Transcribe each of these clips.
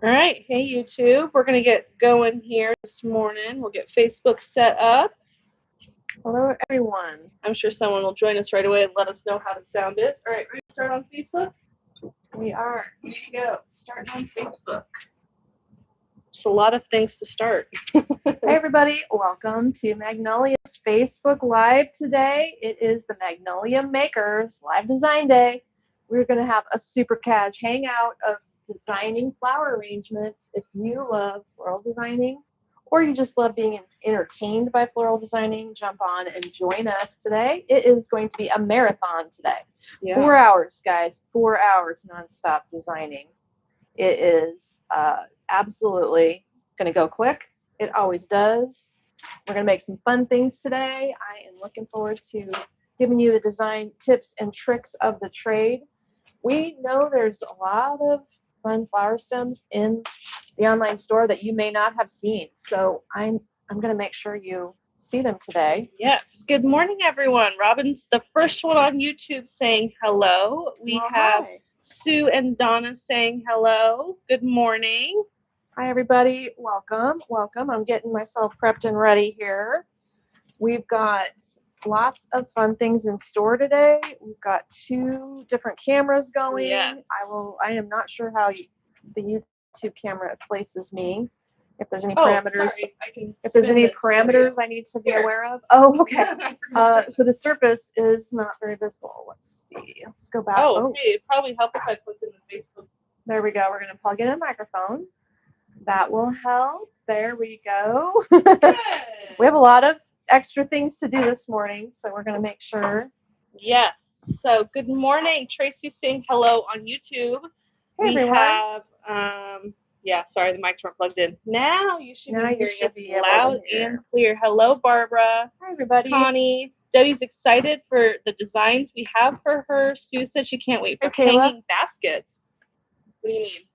All right, hey YouTube, we're going to get going here this morning. We'll get Facebook set up. Hello, everyone. I'm sure someone will join us right away and let us know how the sound is. All right, ready to start on Facebook? We are. Here you go, starting on Facebook. There's a lot of things to start. Hey, everybody. Welcome to Magnolia's Facebook Live today. It is the Magnolia Makers Live Design Day. We're going to have a super cash hangout of designing flower arrangements. If you love floral designing or you just love being entertained by floral designing, jump on and join us today. It is going to be a marathon today. Yeah. 4 hours, guys. 4 hours nonstop designing. It is absolutely going to go quick. It always does. We're going to make some fun things today. I am looking forward to giving you the design tips and tricks of the trade. We know there's a lot of fun flower stems in the online store that you may not have seen. So I'm going to make sure you see them today. Yes. Good morning, everyone. Robin's the first one on YouTube saying hello. We have Hi. Sue and Donna saying hello. Good morning. Hi, everybody. Welcome. Welcome. I'm getting myself prepped and ready here. We've got lots of fun things in store today. We've got 2 different cameras going. Yes. I am not sure how the YouTube camera places me. If there's any parameters. Sorry. If there's any parameters I need to be aware of. Oh, okay. So the surface is not very visible. Let's see. Let's go back. Oh, hey, it'd probably help if I put in the Facebook. There we go. We're going to plug in a microphone. That will help. There we go. We have a lot of extra things to do this morning, so we're going to make sure. Yes. So good morning. Tracy's saying hello on YouTube. Hey, We everyone. have sorry, the mics weren't plugged in. Now you should be hearing us loud and clear. Hello, Barbara. Hi, everybody. Connie. Dotie's excited for the designs we have for her. Sue said she can't wait for hanging baskets. What do you need?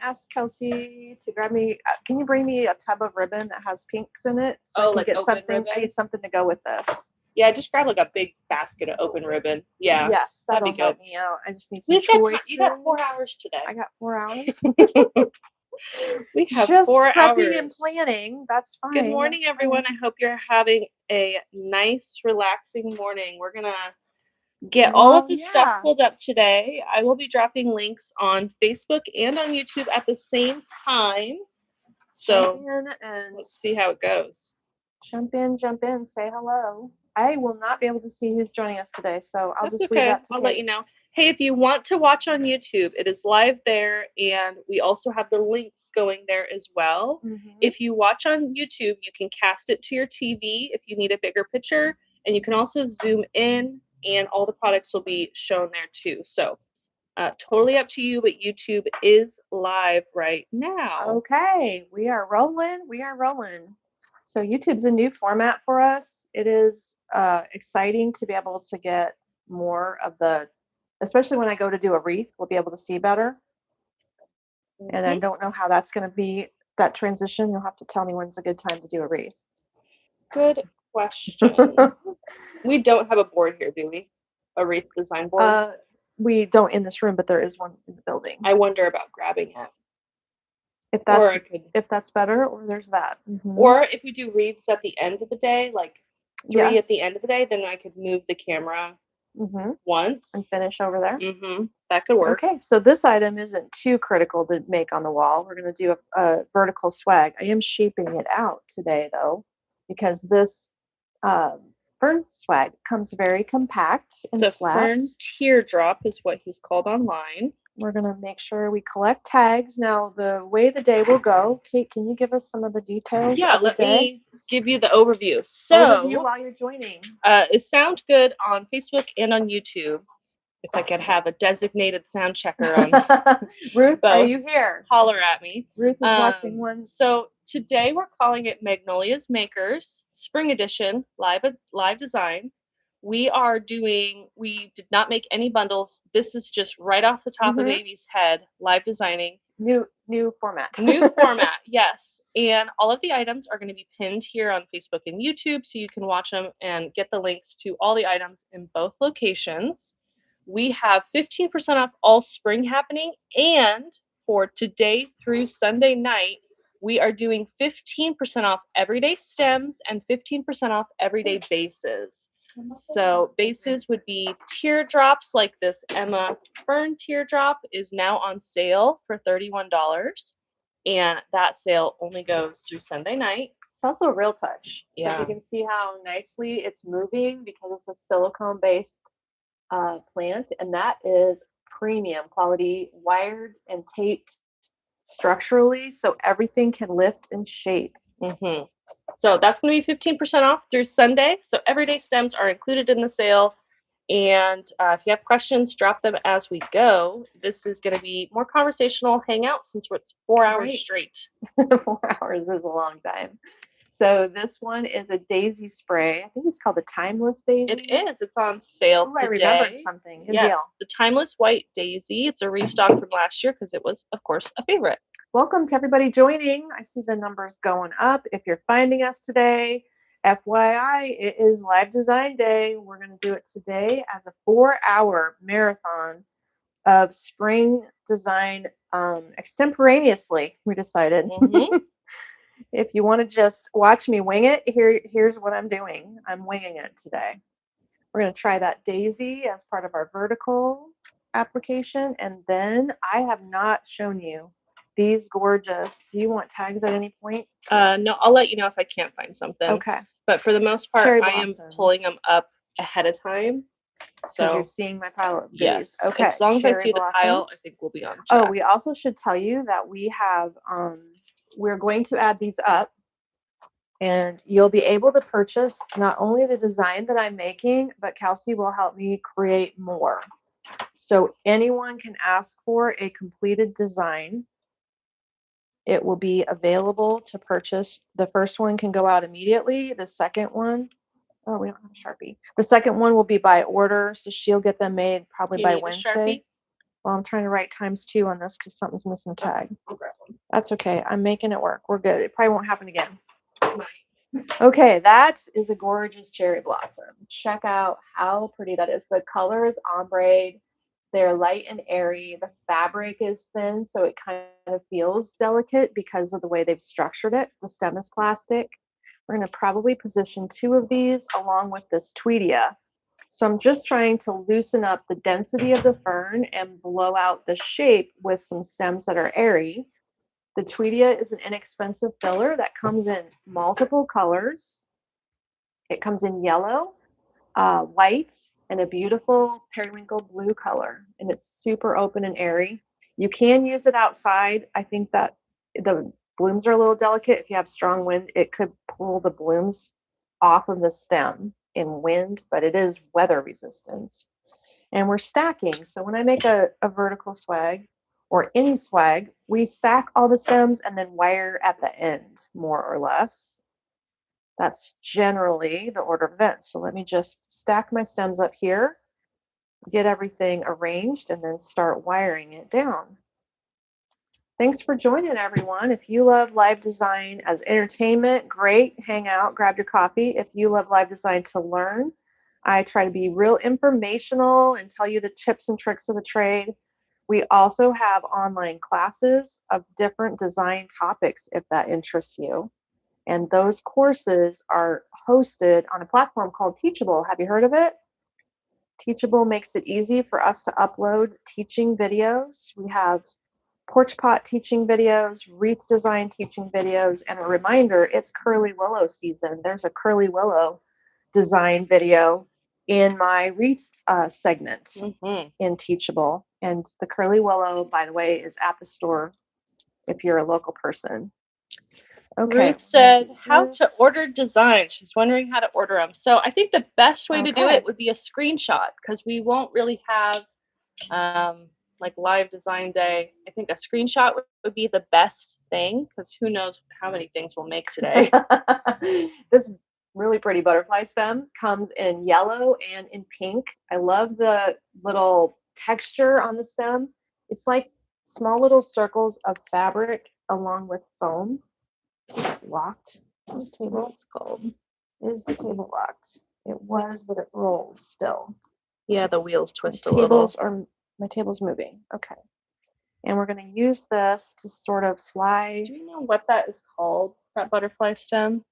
Ask Kelsey to grab me. Can you bring me a tub of ribbon that has pinks in it? So I can get something. Ribbon? I need something to go with this. Yeah, just grab like a big basket of open ribbon. Yeah. Yes, that'll help me out. I just need some choices. You got 4 hours today. I got 4 hours. We have just 4 hours. Prepping and planning. That's fine. Good morning, everyone. I hope you're having a nice, relaxing morning. We're going to get all of the stuff pulled up today. I will be dropping links on Facebook and on YouTube at the same time. So let's see how it goes. Jump in, say hello. I will not be able to see who's joining us today, so I'll just leave that to I'll let you know. Hey, if you want to watch on YouTube, it is live there, and we also have the links going there as well. If you watch on YouTube, you can cast it to your TV if you need a bigger picture, and you can also zoom in, and all the products will be shown there too. So totally up to you, but YouTube is live right now. Okay, we are rolling. So YouTube's a new format for us. It is exciting to be able to get more of the, especially when I go to do a wreath, we'll be able to see better. And I don't know how that's going to be, that transition. You'll have to tell me when's a good time to do a wreath. Good question. We don't have a board here, do we? A wreath design board? We don't in this room, but there is one in the building. I wonder about grabbing it. If that's better, or there's that. Or if we do wreaths at the end of the day, like 3 at the end of the day, then I could move the camera once and finish over there. That could work. Okay, so this item isn't too critical to make on the wall. We're going to do a vertical swag. I am shaping it out today, though, because this fern swag comes very compact and flat. It's a fern teardrop is what he's called online. We're going to make sure we collect tags. Now, the way the day will go, Kate, can you give us some of the details? Yeah, let me give you the overview. So, overview while you're joining. It sounds good on Facebook and on YouTube. If I could have a designated sound checker on Ruth, are you here? Holler at me. Ruth is watching one. So today we're calling it Magnolias Makers Spring Edition Live Design. We did not make any bundles. This is just right off the top of Amy's head, live designing. New format. New format, yes. And all of the items are going to be pinned here on Facebook and YouTube, so you can watch them and get the links to all the items in both locations. We have 15% off all spring happening and for today through Sunday night, we are doing 15% off everyday stems and 15% off everyday bases. So bases would be teardrops, like this Emma Fern teardrop is now on sale for $31. And that sale only goes through Sunday night. It's also a real touch. Yeah. So you can see how nicely it's moving because it's a silicone-based plant, and that is premium quality, wired and taped structurally, so everything can lift and shape. So that's going to be 15% off through Sunday. So everyday stems are included in the sale. And if you have questions, drop them as we go. This is going to be more conversational hangout since it's 4 hours straight. 4 hours is a long time. So this one is a daisy spray. I think it's called the Timeless Daisy. It is. It's on sale today. I remembered something. Good deal. The Timeless White Daisy. It's a restock from last year because it was, of course, a favorite. Welcome to everybody joining. I see the numbers going up. If you're finding us today, FYI, it is Live Design Day. We're going to do it today as a 4-hour marathon of spring design extemporaneously, we decided. If you want to just watch me wing it, here's what I'm doing. I'm winging it today. We're going to try that daisy as part of our vertical application. And then I have not shown you these gorgeous. Do you want tags at any point? No, I'll let you know if I can't find something. Okay. But for the most part, I am pulling them up ahead of time. So you're seeing my pile of goodies. Yes. Okay. As long as I see the pile, I think we'll be on track. Oh, we also should tell you that we have we're going to add these up, and you'll be able to purchase not only the design that I'm making, but Kelsey will help me create more. So anyone can ask for a completed design. It will be available to purchase. The first one can go out immediately. The second one, oh, we don't have a Sharpie. The second one will be by order, so she'll get them made probably by Wednesday. Well, I'm trying to write ×2 on this because something's missing a tag. That's okay. I'm making it work. We're good. It probably won't happen again. Okay, that is a gorgeous cherry blossom. Check out how pretty that is. The color is ombre. They're light and airy. The fabric is thin, so it kind of feels delicate because of the way they've structured it. The stem is plastic. We're going to probably position 2 of these along with this tweedia. So I'm just trying to loosen up the density of the fern and blow out the shape with some stems that are airy. The tweedia is an inexpensive filler that comes in multiple colors. It comes in yellow, white, and a beautiful periwinkle blue color. And it's super open and airy. You can use it outside. I think that the blooms are a little delicate. If you have strong wind, it could pull the blooms off of the stem in wind, but it is weather resistant. And we're stacking. So when I make a vertical swag or any swag, we stack all the stems and then wire at the end, more or less. That's generally the order of events. So let me just stack my stems up here, get everything arranged, and then start wiring it down. Thanks for joining, everyone. If you love live design as entertainment, great. Hang out, grab your coffee. If you love live design to learn, I try to be real informational and tell you the tips and tricks of the trade. We also have online classes of different design topics if that interests you. And those courses are hosted on a platform called Teachable. Have you heard of it? Teachable makes it easy for us to upload teaching videos. We have porch pot teaching videos, wreath design teaching videos, and a reminder, it's curly willow season. There's a curly willow design video in my wreath segment in Teachable. And the curly willow, by the way, is at the store if you're a local person. Okay. Ruth said how to order designs. She's wondering how to order them. So I think the best way to do it would be a screenshot because we won't really have like live design day. I think a screenshot would be the best thing because who knows how many things we'll make today. This really pretty butterfly stem comes in yellow and in pink. I love the little texture on the stem. It's like small little circles of fabric along with foam. Is this locked? This table, it's called. Is the table locked? It was, but it rolls still. Yeah, the wheels twist a little. My table's moving. Okay. And we're going to use this to sort of fly. Do you know what that is called, that butterfly stem?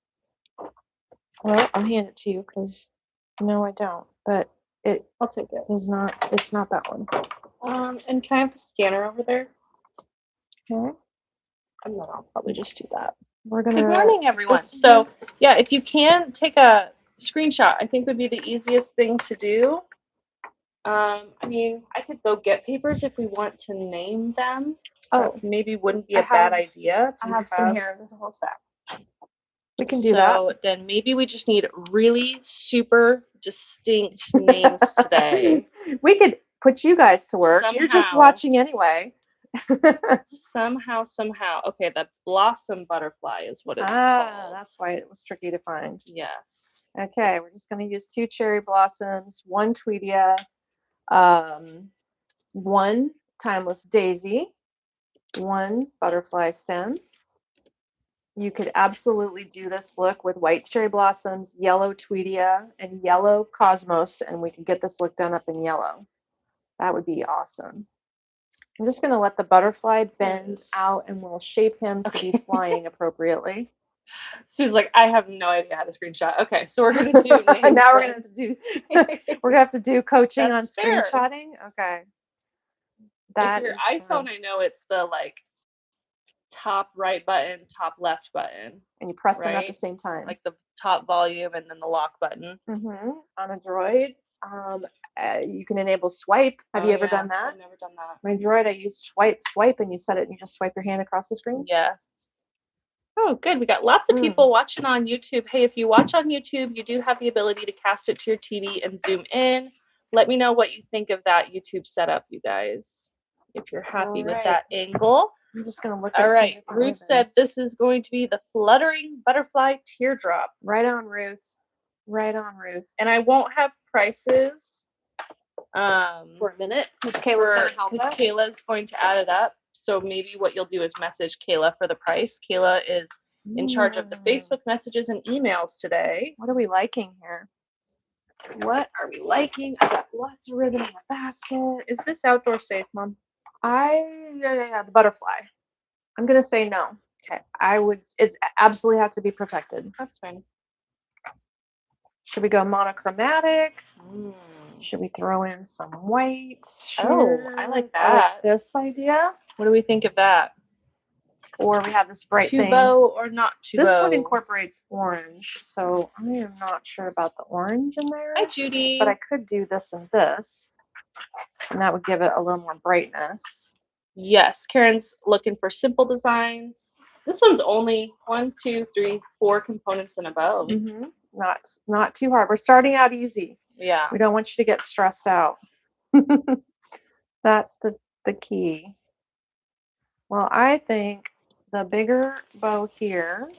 Well, I'll hand it to you because no, I don't. But I'll take it. it's not that one. And can I have the scanner over there? Okay. And then I'll probably just do that. We're gonna. Good morning, everyone. So yeah, if you can take a screenshot, I think would be the easiest thing to do. I mean, I could go get papers if we want to name them. Oh, that maybe wouldn't be a bad idea. I have some here. There's a whole stack. We can do that. So then maybe we just need really super distinct names today. We could put you guys to work. You're just watching anyway. Somehow. Okay, the blossom butterfly is what it's called. That's why it was tricky to find. Yes. Okay, we're just going to use 2 cherry blossoms, 1 tweedia, 1 timeless daisy, 1 butterfly stem. You could absolutely do this look with white cherry blossoms, yellow tweedia, and yellow cosmos, and we could get this look done up in yellow. That would be awesome. I'm just going to let the butterfly bend out, and we'll shape him to be flying appropriately. Sue's like, I have no idea how to screenshot. Okay, so we're going to do names. Now we're going to have to do coaching on screenshotting. Okay. That if your iPhone, I know it's the like top right button, top left button, and you press them at the same time, like the top volume and then the lock button. On a Droid, you can enable swipe. Have you ever done that? I've never done that. My Droid, I used swipe, and you set it, and you just swipe your hand across the screen. Yes. Oh, good. We got lots of people watching on YouTube. Hey, if you watch on YouTube, you do have the ability to cast it to your TV and zoom in. Let me know what you think of that YouTube setup, you guys, if you're happy with that angle. I'm just going to look at All right. Ruth said this is going to be the Fluttering Butterfly Teardrop. Right on, Ruth. Right on, Ruth. And I won't have prices for a minute because Kayla's going to help us. Kayla's going to add it up. So maybe what you'll do is message Kayla for the price. Kayla is in charge of the Facebook messages and emails today. What are we liking here? What are we liking? I got lots of ribbon in my basket. Is this outdoor safe, Mom? The butterfly. I'm gonna say no. Okay. It's absolutely have to be protected. That's fine. Should we go monochromatic? Should we throw in some white? Sure. Oh, I like that. I like this idea. What do we think of that? Or we have this bright thing. Tubo or not tubo? This one incorporates orange, so I am not sure about the orange in there. Hi, Judy. But I could do this and this, and that would give it a little more brightness. Yes, Karen's looking for simple designs. This one's only 1, 2, 3, 4 components and above. Not too hard. We're starting out easy. Yeah. We don't want you to get stressed out. That's the key. Well, I think the bigger bow here,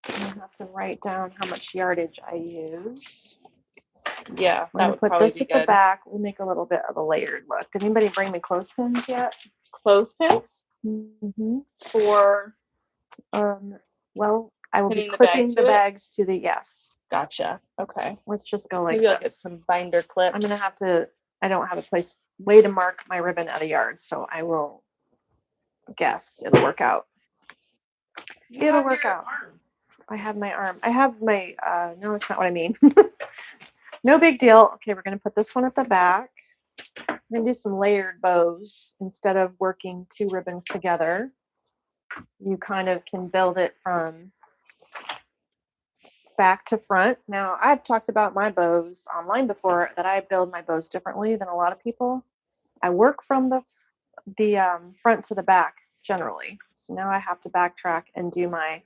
I have to write down how much yardage I use. Yeah, that would probably be good. Put this at the back. We'll make a little bit of a layered look. Did anybody bring me clothespins yet? Clothespins? For? Well, I will be clipping the bags to the yes. Gotcha. Okay. Let's just go like Maybe I'll get some binder clips. I'm gonna have to. I don't have a way to mark my ribbon at a yard, so I will guess it'll work out. It'll work out. I have my arm. I have my. No, that's not what I mean. No big deal. Okay, we're gonna put this one at the back. I'm gonna do some layered bows instead of working 2 ribbons together. You kind of can build it from back to front. Now, I've talked about my bows online before, that I build my bows differently than a lot of people. I work from the front to the back generally. So now I have to backtrack and do my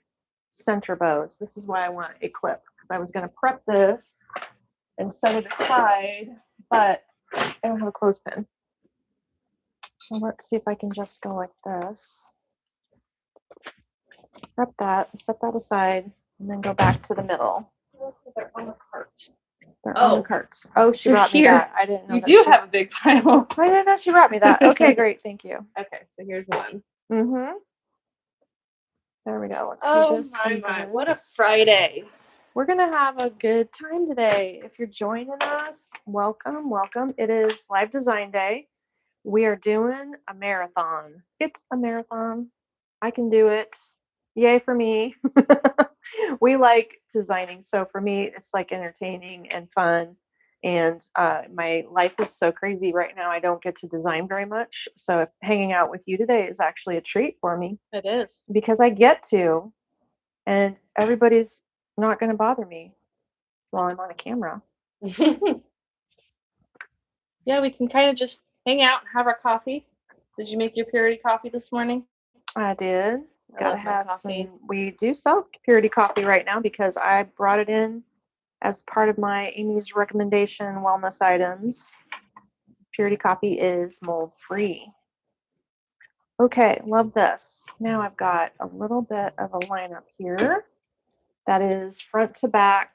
center bows. This is why I want a clip, because I was going to prep this and set it aside, but I don't have a clothespin. So let's see if I can just go like this. Prep that, set that aside, and then go back to the middle. They're on the cart. They're on the carts. Oh, she brought me that. I didn't know. You do have a big pile. I didn't know she brought me that. Okay, great. Thank you. Okay, so here's one. There we go. Let's do this. Oh my. What a Friday. We're going to have a good time today. If you're joining us, welcome, welcome. It is Live Design Day. We are doing a marathon. It's a marathon. I can do it. Yay for me. We like designing. So for me, it's like entertaining and fun. And my life is so crazy right now. I don't get to design very much. So hanging out with you today is actually a treat for me It is. because I get to, and everybody's not going to bother me while I'm on a camera. Yeah, we can kind of just hang out and have our coffee. Did you make your purity coffee this morning? I did. I Gotta love my have coffee. some. We do sell purity coffee right now because I brought it in as part of my Amy's recommendation wellness items. Purity coffee is mold free. Okay, love this. Now I've got a little bit of a lineup here that is front to back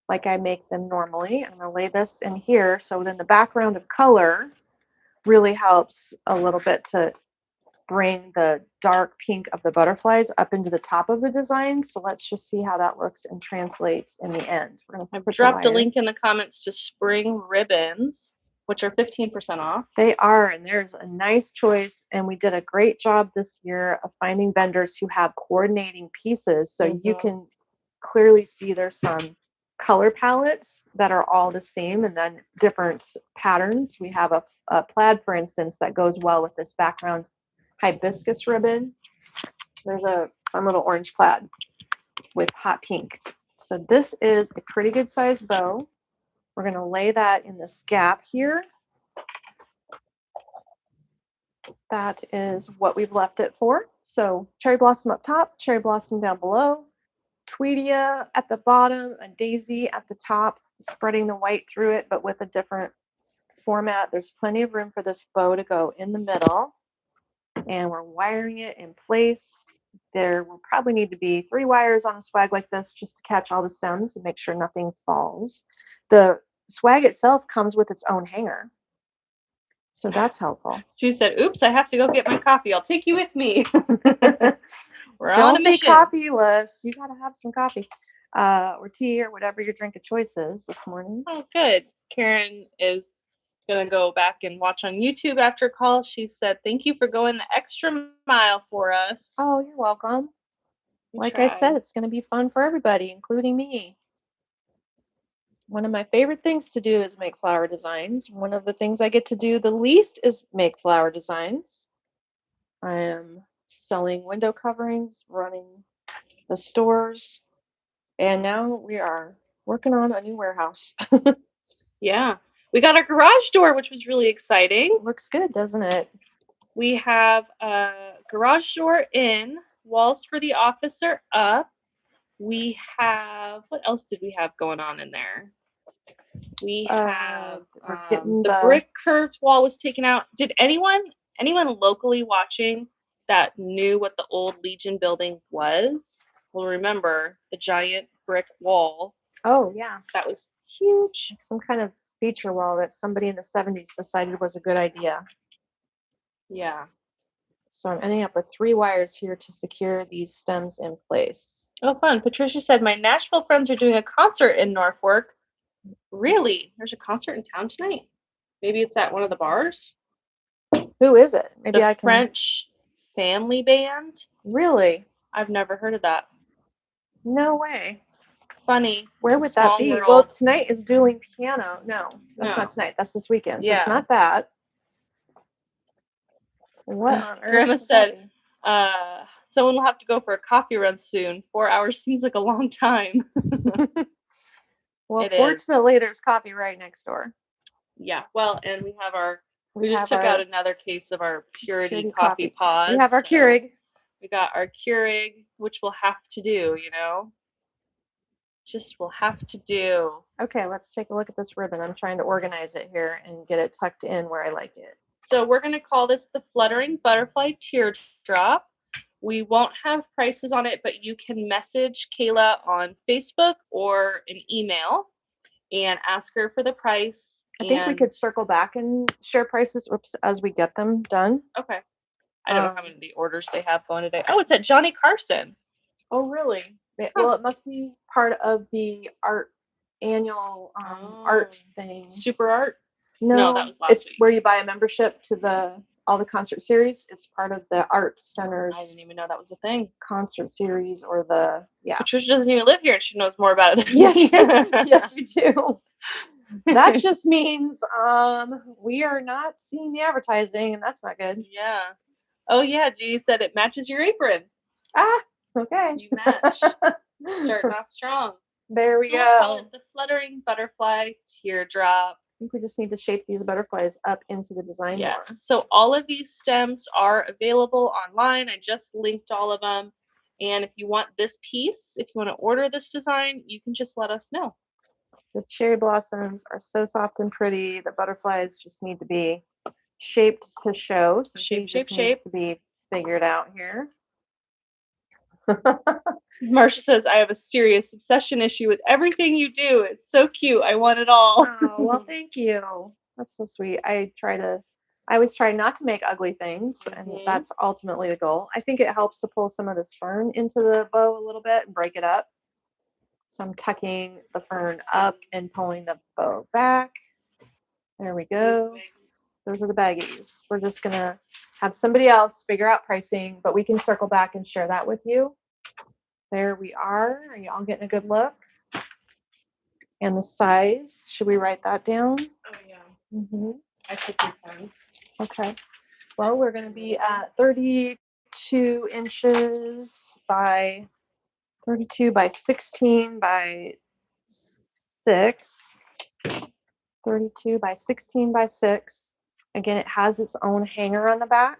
like I make them normally. I'm going to lay this in here so then the background of color really helps a little bit to bring the dark pink of the butterflies up into the top of the design. So let's just see how that looks and translates in the end. We're going to I've dropped a link in the comments to spring ribbons, which are 15% off. They are, and there's a nice choice. And we did a great job this year of finding vendors who have coordinating pieces. So you can clearly see there's some color palettes that are all the same and then different patterns. We have a plaid, for instance, that goes well with this background hibiscus ribbon. There's a fun little orange plaid with hot pink. So this is a pretty good size bow. We're going to lay that in this gap here. That is what we've left it for. So cherry blossom up top, cherry blossom down below, Tweedia at the bottom, a daisy at the top, spreading the white through it, but with a different format. There's plenty of room for this bow to go in the middle. And we're wiring it in place. There will probably need to be 3 wires on a swag like this just to catch all the stems and make sure nothing falls. The swag itself comes with its own hanger. So that's helpful. Sue said, oops, I have to go get my coffee. I'll take you with me. We're Don't on a be mission. coffeeless. You got to have some coffee or tea or whatever your drink of choice is this morning. Oh, good. Karen is going to go back and watch on YouTube after call. She said, thank you for going the extra mile for us. Oh, you're welcome. Like I said, it's going to be fun for everybody, including me. One of my favorite things to do is make flower designs. One of the things I get to do the least is make flower designs. I am selling window coverings, running the stores, and now we are working on a new warehouse. Yeah. We got our garage door, which was really exciting. Looks good, doesn't it? We have a garage door in, walls for the office are up. We have, what else did we have going on in there? We have the brick curved wall was taken out. Did anyone locally watching that knew what the old Legion building was will remember the giant brick wall? Oh, yeah. That was huge. Some kind of feature wall that somebody in the 70s decided was a good idea. Yeah. So I'm ending up with 3 wires here to secure these stems in place. Oh, fun. Patricia said, my Nashville friends are doing a concert in Norfolk. Really? There's a concert in town tonight? Maybe it's at one of the bars? Who is it? Maybe I can. French Family Band. Really? I've never heard of that. No way. Funny. Where would that be? Well, tonight is dueling piano. No, that's not tonight. That's this weekend. So it's not that. What on earth? Grandma said, someone will have to go for a coffee run soon. 4 hours seems like a long time. Well, fortunately, there's coffee right next door. Yeah. Well, and we have we just took out another case of our Purity coffee pods. We have our Keurig. We got our Keurig, which we'll have to do, Just we'll have to do. Okay, let's take a look at this ribbon. I'm trying to organize it here and get it tucked in where I like it. So we're going to call this the Fluttering Butterfly Teardrop. We won't have prices on it, but you can message Kayla on Facebook or an email and ask her for the price. I think we could circle back and share prices as we get them done. Okay. I don't know how many orders they have going today. Oh, it's at Johnny Carson. Oh, really? Well, it must be part of the annual art thing. Super art? No, that was last it's week. where you buy a membership to all the concert series. It's part of the Art Center's I didn't even know that was a thing. concert series or the Patricia doesn't even live here and she knows more about it than Yes, me. yes, you do. That just means we are not seeing the advertising, and that's not good. Yeah. Oh yeah, G said it matches your apron. Ah, okay. You match. Starting off strong. There we So go. we'll call it the Fluttering Butterfly Teardrop. I think we just need to shape these butterflies up into the design more. Yes. So all of these stems are available online. I just linked all of them. And if you want this piece, if you want to order this design, you can just let us know. The cherry blossoms are so soft and pretty. The butterflies just need to be shaped to show. So Shape, shape shape. Needs to be figured out here. Marcia says, I have a serious obsession issue with everything you do. It's so cute. I want it all. Oh, well, thank you. That's so sweet. I always try not to make ugly things, and that's ultimately the goal. I think it helps to pull some of this fern into the bow a little bit and break it up. So I'm tucking the fern up and pulling the bow back. There we go. Those are the baggies. We're just going to have somebody else figure out pricing, but we can circle back and share that with you. There we are. Are you all getting a good look? And the size, should we write that down? Oh, yeah. Mm-hmm. I took your time. Okay. Well, we're going to be at 32 inches by 32 by 16 by 6. 32 by 16 by 6. Again, it has its own hanger on the back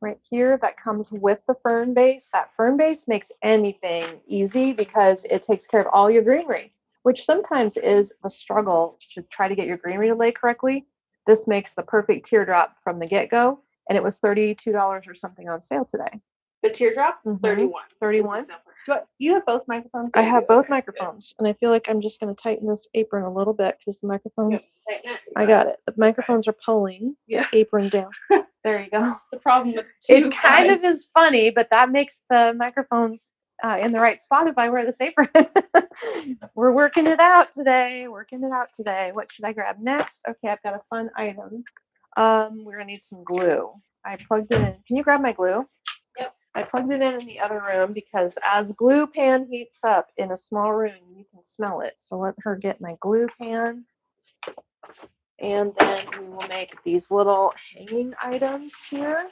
right here that comes with the fern base. That fern base makes anything easy because it takes care of all your greenery, which sometimes is the struggle to try to get your greenery to lay correctly. This makes the perfect teardrop from the get-go, and it was $32 or something on sale today. The teardrop? Mm-hmm. 31. 31. Do you have both microphones? I have both microphones, and I feel like I'm just going to tighten this apron a little bit because the microphones. I got it. The microphones are pulling the apron down. There you go. The problem with it kind of is funny, but that makes the microphones in the right spot if I wear this apron. We're working it out today. What should I grab next? Okay, I've got a fun item. We're gonna need some glue. I plugged it in. Can you grab my glue? Yep. I plugged it in the other room because as glue pan heats up in a small room, you can smell it. So let her get my glue pan. And then we will make these little hanging items here.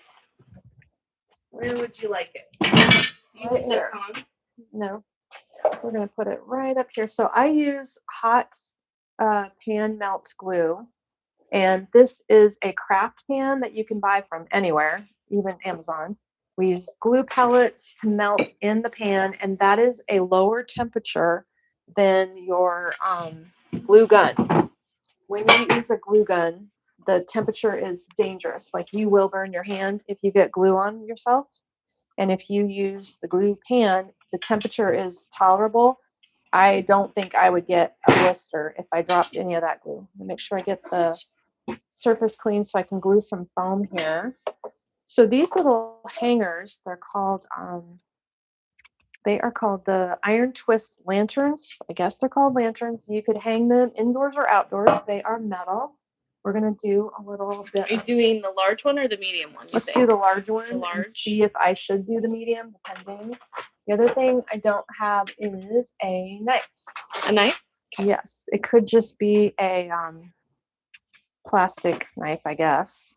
Where would you like it? Do you put this on? No. We're going to put it right up here. So I use hot pan melt glue. And this is a craft pan that you can buy from anywhere, even Amazon. We use glue pellets to melt in the pan, and that is a lower temperature than your glue gun. When you use a glue gun, the temperature is dangerous. Like you will burn your hand if you get glue on yourself. And if you use the glue pan, the temperature is tolerable. I don't think I would get a blister if I dropped any of that glue. Let me make sure I get the surface clean so I can glue some foam here. So these little hangers, they are called the iron twist lanterns. I guess they're called lanterns. You could hang them indoors or outdoors. They are metal. We're going to do a little bit. Are you doing the large one or the medium one? Let's do the large one. The large. And see if I should do the medium, depending. The other thing I don't have is a knife. A knife? Yes. It could just be a plastic knife, I guess.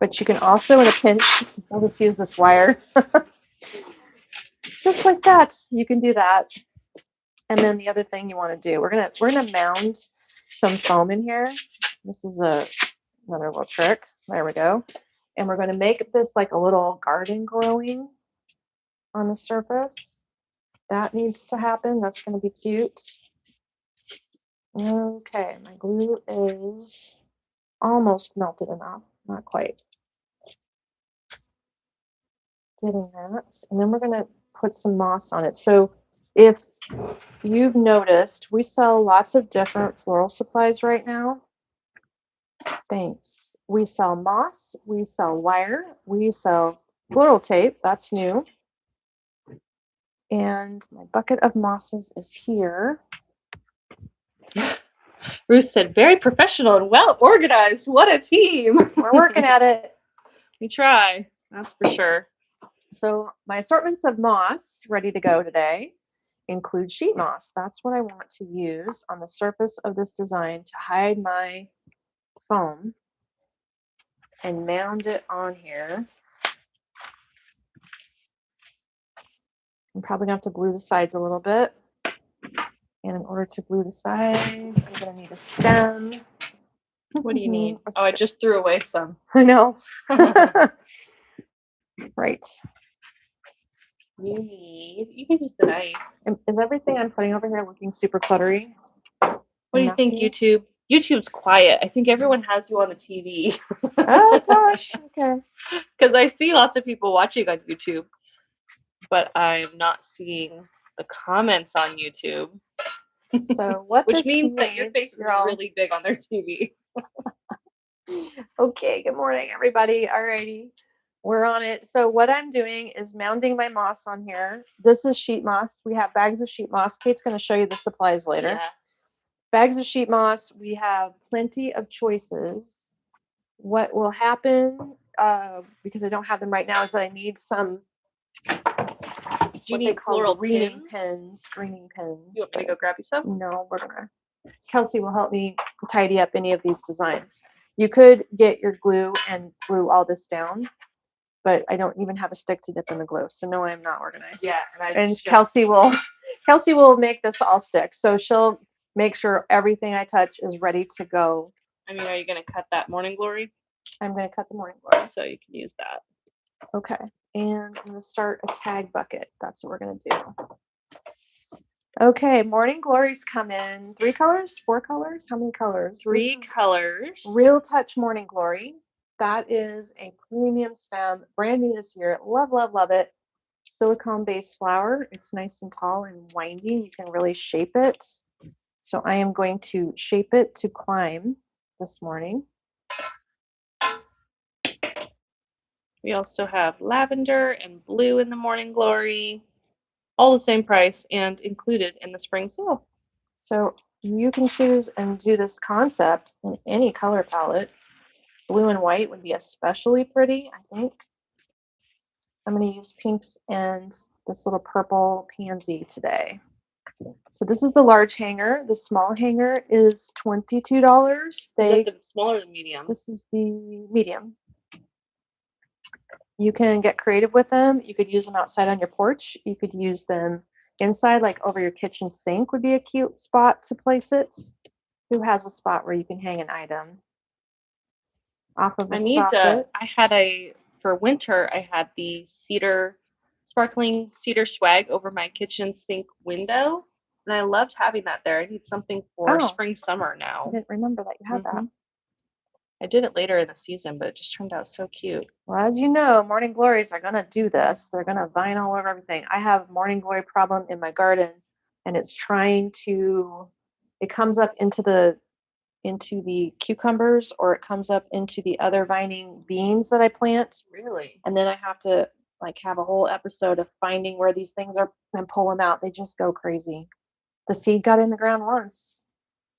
But you can also, in a pinch, I'll just use this wire. Just like that. You can do that. And then the other thing you want to do, we're gonna mound some foam in here. This is another little trick. There we go. And we're going to make this like a little garden growing on the surface. That needs to happen. That's going to be cute. Okay, my glue is almost melted enough. Not quite. Getting that. And then we're going to put some moss on it. So if you've noticed, we sell lots of different floral supplies right now. Thanks. We sell moss, we sell wire, we sell floral tape. That's new. And my bucket of mosses is here. Ruth said, very professional and well organized. What a team. We're working at it. We try, that's for sure. So my assortments of moss ready to go today include sheet moss. That's what I want to use on the surface of this design to hide my foam and mound it on here. I'm probably going to have to glue the sides a little bit. And in order to glue the sides, I'm going to need a stem. What do you need? Oh, I just threw away some. I know. Right. You can use the knife. Is everything I'm putting over here looking super cluttery? What do you think, YouTube? YouTube's quiet. I think everyone has you on the TV. Oh, gosh. Okay. Because I see lots of people watching on YouTube, but I'm not seeing the comments on YouTube. So what Which this means that your needs, face is really big on their TV. Okay, good morning, everybody. Alrighty, we're on it. So what I'm doing is mounding my moss on here. This is sheet moss. We have bags of sheet moss. Kate's going to show you the supplies later. Yeah. Bags of sheet moss. We have plenty of choices. What will happen, because I don't have them right now, is that I need some. Do you need floral greening pins? Greening pins. You want me to go grab you some? No, we're gonna. Kelsey will help me tidy up any of these designs. You could get your glue and glue all this down, but I don't even have a stick to dip in the glue, so no, I'm not organized. Yeah, and Kelsey will make this all stick, so she'll make sure everything I touch is ready to go. I mean, are you gonna cut that morning glory? I'm gonna cut the morning glory, so you can use that. Okay, and I'm gonna start a tag bucket. That's what we're gonna do. Okay, morning glories come in 3 colors, 4 colors. How many colors? 3 colors. Real Touch Morning Glory. That is a premium stem, brand new this year. Love, love, love it. Silicone based flower. It's nice and tall and windy. You can really shape it. So I am going to shape it to climb this morning. We also have lavender and blue in the morning glory. All the same price and included in the spring sale. So you can choose and do this concept in any color palette. Blue and white would be especially pretty, I think. I'm going to use pinks and this little purple pansy today. So this is the large hanger. The small hanger is $22. Is that the smaller or the medium? This is the medium. You can get creative with them. You could use them outside on your porch. You could use them inside, like over your kitchen sink would be a cute spot to place it. Who has a spot where you can hang an item off of a soffit? For winter, I had the sparkling cedar swag over my kitchen sink window. And I loved having that there. I need something for spring, summer now. I didn't remember that you had that. I did it later in the season, but it just turned out so cute. Well, as you know, morning glories are going to do this. They're going to vine all over everything. I have morning glory problem in my garden, and it's trying to, it comes up into the cucumbers, or it comes up into the other vining beans that I plant. Really? And then I have to like have a whole episode of finding where these things are and pull them out. They just go crazy. The seed got in the ground once.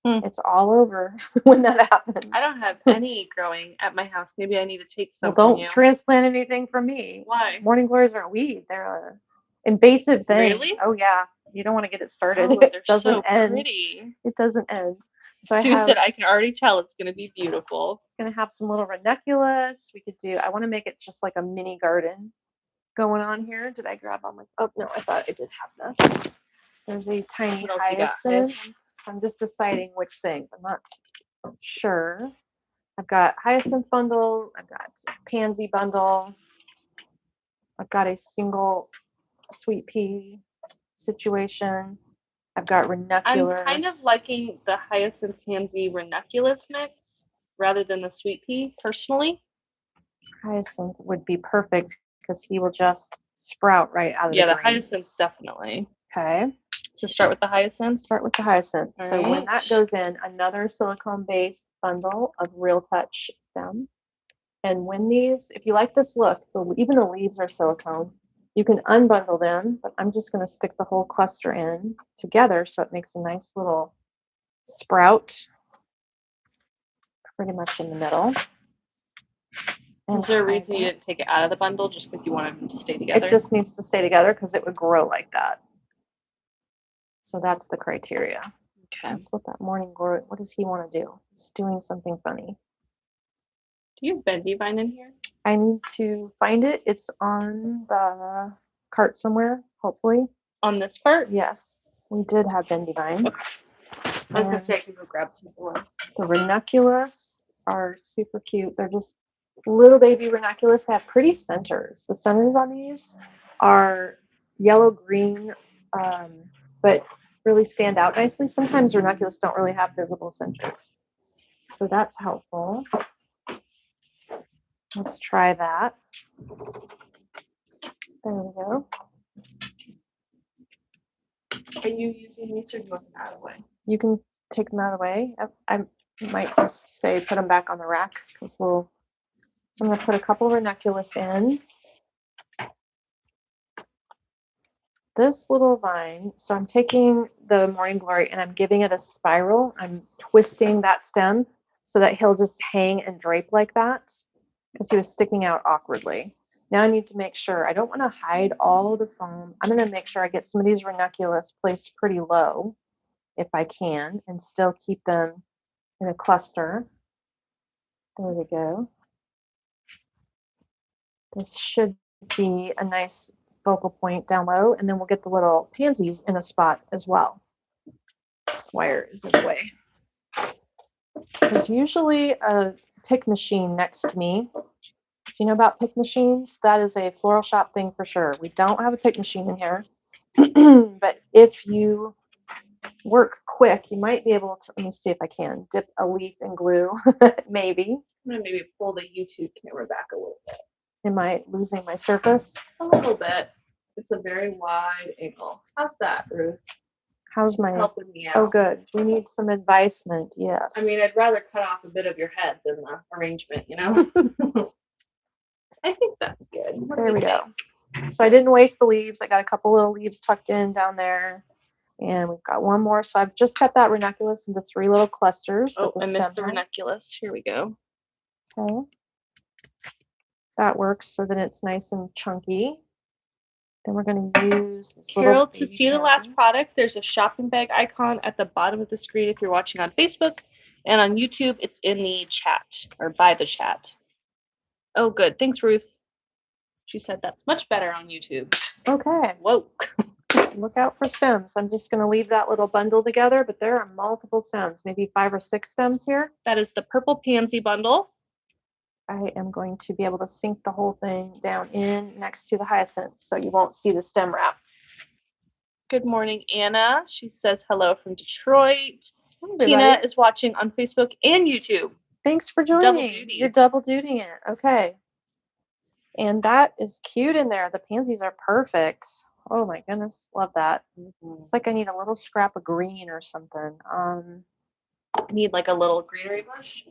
It's all over when that happens. I don't have any growing at my house. Maybe I need to take some. Well, don't transplant anything from me. Why? Morning glories aren't weed. They're an invasive thing. Really? Oh yeah. You don't want to get it started. Oh, It doesn't so end. Pretty. It doesn't end. So Sue said, I can already tell it's going to be beautiful. It's going to have some little ranunculus. I want to make it just like a mini garden going on here. Did I grab all my, oh no, I thought I did have this. There's a tiny hyacinth. I'm just deciding which things. I'm not sure. I've got hyacinth bundle. I've got pansy bundle. I've got a single sweet pea situation. I've got ranunculus. I'm kind of liking the hyacinth pansy ranunculus mix rather than the sweet pea, personally. Hyacinth would be perfect because he will just sprout right out of the greens. Yeah, the hyacinth definitely. Okay. So start with the hyacinth? Start with the hyacinth. All so right. when that goes in, another silicone-based bundle of Real Touch stem. And when these, if you like this look, even the leaves are silicone. You can unbundle them, but I'm just going to stick the whole cluster in together so it makes a nice little sprout pretty much in the middle. Is there a reason you didn't take it out of the bundle just because you wanted them to stay together? It just needs to stay together because it would grow like that. So that's the criteria. Okay. Let's let that morning glory. What does he want to do? He's doing something funny. Do you have bendy vine in here? I need to find it. It's on the cart somewhere, hopefully. On this part? Yes, we did have bendy vine. Okay. I was going to say I can go grab some ones. The ranunculus are super cute. They're just little baby ranunculus. They have pretty centers. The centers on these are yellow-green, but really stand out nicely. Sometimes ranunculus don't really have visible centers. So that's helpful. Let's try that. There we go. Are you using these or do you want them out of the way? You can take them out of the way. I might just say put them back on the rack because so I'm going to put a couple ranunculus in. This little vine, so I'm taking the morning glory and I'm giving it a spiral. I'm twisting that stem so that he'll just hang and drape like that because he was sticking out awkwardly. Now I need to make sure, I don't want to hide all the foam. I'm going to make sure I get some of these ranunculus placed pretty low if I can and still keep them in a cluster. There we go. This should be a nice focal point down low, and then we'll get the little pansies in a spot as well. This wire is in the way. There's usually a pick machine next to me. Do you know about pick machines? That is a floral shop thing for sure. We don't have a pick machine in here, but if you work quick, you might be able to, let me see if I can, dip a leaf in glue, maybe. I'm going to maybe pull the YouTube camera back a little bit. Am I losing my surface? A little bit. It's a very wide angle. How's that, Ruth? How's It's my helping me out. Oh, good. We need some advisement. Yes. I mean, I'd rather cut off a bit of your head than the arrangement, you know? I think that's good. There we go. So I didn't waste the leaves. I got a couple little leaves tucked in down there. And we've got one more. So I've just cut that ranunculus into 3 little clusters. Oh, I missed the ranunculus. Here we go. Okay. That works so that it's nice and chunky. Then we're going to use this Carol, little to see the last product, there's a shopping bag icon at the bottom of the screen if you're watching on Facebook. And on YouTube, it's in the chat or by the chat. Oh, good. Thanks, Ruth. She said that's much better on YouTube. Okay. Whoa. Look out for stems. I'm just going to leave that little bundle together, but there are multiple stems, maybe 5 or 6 stems here. That is the purple pansy bundle. I am going to be able to sink the whole thing down in next to the hyacinths so you won't see the stem wrap. Good morning, Anna. She says hello from Detroit. Hey, Tina is watching on Facebook and YouTube. Thanks for joining. Double duty. You're double dutying it. Okay. And that is cute in there. The pansies are perfect. Oh my goodness. Love that. Mm-hmm. It's like I need a little scrap of green or something. Need like a little greenery bush?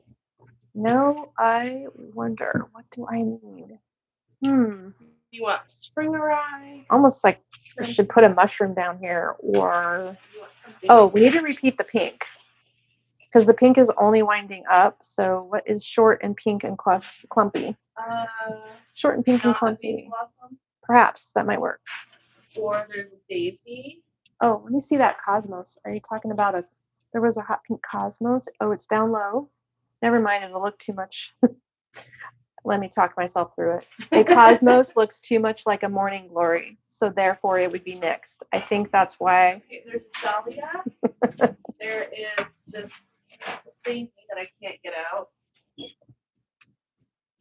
No, I wonder. What do I need? You want springerai? Almost like I should put a mushroom down here, or we need to repeat the pink because the pink is only winding up. So what is short and pink and clumpy? Short and pink and clumpy. Perhaps that might work. Or there's a daisy. Oh, let me see that cosmos. Are you talking about there was a hot pink cosmos? Oh, it's down low. Never mind, it'll look too much. Let me talk myself through it. A cosmos looks too much like a morning glory, so therefore it would be nixed. I think that's why. Okay, there's dahlia. There is this thing that I can't get out.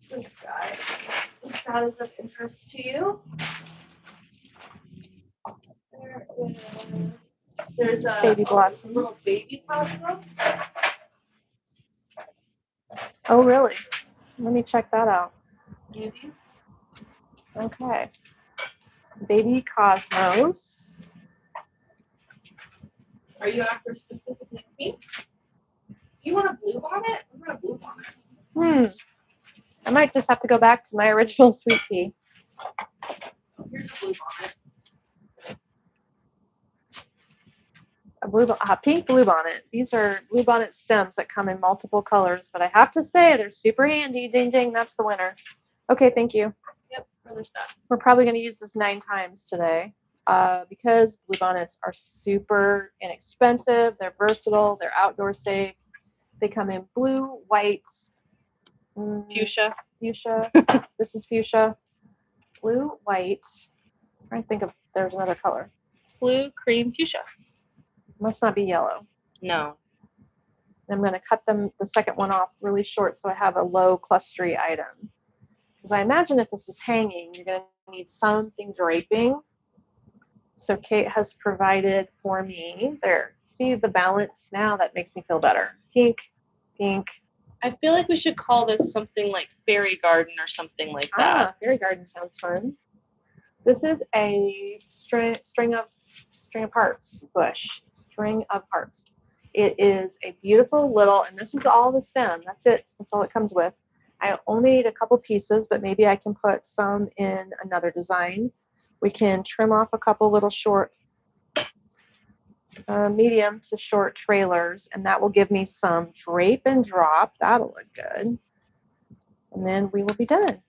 This guy. If that is of interest to you. There's a baby blossom. Little baby cosmos. Oh, really? Let me check that out. Maybe. Okay. Baby cosmos. Are you after specifically pink? Do you want a blue on it? I'm going to blue on it. I might just have to go back to my original sweet pea. Here's blue on it. a pink bluebonnet. These are bluebonnet stems that come in multiple colors, but I have to say they're super handy. Ding ding, that's the winner. Okay, thank you. Yep, there's that. We're probably going to use this 9 times today because bluebonnets are super inexpensive. They're versatile. They're outdoor safe. They come in blue, white, Fuchsia. This is fuchsia. Blue, white. I'm trying to think of there's another color. Blue, cream, fuchsia. Must not be yellow. No. I'm going to cut the second one off really short so I have a low clustery item. Because I imagine if this is hanging, you're going to need something draping. So Kate has provided for me. There. See the balance now? That makes me feel better. Pink, pink. I feel like we should call this something like fairy garden or something like that. Fairy garden sounds fun. This is a string of hearts bush. String of hearts. It is a beautiful little, and this is all the stem. That's it. That's all it comes with. I only need a couple pieces, but maybe I can put some in another design. We can trim off a couple little short, medium to short trailers, and that will give me some drape and drop. That'll look good. And then we will be done.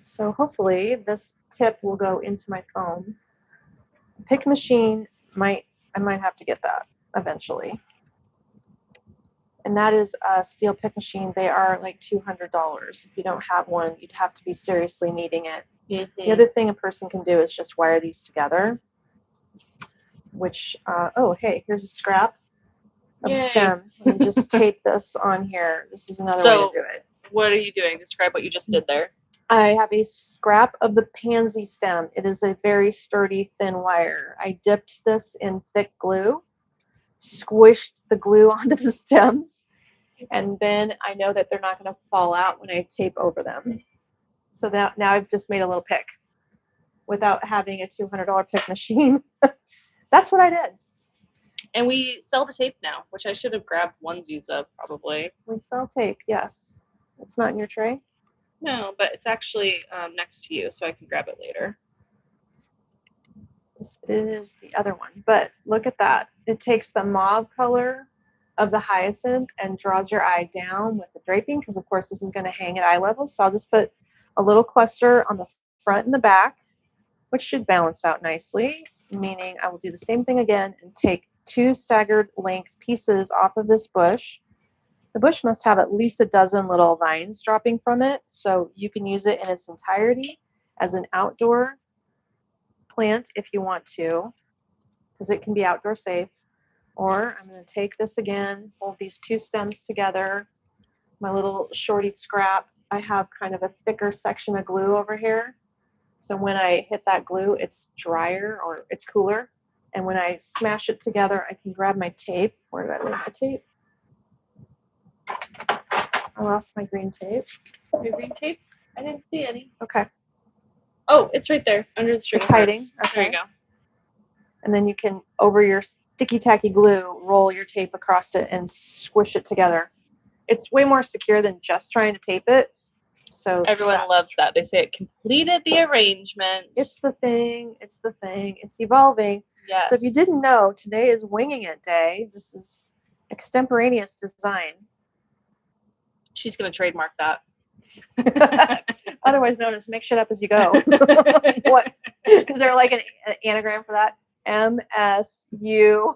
So hopefully this tip will go into my foam. Pick machine, I might have to get that eventually. And that is a steel pick machine. They are like $200. If you don't have one, you'd have to be seriously needing it. Mm-hmm. The other thing a person can do is just wire these together. Which, oh, hey, here's a scrap of stem. Let me just tape this on here. This is another way to do it. What are you doing? Describe what you just did there. I have a scrap of the pansy stem. It is a very sturdy, thin wire. I dipped this in thick glue, squished the glue onto the stems, and then I know that they're not going to fall out when I tape over them. So that now I've just made a little pick without having a $200 pick machine. That's what I did. And we sell the tape now, which I should have grabbed onesies of probably. We sell tape, yes. It's not in your tray? No, but it's actually next to you, so I can grab it later. This is the other one. But look at that. It takes the mauve color of the hyacinth and draws your eye down with the draping, because, of course, this is going to hang at eye level. So I'll just put a little cluster on the front and the back, which should balance out nicely, meaning I will do the same thing again and take 2 staggered length pieces off of this bush. The bush must have at least a dozen little vines dropping from it, so you can use it in its entirety as an outdoor plant if you want to, because it can be outdoor safe. Or I'm going to take this again, hold these 2 stems together, my little shorty scrap. I have kind of a thicker section of glue over here, so when I hit that glue, it's drier or it's cooler. And when I smash it together, I can grab my tape. Where did I leave my tape? I lost my green tape. Your green tape? I didn't see any. Okay. Oh, it's right there under the string. It's hiding. Okay. There you go. And then you can, over your sticky tacky glue, roll your tape across it and squish it together. It's way more secure than just trying to tape it. So everyone loves that. They say it completed the arrangement. It's the thing. It's the thing. It's evolving. Yes. So if you didn't know, today is Winging It Day. This is extemporaneous design. She's going to trademark that. Otherwise known as make shit up as you go. What? Is there like an anagram for that? MSU.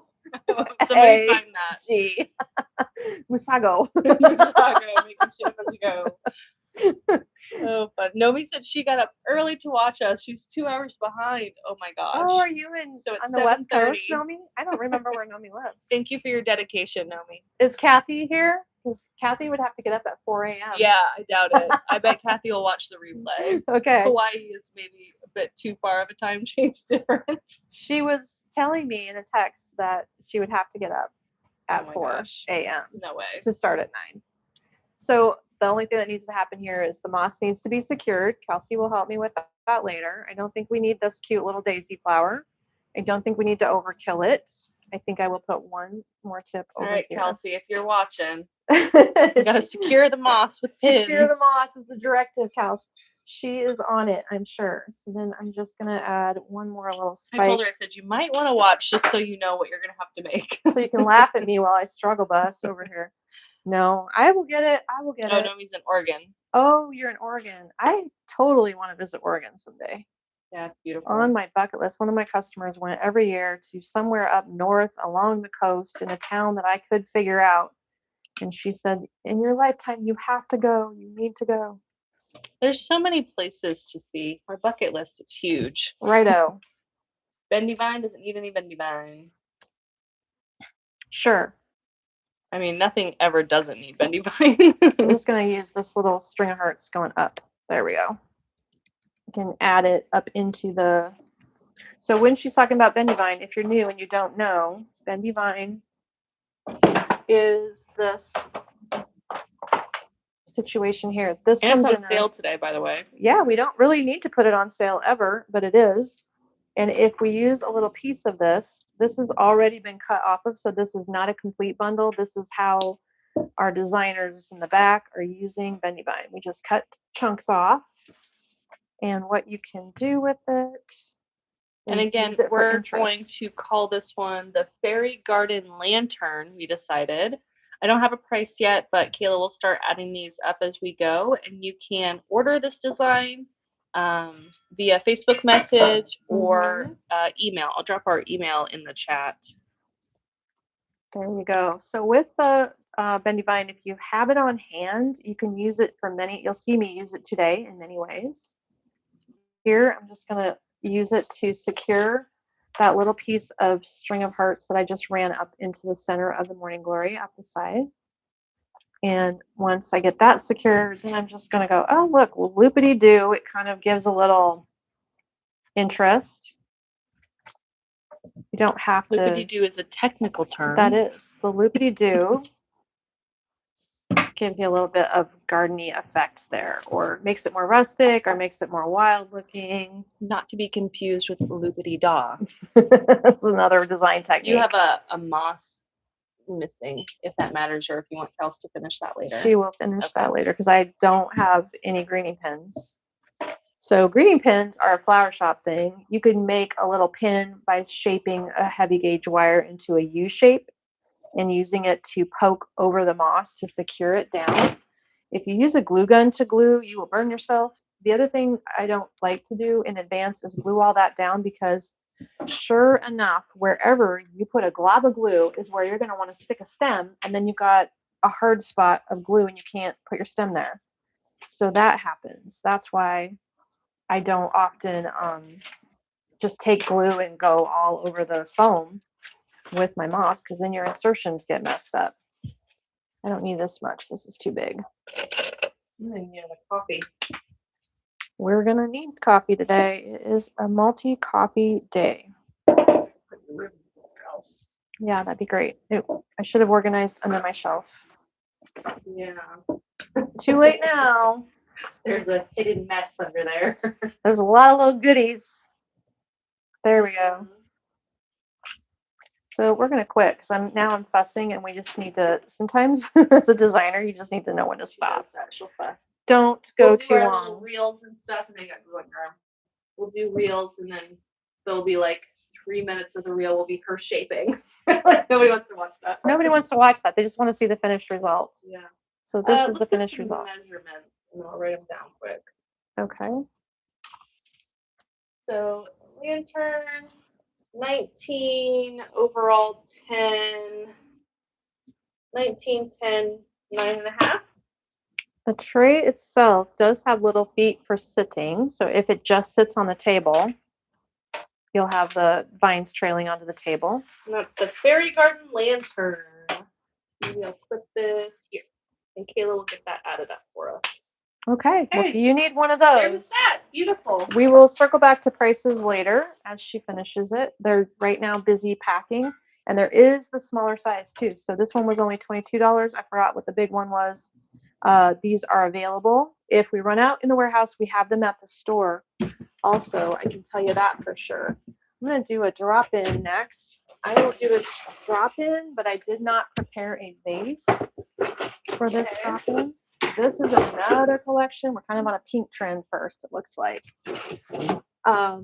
Somebody find that. G. Musago. Musago, making shit up as you go. Oh, fun. Nomi said she got up early to watch us. She's 2 hours behind. Oh my gosh. Oh, are you in on the West Coast, Nomi? I don't remember where Nomi lives. Thank you for your dedication, Nomi. Is Kathy here? Because Kathy would have to get up at 4 a.m. Yeah, I doubt it. I bet Kathy will watch the replay. Okay. Hawaii is maybe a bit too far of a time change difference. She was telling me in a text that she would have to get up at 4 a.m. No way. To start at 9. So the only thing that needs to happen here is the moss needs to be secured. Kelsey will help me with that later. I don't think we need this cute little daisy flower. I don't think we need to overkill it. I think I will put one more tip over here. All right, Kelsey, if you're watching, you gotta secure the moss with pins. Secure the moss is the directive, Kelsey. She is on it, I'm sure. So then I'm just going to add one more little spike. I told her, I said, you might want to watch just so you know what you're going to have to make. So you can laugh at me while I struggle bus over here. No, I will get it. I will get it. Oh, no, he's in Oregon. Oh, you're in Oregon. I totally want to visit Oregon someday. Yeah, it's beautiful. On my bucket list, one of my customers went every year to somewhere up north along the coast in a town that I could figure out. And she said, in your lifetime, you have to go. You need to go. There's so many places to see. Our bucket list is huge. Righto. Bendy vine doesn't need any bendy vine. Sure. I mean, nothing ever doesn't need bendy vine. I'm just going to use this little string of hearts going up. There we go. You can add it up into the... So when she's talking about bendy vine, if you're new and you don't know, bendy vine is this situation here. This and comes it's on sale today, by the way. Yeah, we don't really need to put it on sale ever, but it is. And if we use a little piece of this, this has already been cut off of, so this is not a complete bundle. This is how our designers in the back are using bendy vine. We just cut chunks off. And what you can do with it. And again, we're going to call this one the Fairy Garden Lantern, we decided. I don't have a price yet, but Kayla will start adding these up as we go. And you can order this design via Facebook message or email. I'll drop our email in the chat. There you go. So with the bendy vine, if you have it on hand, you can use it for many. You'll see me use it today in many ways. Here, I'm just going to use it to secure that little piece of string of hearts that I just ran up into the center of the morning glory up the side. And once I get that secure, then I'm just going to go, oh, look, loopity-doo. It kind of gives a little interest. You don't have to. Loopity-doo is a technical term. That is. The loopity-doo gives you a little bit of gardeny effect there, or makes it more rustic, or makes it more wild looking. Not to be confused with loopity-daw. That's another design technique. You have a moss missing, if that matters, or if you want Kels to finish that later. She will finish that later because I don't have any greening pins. So greening pins are a flower shop thing. You can make a little pin by shaping a heavy gauge wire into a U shape and using it to poke over the moss to secure it down. If you use a glue gun to glue, you will burn yourself. The other thing I don't like to do in advance is glue all that down, because sure enough, wherever you put a glob of glue is where you're going to want to stick a stem, and then you've got a hard spot of glue and you can't put your stem there. So that happens. That's why I don't often just take glue and go all over the foam with my moss, because then your insertions get messed up. I don't need this much. This is too big. I'm going to need a coffee. We're going to need coffee today. It is a multi-coffee day. Yeah, that'd be great. I should have organized under my shelf. Yeah. Too late now. There's a hidden mess under there. There's a lot of little goodies. There we go. So we're going to quit because I'm fussing, and we just need to, sometimes as a designer, you just need to know when to stop. She'll fuss. Don't go too long. Little reels and stuff, and they got glue in your arm. We'll do reels, and then there'll be like 3 minutes of the reel will be her shaping. Nobody wants to watch that. Nobody wants to watch that. They just want to see the finished results. Yeah. So this is the finished result. Measurements, and I'll write them down quick. Okay. So lantern, 19, overall 10, 19, 10, 9.5. The tray itself does have little feet for sitting. So if it just sits on the table, you'll have the vines trailing onto the table. And that's the Fairy Garden Lantern. Maybe I'll put this here. And Kayla will get that added up for us. Okay. Well, if you need one of those, there's that. Beautiful. We will circle back to prices later as she finishes it. They're right now busy packing, and there is the smaller size too. So this one was only $22. I forgot what the big one was. These are available. If we run out in the warehouse, we have them at the store. Also, I can tell you that for sure. I'm going to do a drop-in next. I will do a drop-in, but I did not prepare a vase for this drop-in. This is another collection. We're kind of on a pink trend first, it looks like. How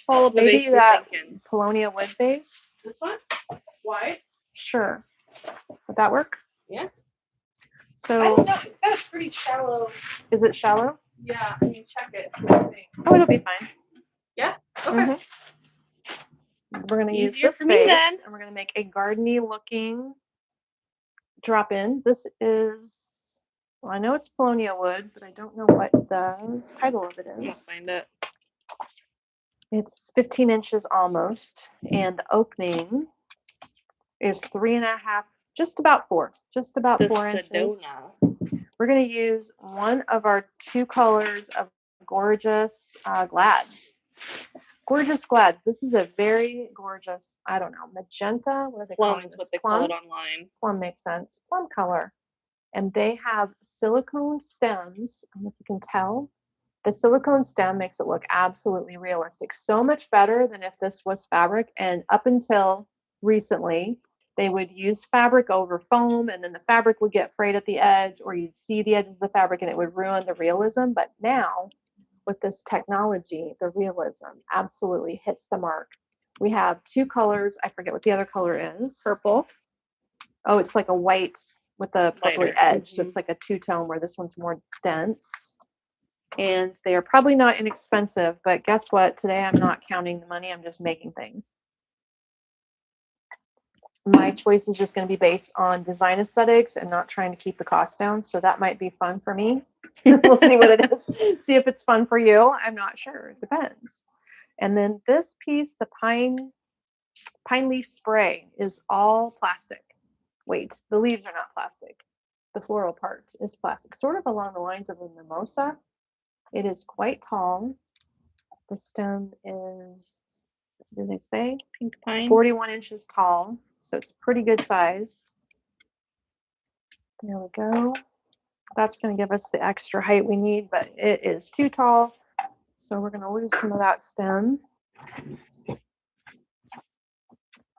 tall of a maybe vase that you thinking? Paulownia wood vase. This one? Wide? Sure. Would that work? Yeah. So I don't know. It's got a pretty shallow. Is it shallow? Yeah. I mean, check it. What do you think? Oh, it'll be fine. Yeah. Okay. We're gonna use Easier this for me vase, then. and we're gonna make a gardeny looking drop in. This is, well, I know it's Paulownia wood, but I don't know what the title of it I'm gonna is. find it. It's 15 inches almost, and the opening is 3.5, just about 4 inches. Sedona. We're going to use one of our 2 colors of gorgeous glads. Gorgeous glads. This is a very gorgeous, I don't know, magenta. What are they Plum calling is this? what they Plum? call it online. Plum makes sense. Plum color. And they have silicone stems. I don't know if you can tell. The silicone stem makes it look absolutely realistic. So much better than if this was fabric. And up until recently, they would use fabric over foam, and then the fabric would get frayed at the edge, or you'd see the edges of the fabric and it would ruin the realism. But now, with this technology, the realism absolutely hits the mark. We have 2 colors. I forget what the other color is. Purple. Oh, it's like a white with a purpley Lighter. edge. So it's like a 2-tone where this one's more dense. And they are probably not inexpensive, but guess what? Today I'm not counting the money. I'm just making things. My choice is just going to be based on design aesthetics and not trying to keep the cost down. So that might be fun for me. We'll see what it is. See if it's fun for you. I'm not sure. It depends. And then this piece, the pine leaf spray, is all plastic. Wait, the leaves are not plastic. The floral part is plastic, sort of along the lines of a mimosa. It is quite tall. The stem is, what did they say? Pink pine. 41 inches tall. So it's pretty good size. There we go. That's going to give us the extra height we need, but it is too tall. So we're going to lose some of that stem.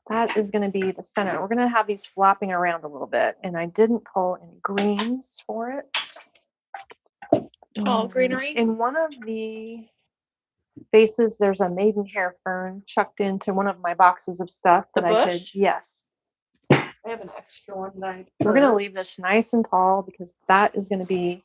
That is going to be the center. We're going to have these flopping around a little bit, and I didn't pull any greens for it. Tall greenery. In one of the vases, there's a maidenhair fern chucked into one of my boxes of stuff that I could. Yes. I have an extra one that We're going to leave this nice and tall because that is going to be,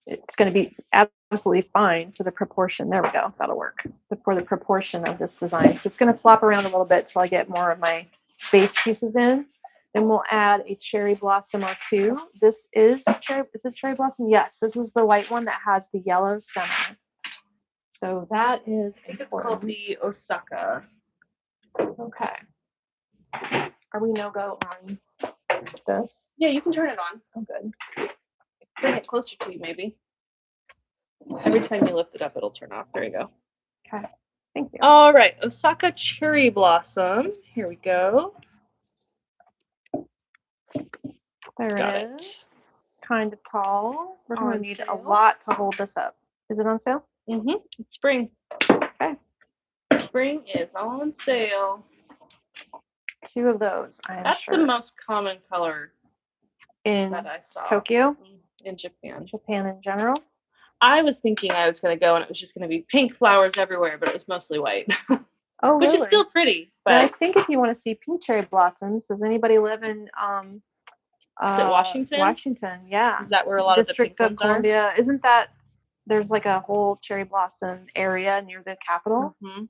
it's going to be absolutely fine for the proportion. There we go. That'll work for the proportion of this design. So it's going to flop around a little bit till I get more of my base pieces in. Then we'll add a cherry blossom or 2. This is cherry. Is it cherry blossom? Yes. This is the white one that has the yellow center. So that is I think it's called the Osaka. Okay. Are we no-go on this? Yeah, you can turn it on. Oh, good. Bring it closer to you, maybe. Every time you lift it up, it'll turn off. There you go. Okay. Thank you. All right. Osaka cherry blossom. Here we go. There Got it is. it. Kind of tall. We're going to need a sale. lot to hold this up. Is it on sale? Mm-hmm. It's spring. Okay. Spring is on sale. 2 of those, I am That's sure. the most common color in that I saw. Tokyo? In Japan. Japan in general? I was thinking I was going to go and it was just going to be pink flowers everywhere, but it was mostly white. Oh, Which really? is still pretty. But I think if you want to see pink cherry blossoms, does anybody live in is it Washington? Washington, yeah. Is that where a lot District of the pink of Columbia? Isn't that, there's like a whole cherry blossom area near the capital? Mm-hmm.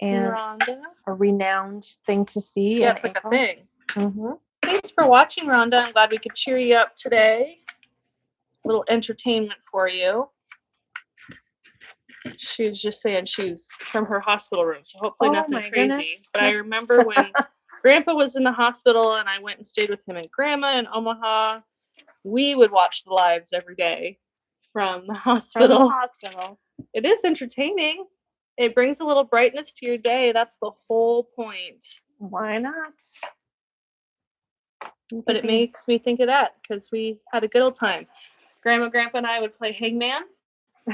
And Rhonda? a renowned thing to see. Yeah, it's like April. a thing. Mm-hmm. Thanks for watching, Rhonda. I'm glad we could cheer you up today. A little entertainment for you. She was just saying she's from her hospital room, so hopefully nothing crazy. Goodness. But I remember when Grandpa was in the hospital and I went and stayed with him and Grandma in Omaha, we would watch the lives every day from the hospital. It is entertaining. It brings a little brightness to your day. That's the whole point. Why not? But it makes me think of that because we had a good old time. Grandma, Grandpa, and I would play hangman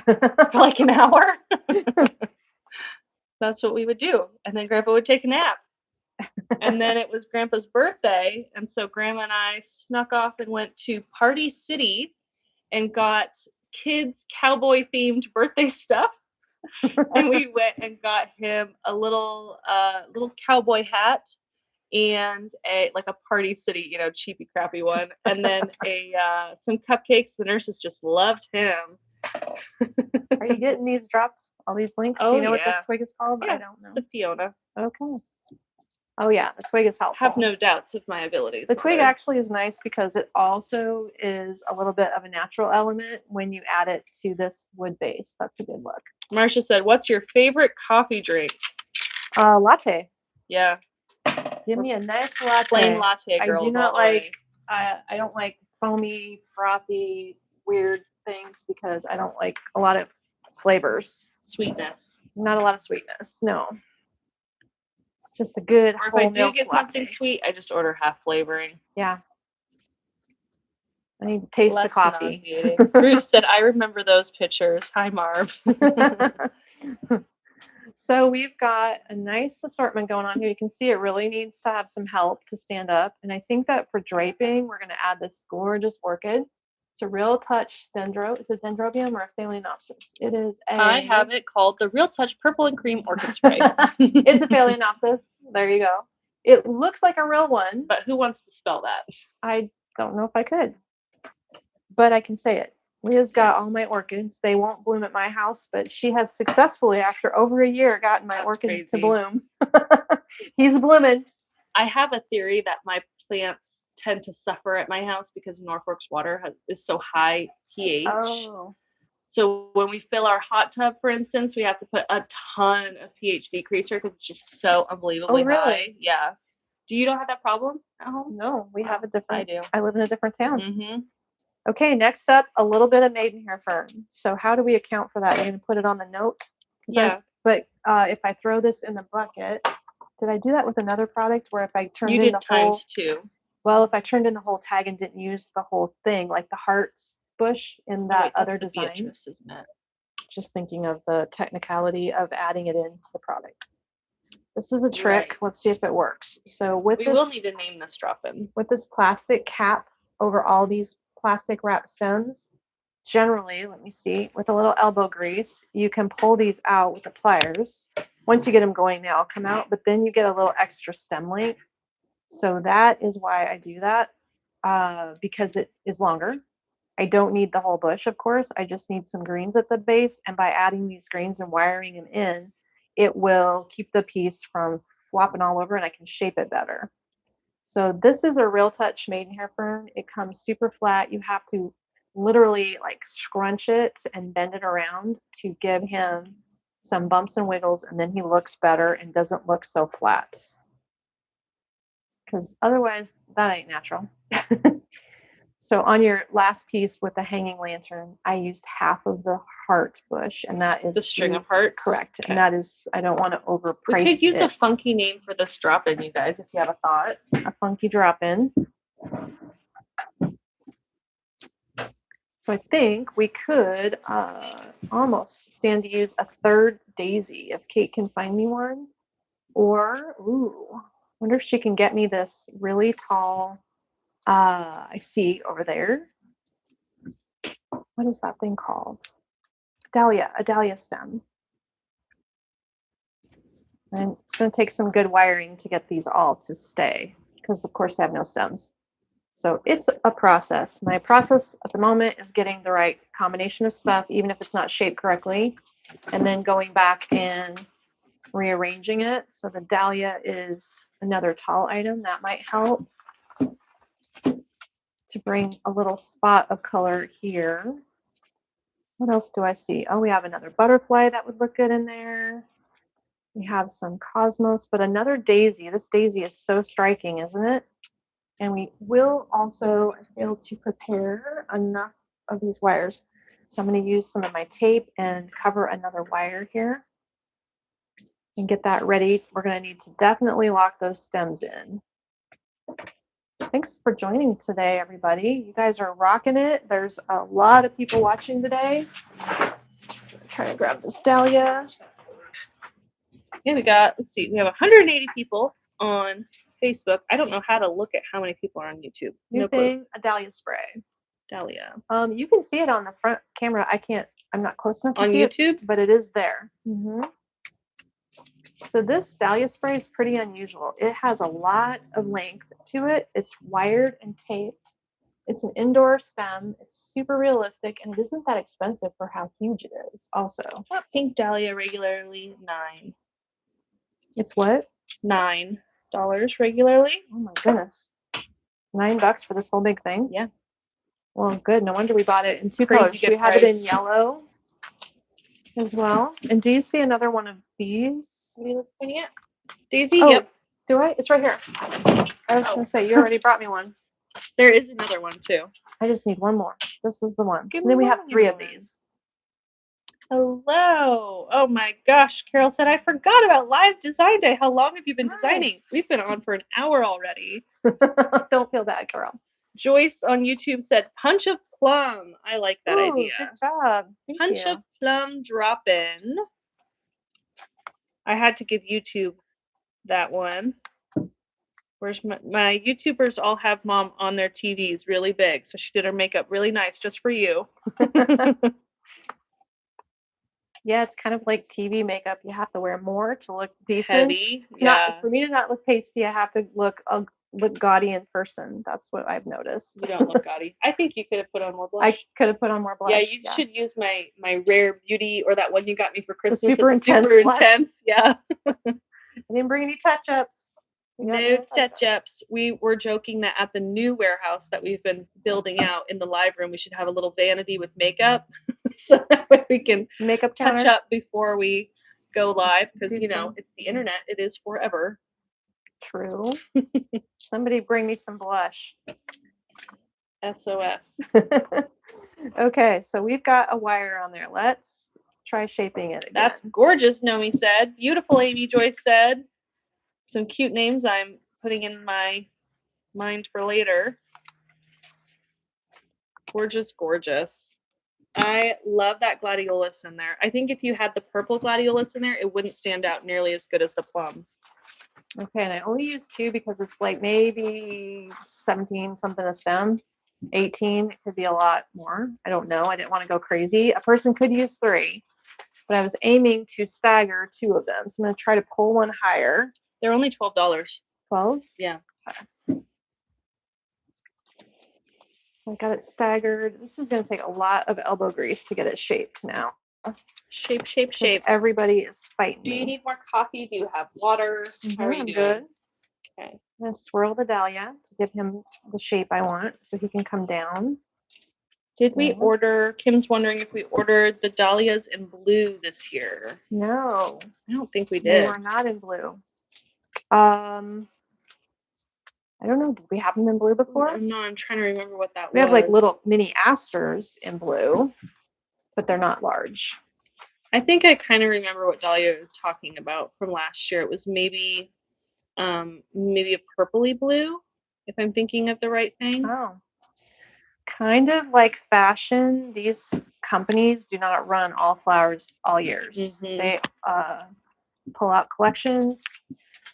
for like an hour. That's what we would do. And then Grandpa would take a nap. And then it was Grandpa's birthday, and so Grandma and I snuck off and went to Party City and got kids cowboy themed birthday stuff. And we went and got him a little cowboy hat and a Party City, cheapy crappy one, and then some cupcakes. The nurses just loved him. Are you getting these dropped? All these links? Oh, do you know what this twig is called? Yeah, I don't know. It's the Fiona. Okay. Oh yeah, the twig is helpful. Have no doubts of my abilities. The twig actually is nice because it also is a little bit of a natural element when you add it to this wood base. That's a good look. Marcia said, "What's your favorite coffee drink?" Latte. Yeah. Give me a nice latte. Plain latte, girls. I do not like. I don't like foamy, frothy, weird things because I don't like a lot of flavors. Sweetness. Not a lot of sweetness. No. Just a good or whole if I do milk get latte. something sweet, I just order half flavoring. Yeah. I need to taste the coffee. Ruth said, "I remember those pictures." Hi, Marv. So we've got a nice assortment going on here. You can see it really needs to have some help to stand up. And I think that for draping, we're going to add this gorgeous orchid. It's a Real Touch dendro. Is it dendrobium or a phalaenopsis? It is a... I have it called the Real Touch Purple and Cream Orchid Spray. It's a phalaenopsis. There you go. It looks like a real one. But who wants to spell that? I don't know if I could. But I can say it. Leah's got all my orchids. They won't bloom at my house, but she has successfully, after over a year, gotten my orchid to bloom. He's blooming. I have a theory that my plants tend to suffer at my house because Norfolk's water is so high pH. Oh. So when we fill our hot tub, for instance, we have to put a ton of pH decreaser because it's just so unbelievably high. Yeah. Do you don't have that problem at home? No, we have a different. I do. I live in a different town. Mm-hmm. Okay, next up, a little bit of maidenhair fern. So how do we account for that? You're going to put it on the note? Yeah. But if I throw this in the bucket, did I do that with another product where if I turned in the whole... times two. Well, if I turned in the whole tag and didn't use the whole thing, like the hearts bush in that other design. Beatrice, isn't it? Just thinking of the technicality of adding it into the product. This is a trick. Right. Let's see if it works. So with we will need to name this drop-in. With this plastic cap over all these plastic wrap stems, generally, let me see, with a little elbow grease, you can pull these out with the pliers. Once you get them going, they all come out, but then you get a little extra stem length. So that is why I do that, because it is longer. I don't need the whole bush, of course. I just need some greens at the base, and by adding these greens and wiring them in, it will keep the piece from flopping all over, and I can shape it better. So this is a Real Touch maidenhair fern. It comes super flat. You have to literally like scrunch it and bend it around to give him some bumps and wiggles, and then he looks better and doesn't look so flat. Because otherwise, that ain't natural. So on your last piece with the hanging lantern, I used half of the heart bush, and that is the string of hearts. Correct. Okay. And that is, I don't want to overprice it. We could use a funky name for this drop-in, you guys, if you have a thought. A funky drop-in. So I think we could almost stand to use a third daisy if Kate can find me one. Or, ooh, wonder if she can get me this really tall. I see over there. What is that thing called? Dahlia, a dahlia stem. And it's going to take some good wiring to get these all to stay, because of course they have no stems. So it's a process. My process at the moment is getting the right combination of stuff, even if it's not shaped correctly, and then going back and rearranging it. So the dahlia is another tall item that might help to bring a little spot of color here. What else do I see? Oh, we have another butterfly that would look good in there. We have some cosmos, but another daisy. This daisy is so striking, isn't it? And we will also be able to prepare enough of these wires. So I'm going to use some of my tape and cover another wire here and get that ready. We're going to need to definitely lock those stems in. Thanks for joining today, everybody. You guys are rocking it. There's a lot of people watching today. I'm trying to grab this dahlia. Here we got, let's see, we have 180 people. on Facebook. I don't know how to look at how many people are on YouTube. New thing, a dahlia spray. Dahlia. You can see it on the front camera. I'm not close enough to on see YouTube? it, but it is there. So this dahlia spray is pretty unusual. It has a lot of length to it. It's wired and taped. It's an indoor stem. It's super realistic, and it isn't that expensive for how huge it is also. Pink dahlia regularly, $9. It's what? $9 regularly. Oh my goodness. $9 for this whole big thing? Yeah. Well, good. No wonder we bought it in two Crazy colors. good We have it in price. yellow as well. And do you see another one of these? What are you looking at? Daisy? Oh, Yep. do I? It's right here. I was going to say, you already brought me one. There is another one too. I just need one more. This is the one. Give So then we me have one 3 of more. these. Hello. Oh my gosh. Carol said, I forgot about live design day. How long have you been designing? We've been on for an hour already. Don't feel bad, girl. Joyce on YouTube said, Punch of Plum. I like that idea. Good job. Thank Punch you. of Plum drop in. I had to give YouTube that one. Where's my YouTubers all have mom on their TVs really big. So she did her makeup really nice just for you. Yeah, it's kind of like TV makeup. You have to wear more to look decent. Heavy. Yeah. For me to not look pasty, I have to look gaudy in person. That's what I've noticed. You don't look gaudy. I think you could have put on more blush. I could have put on more blush. Yeah, you should use my Rare Beauty or that one you got me for Christmas. Super intense. Yeah. I didn't bring any touch-ups. No touch-ups. We were joking that at the new warehouse that we've been building out in the live room, we should have a little vanity with makeup. So that way we can makeup touch up before we go live. Because, it's the internet. It is forever. True. Somebody bring me some blush. SOS. Okay, so we've got a wire on there. Let's try shaping it again. That's gorgeous, Nomi said. Beautiful, Amy Joyce said. Some cute names I'm putting in my mind for later. Gorgeous, gorgeous. I love that gladiolus in there. I think if you had the purple gladiolus in there, it wouldn't stand out nearly as good as the plum. Okay, and I only use 2 because it's like maybe 17 something a stem. 18, it could be a lot more. I don't know. I didn't want to go crazy. A person could use 3, but I was aiming to stagger 2 of them. So I'm going to try to pull one higher. They're only $12. 12? Yeah. Okay. So I got it staggered. This is going to take a lot of elbow grease to get it shaped now. Shape. Everybody is fighting. Do you need more coffee? Do you have water? How are you doing? Good. Okay. I'm going to swirl the dahlia to give him the shape I want so he can come down. Did we order, Kim's wondering if we ordered the dahlias in blue this year. No. I don't think we did. They were not in blue. I don't know. Did we have them in blue before? No, I'm trying to remember what that was. We have like little mini asters in blue, but they're not large. I think I kind of remember what Dahlia was talking about from last year. It was maybe a purpley blue, if I'm thinking of the right thing. Oh. Kind of like fashion, these companies do not run all flowers all years. They pull out collections,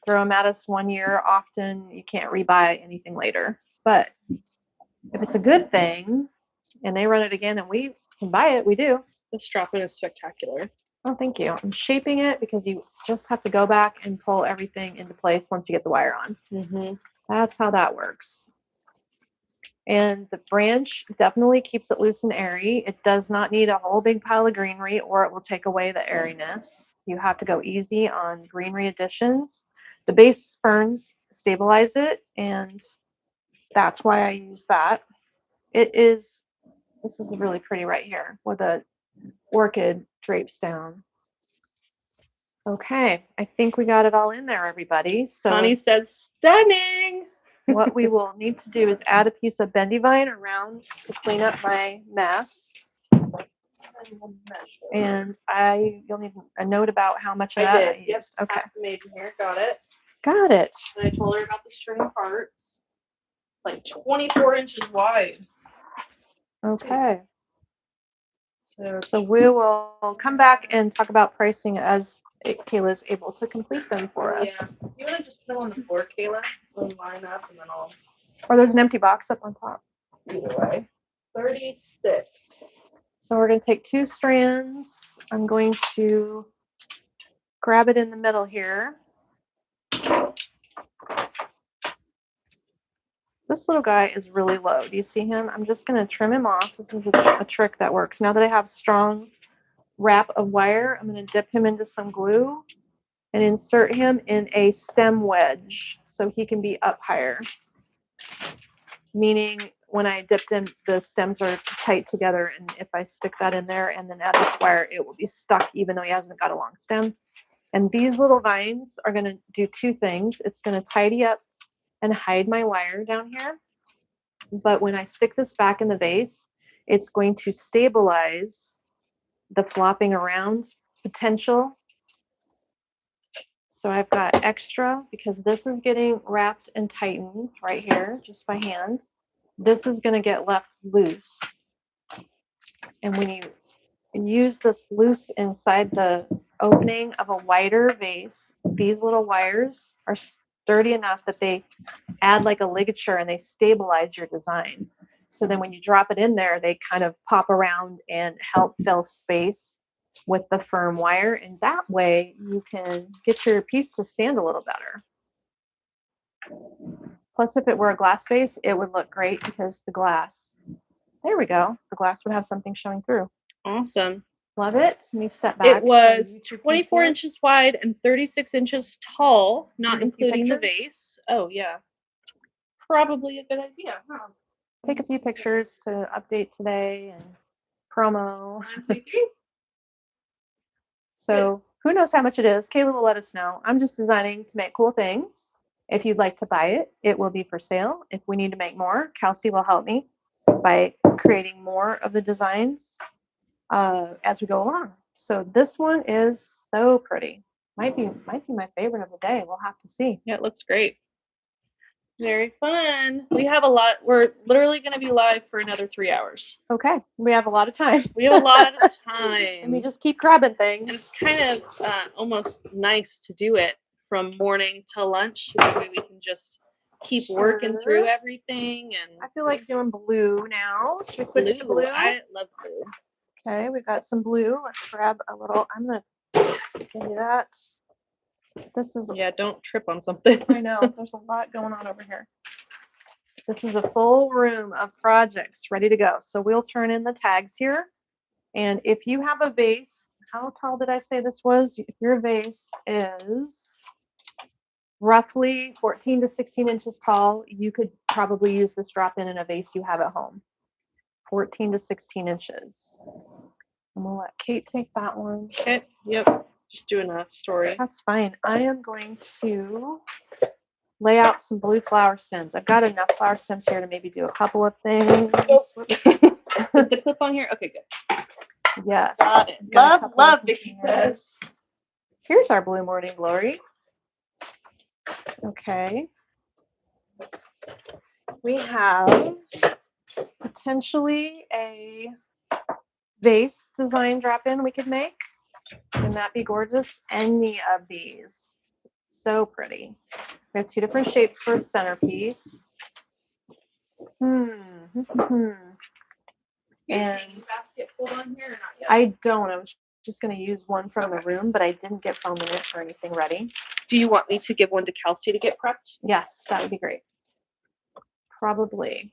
throw them at us one year. Often you can't rebuy anything later. But if it's a good thing and they run it again and we can buy it, we do. This drop-in is spectacular. Oh, thank you. I'm shaping it because you just have to go back and pull everything into place once you get the wire on. That's how that works. And the branch definitely keeps it loose and airy. It does not need a whole big pile of greenery or it will take away the airiness. You have to go easy on greenery additions. The base ferns stabilize it, and that's why I use that. This is really pretty right here with a orchid drapes down. Okay, I think we got it all in there, everybody. So Connie said stunning. What we will need to do is add a piece of bendy vine around to clean up my mess. And you'll need a note about how much of that I used. Yep. Okay. Made in here. Got it. Got it. And I told her about the string parts. Like 24 inches wide. Okay. So we will come back and talk about pricing as Kayla's able to complete them for us. Yeah. Do you want to just put them on the floor, Kayla? We'll line up and then I'll. Or there's an empty box up on top. Either way. 36. So we're going to take 2 strands. I'm going to grab it in the middle here. This little guy is really low. Do you see him? I'm just going to trim him off. This is a trick that works. Now that I have strong wrap of wire, I'm going to dip him into some glue and insert him in a stem wedge so he can be up higher. Meaning when I dipped in, the stems are tight together, and if I stick that in there and then add this wire, it will be stuck even though he hasn't got a long stem. And these little vines are going to do 2 things. It's going to tidy up and hide my wire down here. But when I stick this back in the vase, it's going to stabilize the flopping around potential. So I've got extra because this is getting wrapped and tightened right here just by hand. This is going to get left loose. And when you use this loose inside the opening of a wider vase, these little wires are sturdy enough that they add like a ligature and they stabilize your design. So then when you drop it in there, they kind of pop around and help fill space with the firm wire. And that way you can get your piece to stand a little better. Plus, if it were a glass vase, it would look great because the glass, there we go, the glass would have something showing through. Awesome. Love it. Let me step back. It was 24 inches wide and 36 inches tall, not including the vase. Oh, yeah. Probably a good idea, huh? Take a few pictures to update today and promo. So who knows how much it is? Kayla will let us know. I'm just designing to make cool things. If you'd like to buy it, it will be for sale. If we need to make more, Kelsey will help me by creating more of the designs as we go along. So this one is so pretty. Might be my favorite of the day. We'll have to see. Yeah, it looks great. Very fun. We have a lot. We're literally going to be live for another 3 hours. Okay. We have a lot of time. We have a lot of time. And we just keep grabbing things. And it's kind of almost nice to do it from morning to lunch so that way we can just keep working through everything. And I feel like doing blue now. Should we switch to blue? I love blue. Okay, we've got some blue. Let's grab a little. I'm going to give you that. This is, yeah, don't trip on something. I know, there's a lot going on over here. This is a full room of projects ready to go. So we'll turn in the tags here. And if you have a vase, how tall did I say this was? If your vase is roughly 14 to 16 inches tall, you could probably use this drop-in in a vase you have at home. 14 to 16 inches. And we'll let Kate take that one. Okay, yep. Just doing a story. That's fine. I am going to lay out some blue flower stems. I've got enough flower stems here to maybe do a couple of things. Is the clip on here? Okay, good. Yes. Got it. Love, Vicky says. Here's our blue morning glory. Okay. We have potentially a vase design drop-in we could make. Wouldn't that be gorgeous? Any of these. So pretty. We have 2 different shapes for a centerpiece. And basket full on here or not yet? I don't. I was just going to use one from the room, but I didn't get foam in it or anything ready. Do you want me to give one to Kelsey to get prepped? Yes, that would be great. Probably.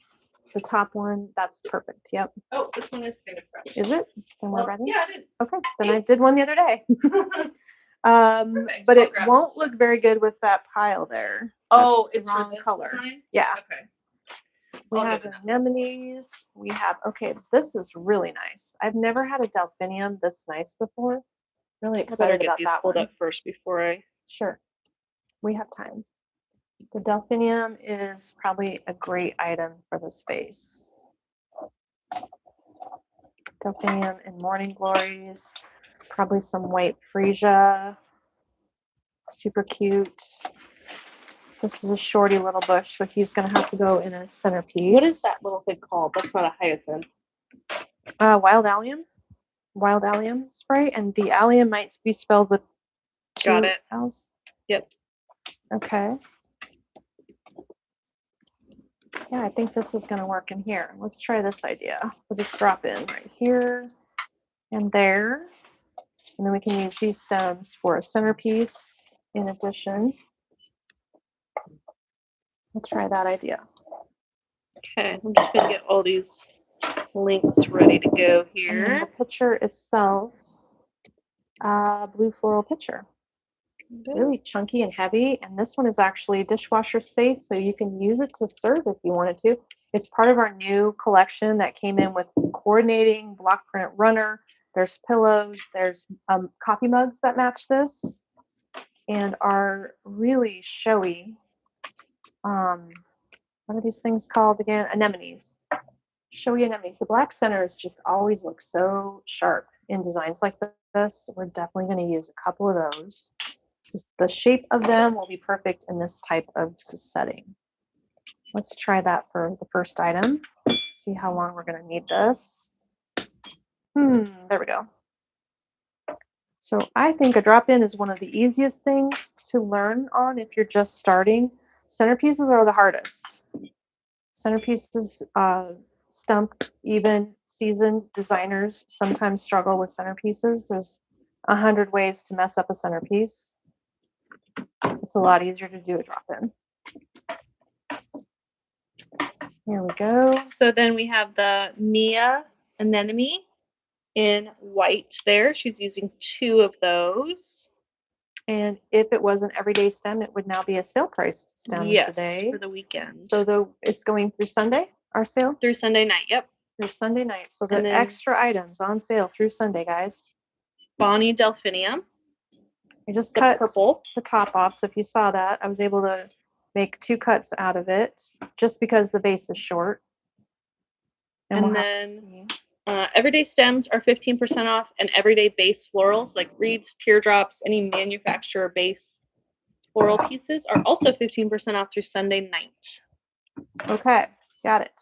The top one, that's perfect. Yep. Oh, this one is kind of prepped. Is it? Then we're ready? Yeah, I did. Okay. Then I did one the other day. Perfect. But I'll it won't look very good with that pile there. Oh, That's it's the for wrong this color. design? Yeah. Okay. We I'll have give it anemones. We have, okay, this is really nice. I've never had a delphinium this nice before. Really I better excited get about these that pulled one. up first before I. Sure. We have time. The delphinium is probably a great item for the space. Delphinium and morning glories. Probably some white freesia. Super cute. This is a shorty little bush, so he's going to have to go in a centerpiece. What is that little thing called? That's not a hyacinth. Wild allium. Wild allium spray. And the allium might be spelled with Got it. Else? Yep. Okay. Yeah, I think this is going to work in here. Let's try this idea. We'll just drop in right here and there. And then we can use these stems for a centerpiece in addition. We'll try that idea. Okay, I'm just going to get all these links ready to go here. And then the pitcher itself, blue floral pitcher. Really chunky and heavy, and this one is actually dishwasher safe, so you can use it to serve if you wanted to. It's part of our new collection that came in with coordinating block print runner. There's pillows, there's coffee mugs that match this, and are really showy. What are these things called again? Anemones. Showy anemones. The black centers just always look so sharp in designs like this. We're definitely going to use a couple of those. Just the shape of them will be perfect in this type of setting. Let's try that for the first item. See how long we're going to need this. There we go. So I think a drop-in is one of the easiest things to learn on if you're just starting. Centerpieces are the hardest. Centerpieces, stumped, even seasoned designers sometimes struggle with centerpieces. There's 100 ways to mess up a centerpiece. It's a lot easier to do a drop-in. Here we go. So then we have the Mia anemone in white there. She's using 2 of those. And if it was an everyday stem, it would now be a sale priced stem today. For the weekend. So it's going through Sunday, our sale? Through Sunday night, yep. Through Sunday night. So the extra items on sale through Sunday, guys. Bonnie Delphinium. I just cut purple. the top off, so if you saw that, I was able to make 2 cuts out of it just because the base is short. And we'll then everyday stems are 15% off, and everyday base florals like reeds, teardrops, any manufacturer base floral pieces are also 15% off through Sunday night. Okay, got it.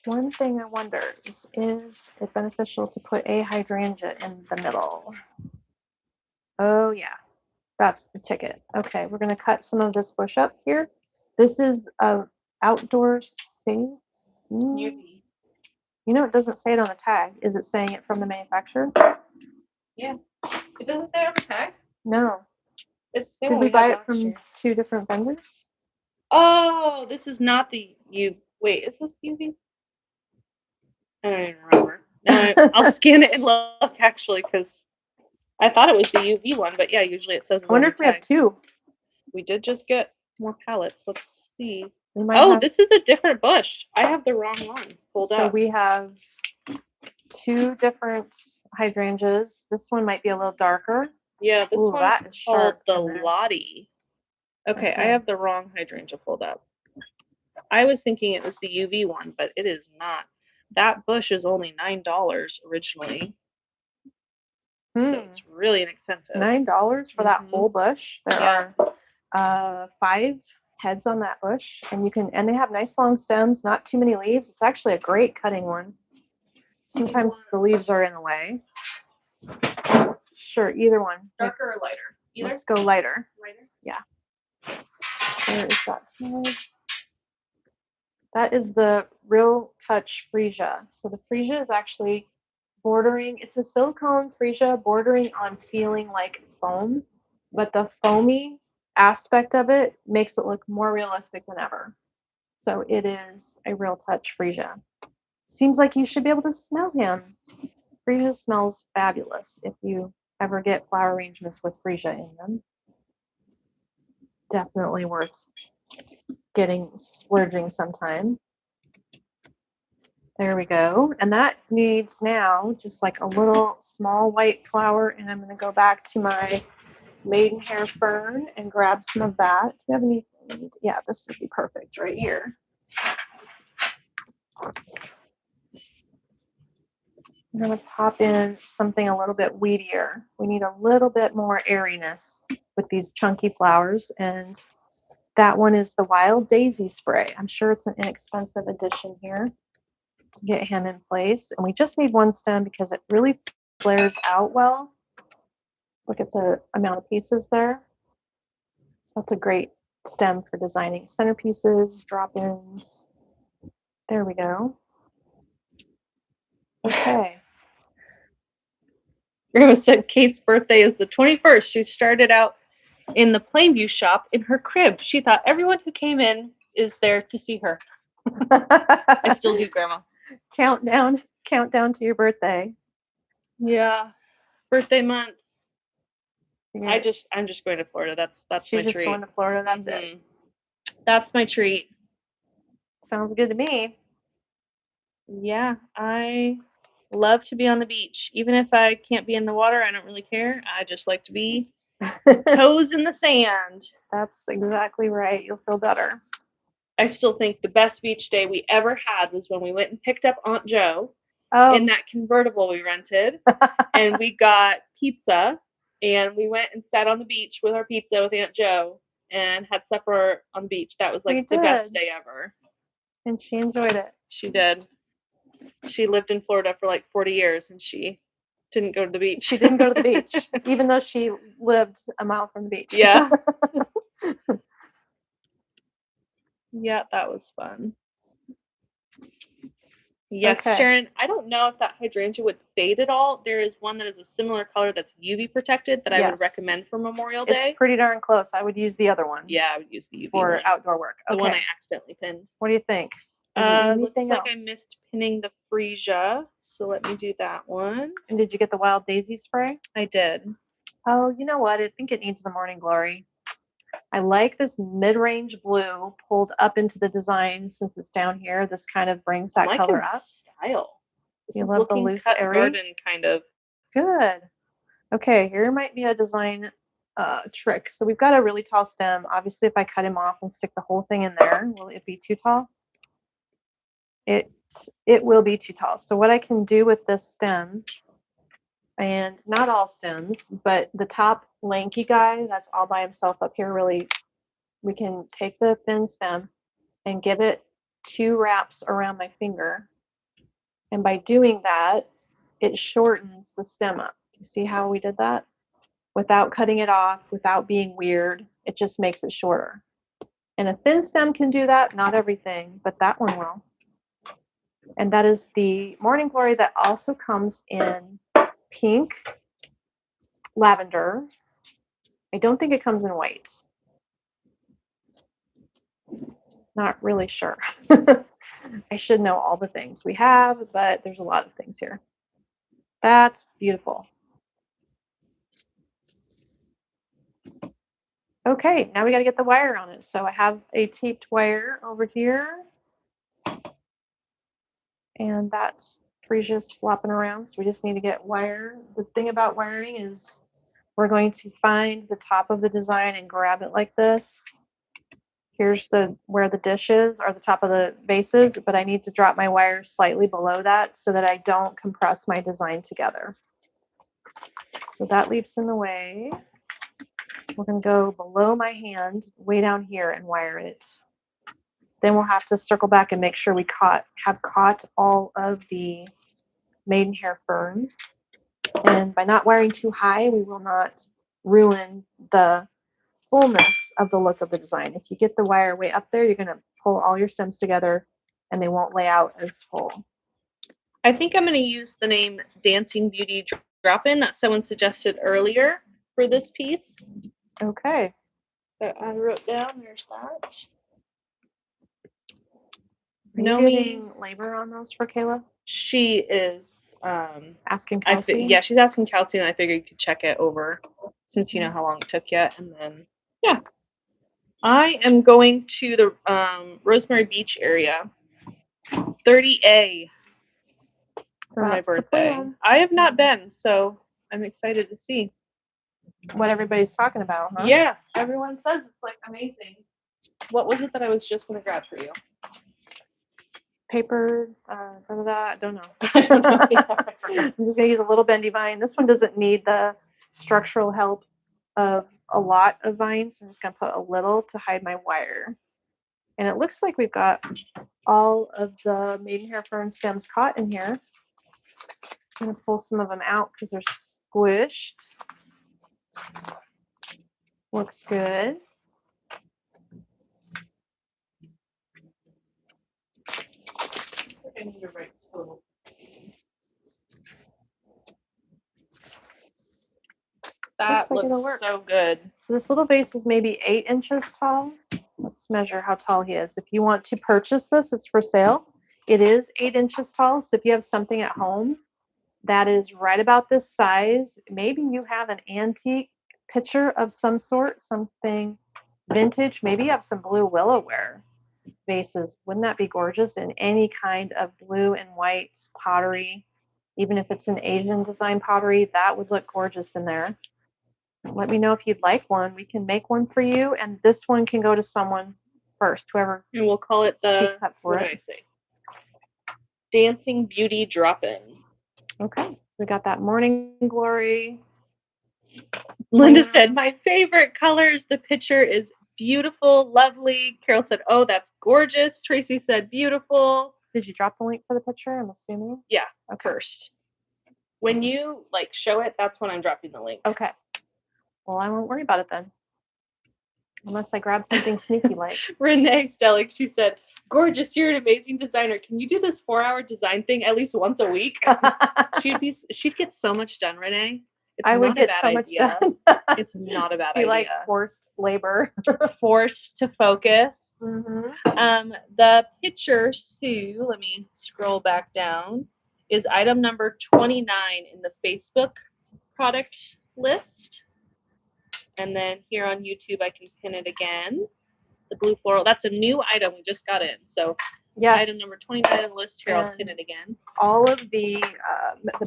One thing I wonder is it beneficial to put a hydrangea in the middle? Oh yeah, that's the ticket. Okay, we're going to cut some of this bush up here. This is a outdoor safe. UV. You know, it doesn't say it on the tag. Is it saying it from the manufacturer? Yeah. It doesn't say it on the tag? No. Did we buy it from 2 different vendors? Oh, this is not the wait, is this UV? I don't even remember. No, I'll scan it and look actually, because I thought it was the UV one, but yeah, usually it says. I wonder if we have 2. We did just get more pallets. Let's see. Oh, this is a different bush. I have the wrong one pulled up. So we have 2 different hydrangeas. This one might be a little darker. Yeah, this one's called the Lottie. Okay, I have the wrong hydrangea pulled up. I was thinking it was the UV one, but it is not. That bush is only $9 originally. So it's really inexpensive. $9 for that whole bush. There are 5 heads on that bush, and they have nice long stems, not too many leaves. It's actually a great cutting one. Sometimes the leaves are in the way. Sure, either one. Darker or lighter? Either? Let's go lighter. Lighter? Yeah. Where is that tag? That is the Real Touch freesia. So the freesia is actually bordering, it's a silicone freesia bordering on feeling like foam, but the foamy aspect of it makes it look more realistic than ever. So it is a Real Touch freesia. Seems like you should be able to smell him. Freesia smells fabulous if you ever get flower arrangements with freesia in them. Definitely worth splurging sometime. There we go. And that needs now just like a little small white flower, and I'm going to go back to my maidenhair fern and grab some of that. Do we have anything? Yeah, this would be perfect right here. I'm going to pop in something a little bit weedier. We need a little bit more airiness with these chunky flowers, and that one is the Wild Daisy Spray. I'm sure it's an inexpensive addition here to get him in place. And we just need 1 stem because it really flares out well. Look at the amount of pieces there. So that's a great stem for designing centerpieces, drop-ins. There we go. Okay. Grandma said Kate's birthday is the 21st. She started out in the Plainview shop in her crib. She thought everyone who came in is there to see her. I still do, Grandma. Countdown to your birthday. Yeah, birthday month. Yeah. I'm just going to Florida. That's She's my just treat. going to Florida. That's it. That's my treat. Sounds good to me. Yeah, I love to be on the beach. Even if I can't be in the water, I don't really care. I just like to be toes in the sand. That's exactly right. You'll feel better. I still think the best beach day we ever had was when we went and picked up Aunt Jo in that convertible we rented, and we got pizza, and we went and sat on the beach with our pizza with Aunt Jo and had supper on the beach. That was like the best day ever. And she enjoyed it. She did. She lived in Florida for like 40 years, and she didn't go to the beach. She didn't go to the beach, even though she lived a mile from the beach. Yeah. Yeah, that was fun. Yes, okay. Sharon, I don't know if that hydrangea would fade at all. There is one that is a similar color that's UV protected that I would recommend for Memorial Day. It's pretty darn close. I would use the other one. Yeah, I would use the UV for one. Outdoor work. The one I accidentally pinned. What do you think? Looks like I missed pinning the freesia, so let me do that one. And did you get the wild daisy spray? I did. Oh, you know what? I think it needs the morning glory. I like this mid-range blue pulled up into the design since it's down here. This kind of brings that color up. Style. You love the loose airy garden kind of. Good. Okay, here might be a design trick. So we've got a really tall stem. Obviously, if I cut him off and stick the whole thing in there, will it be too tall? It will be too tall. So what I can do with this stem, and not all stems, but the top lanky guy that's all by himself up here, really, we can take the thin stem and give it 2 wraps around my finger. And by doing that, it shortens the stem up. Do you see how we did that? Without cutting it off, without being weird, it just makes it shorter. And a thin stem can do that, not everything, but that one will. And that is the morning glory that also comes in pink, lavender. I don't think it comes in white. Not really sure. I should know all the things we have, but there's a lot of things here. That's beautiful. Okay, now we got to get the wire on it. So I have a taped wire over here. And that freesia's flopping around, so we just need to get wire. The thing about wiring is we're going to find the top of the design and grab it like this. Here's where the dish is, or the top of the vases, but I need to drop my wire slightly below that so that I don't compress my design together. So that leaves in the way. We're going to go below my hand, way down here, and wire it. Then we'll have to circle back and make sure we have caught all of the maidenhair fern. And by not wiring too high, we will not ruin the fullness of the look of the design. If you get the wire way up there, you're going to pull all your stems together and they won't lay out as full. I think I'm going to use the name Dancing Beauty Drop-In that someone suggested earlier for this piece. Okay. That I wrote down. There's that. Are you getting labor on those for Kayla? She is asking Kelsey. Yeah, she's asking Kelsey, and I figured you could check it over since you know how long it took yet. And then, yeah. I am going to the Rosemary Beach area, 30A, for my birthday. I have not been, so I'm excited to see what everybody's talking about, huh? Yeah, everyone says it's like amazing. What was it that I was just going to grab for you? Paper, I don't know. I'm just going to use a little bendy vine. This one doesn't need the structural help of a lot of vines. I'm just going to put a little to hide my wire. And it looks like we've got all of the maidenhair fern stems caught in here. I'm going to pull some of them out because they're squished. Looks good. I need to write total. That Looks like it'll looks work. so good. So this little vase is maybe 8 inches tall. Let's measure how tall he is. If you want to purchase this, it's for sale. It is 8 inches tall. So if you have something at home that is right about this size, maybe you have an antique pitcher of some sort, something vintage. Maybe you have some blue willowware vases. Wouldn't that be gorgeous in any kind of blue and white pottery? Even if it's an Asian design pottery, that would look gorgeous in there. Let me know if you'd like one. We can make one for you, and this one can go to someone first, whoever And we'll call it the, speaks up for what it. did I say? Dancing Beauty Drop-In. Okay, we got that morning glory. Linda said, my favorite colors. The picture is beautiful, lovely. Carol said, oh, that's gorgeous. Tracy said, beautiful. Did you drop the link for the picture, I'm assuming? Yeah, first. When you like show it, that's when I'm dropping the link. Okay. Well, I won't worry about it then. Unless I grab something sneaky like. Renee Stellick, she said, gorgeous, you're an amazing designer. Can you do this 4-hour design thing at least once a week? She'd get so much done, Renee. It's I would not get a bad so much idea. done. It's not a bad Be idea. like forced labor. Forced to focus. Mm-hmm. The picture, Sue, let me scroll back down, is item number 29 in the Facebook product list. And then here on YouTube, I can pin it again. The blue floral. That's a new item we just got in. So yes. Item number 29 on the list. Here, I'll pin it again. All of the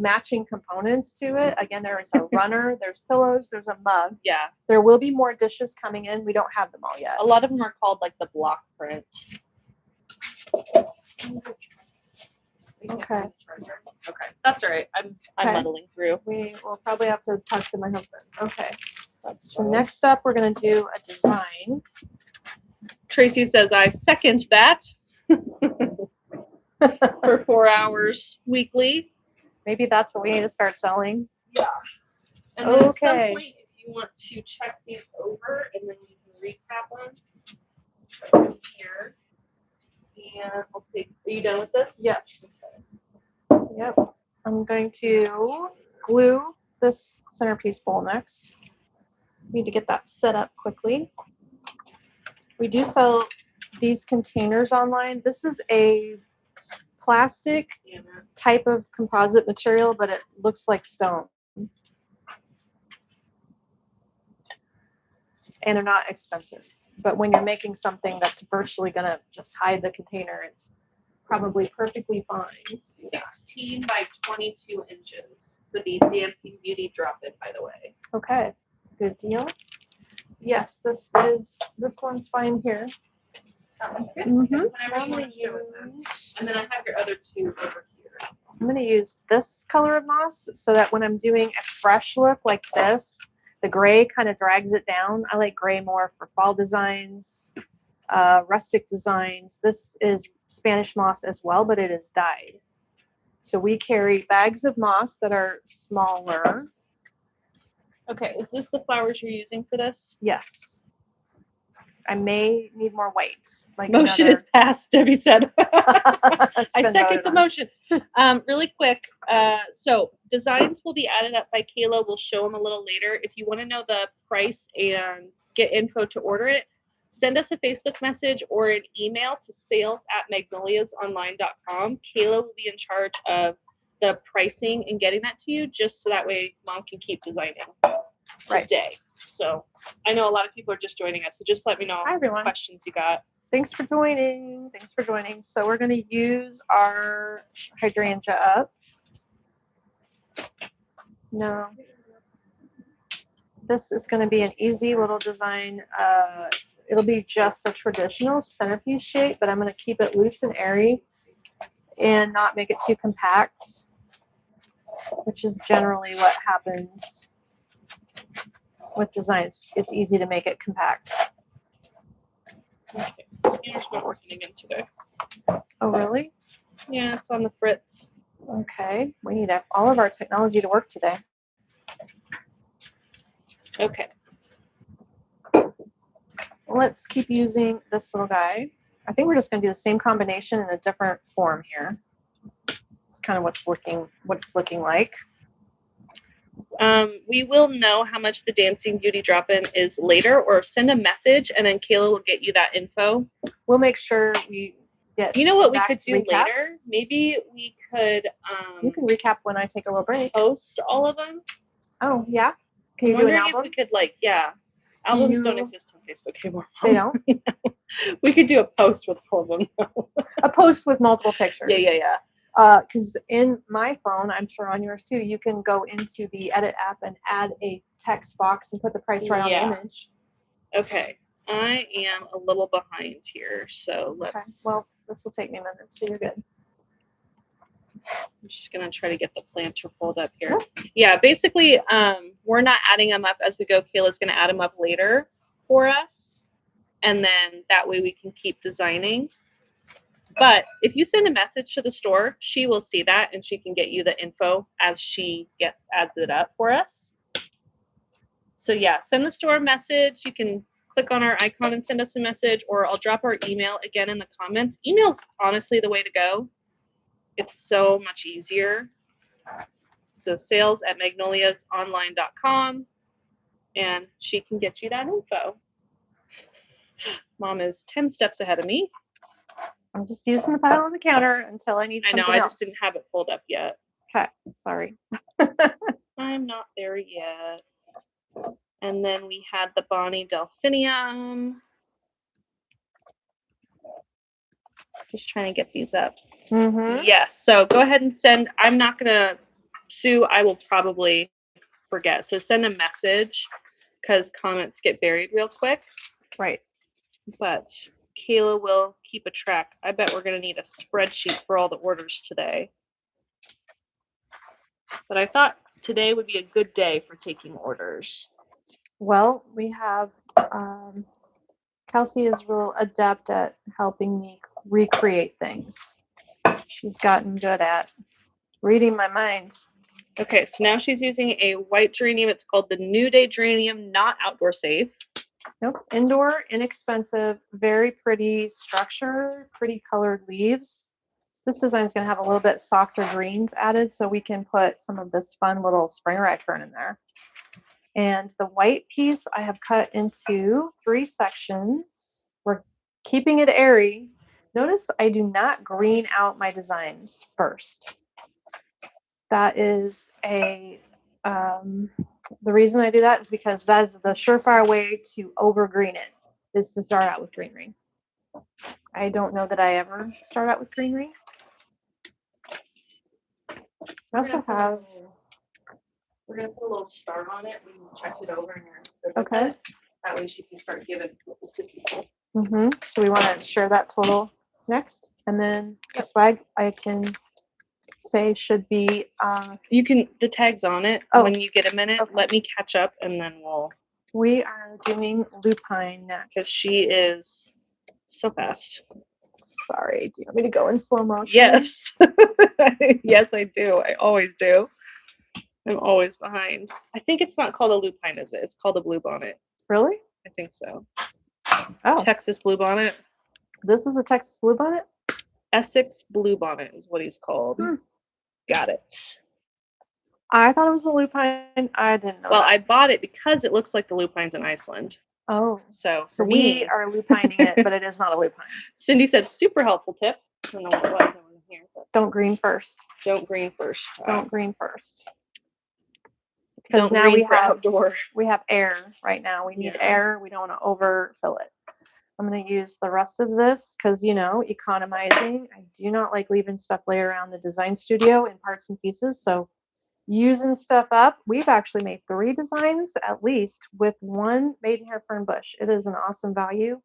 matching components to it. Again, there is a runner, there's pillows, there's a mug. Yeah. There will be more dishes coming in. We don't have them all yet. A lot of them are called like the block print. Okay. Okay. That's all right. I'm muddling through. We will probably have to talk to my husband. Okay. So next up, we're going to do a design. Tracy says, I second that. For 4 hours weekly. Maybe that's what we need to start selling. Yeah. And then at some point, if you want to check these over and then we can recap them here. And we'll take, are you done with this? Yes. Okay. Yep. I'm going to glue this centerpiece bowl next. Need to get that set up quickly. We do sell these containers online. This is a plastic type of composite material, but it looks like stone. And they're not expensive. But when you're making something that's virtually going to just hide the container, it's probably perfectly fine. 16 by 22 inches for the Dancing Beauty drop-in, by the way. Okay, good deal. Yes, this one's fine here. That one's good. Mm-hmm. Whenever you want to show it them. And then I have your other two over here. I'm going to use this color of moss so that when I'm doing a fresh look like this, the gray kind of drags it down. I like gray more for fall designs, rustic designs. This is Spanish moss as well, but it is dyed. So we carry bags of moss that are smaller. Okay, is this the flowers you're using for this? Yes. I may need more white. Like motion is passed, Debbie said. I second the motion. Really quick, so designs will be added up by Kayla. We'll show them a little later. If you want to know the price and get info to order it, send us a Facebook message or an email to sales@magnoliasonline.com. Kayla will be in charge of the pricing and getting that to you, just so that way Mom can keep designing today. So I know a lot of people are just joining us, so just let me know what questions you got. Thanks for joining. Thanks for joining. So we're going to use our hydrangea up. No. This is going to be an easy little design. It'll be just a traditional centerpiece shape, but I'm going to keep it loose and airy and not make it too compact, which is generally what happens with designs. It's easy to make it compact. Okay. Scanner's not working again today. Oh, really? Yeah, it's on the fritz. Okay. We need all of our technology to work today. Okay. Let's keep using this little guy. I think we're just going to do the same combination in a different form here. It's kind of what's looking like. We will know how much the Dancing Beauty drop-in is later, or send a message, and then Kayla will get you that info. We'll make sure we get. You know what we could do recap later? Maybe we could. You can recap when I take a little break. Post all of them. Oh yeah. Can I'm you do an wondering album? if we could, like, yeah. Albums don't exist on Facebook anymore. They don't? We could do a post with all of them. A post with multiple pictures. Yeah. Because in my phone, I'm sure on yours too, you can go into the edit app and add a text box and put the price right on the image. Okay. I am a little behind here, so let's. Okay. Well, this will take me a minute, so you're good. I'm just gonna try to get the planter pulled up here. Yeah, basically, we're not adding them up as we go. Kayla's gonna add them up later for us, and then that way we can keep designing. But if you send a message to the store, she will see that and she can get you the info as she adds it up for us. So yeah, send the store a message. You can click on our icon and send us a message, or I'll drop our email again in the comments. Email's honestly the way to go. It's so much easier. So sales@magnoliasonline.com, and she can get you that info. Mom is 10 steps ahead of me. I'm just using the pile on the counter until I need something else. I know, I just didn't have it pulled up yet. Okay, sorry. I'm not there yet. And then we had the Bonnie Delphinium. Just trying to get these up. Mm-hmm. Yes, so go ahead and send. I'm not going to, Sue, I will probably forget. So send a message because comments get buried real quick. Right. But Kayla will keep a track. I bet we're going to need a spreadsheet for all the orders today. But I thought today would be a good day for taking orders. Well, we have Kelsey is real adept at helping me recreate things. She's gotten good at reading my mind. Okay, so now she's using a white geranium. It's called the New Day Geranium, not outdoor safe. Nope, indoor, inexpensive, very pretty structure, pretty colored leaves. This design is going to have a little bit softer greens added, so we can put some of this fun little spring rye fern in there. And the white piece I have cut into 3 sections. We're keeping it airy. Notice I do not green out my designs first. That is the reason I do that is because that is the surefire way to over green it, is to start out with greenery. I don't know that I ever start out with greenery. I also have. We're going to put a little star on it. We checked it over in your Okay. That way she can start giving this to people. So we want to share that total next. And then the swag I can say should be. You can, the tag's on it when you get a minute. Okay. Let me catch up and then we'll. We are doing lupine next. Because she is so fast. Sorry. Do you want me to go in slow motion? Yes. Yes, I do. I always do. I'm always behind. I think it's not called a lupine, is it? It's called a bluebonnet. Really? I think so. Oh. Texas bluebonnet. This is a Texas bluebonnet? Essex bluebonnet is what he's called. Got it. I thought it was a lupine. I didn't know. Well, I bought it because it looks like the lupines in Iceland. Oh. So we are lupining it, but it is not a lupine. Cindy said, super helpful tip. I don't know what it was in here. But don't green first. Don't green first. Don't green first. Because now we have outdoor. We have air right now. We need air. We don't want to overfill it. I'm going to use the rest of this because, you know, economizing. I do not like leaving stuff lay around the design studio in parts and pieces. So using stuff up. We've actually made 3 designs at least with 1 maidenhair fern bush. It is an awesome value.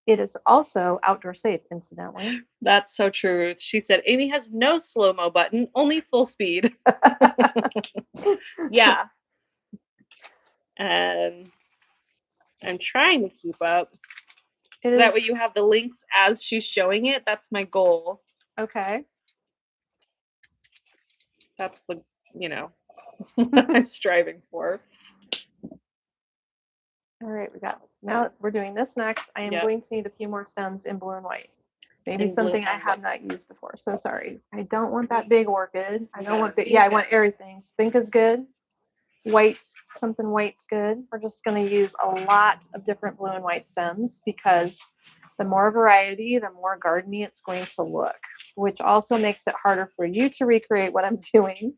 It is also outdoor safe, incidentally. That's so true. She said, Amy has no slow-mo button, only full speed. Yeah. And I'm trying to keep up. So that way you have the links as she's showing it. That's my goal. Okay. That's the, you know, I'm striving for. All right, now we're doing this next. I am going to need a few more stems in blue and white. Maybe something I have not used before. So sorry. I don't want that big orchid. I don't want big. Yeah, I want airy things. Pink is good. White, something white's good. We're just going to use a lot of different blue and white stems because the more variety, the more gardeny it's going to look, which also makes it harder for you to recreate what I'm doing,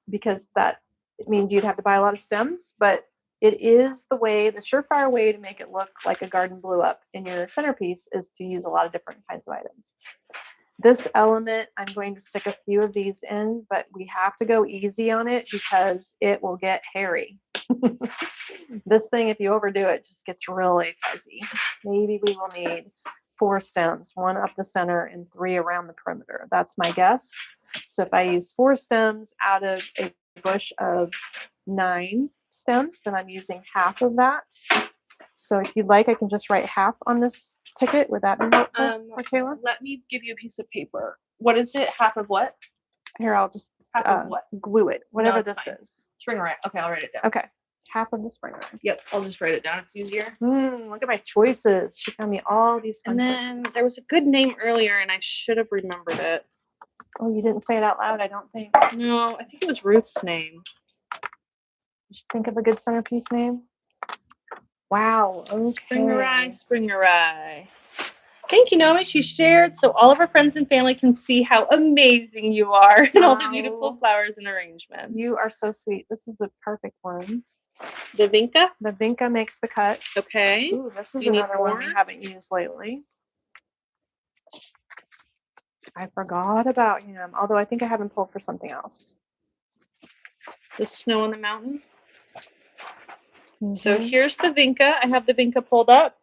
because it means you'd have to buy a lot of stems, but it is the surefire way to make it look like a garden blew up in your centerpiece is to use a lot of different kinds of items. This element, I'm going to stick a few of these in, but we have to go easy on it because it will get hairy. This thing, if you overdo it, just gets really fuzzy. Maybe we will need 4 stems, 1 up the center and 3 around the perimeter. That's my guess. So if I use 4 stems out of a bush of 9 stems, then I'm using half of that. So if you'd like, I can just write half on this ticket. Would that be helpful for Kayla? Let me give you a piece of paper. What is it? Half of what? Here, I'll just half of what? Glue it. Whatever this is. Spring rye. Okay, I'll write it down. Okay. Half of the spring rye. Yep, I'll just write it down. It's easier. Look at my choices. She found me all these fun choices. There was a good name earlier, and I should have remembered it. Oh, you didn't say it out loud, I don't think. No, I think it was Ruth's name. Did you think of a good centerpiece name? Wow. Okay. Spring rye. Thank you, Naomi. She shared so all of her friends and family can see how amazing you are and all the beautiful flowers and arrangements. You are so sweet. This is a perfect one. The vinca? The vinca makes the cuts. Okay. Ooh, this is another one we haven't used lately. I forgot about him, although I think I have him pulled for something else. The snow on the mountain. So here's the vinca. I have the vinca pulled up.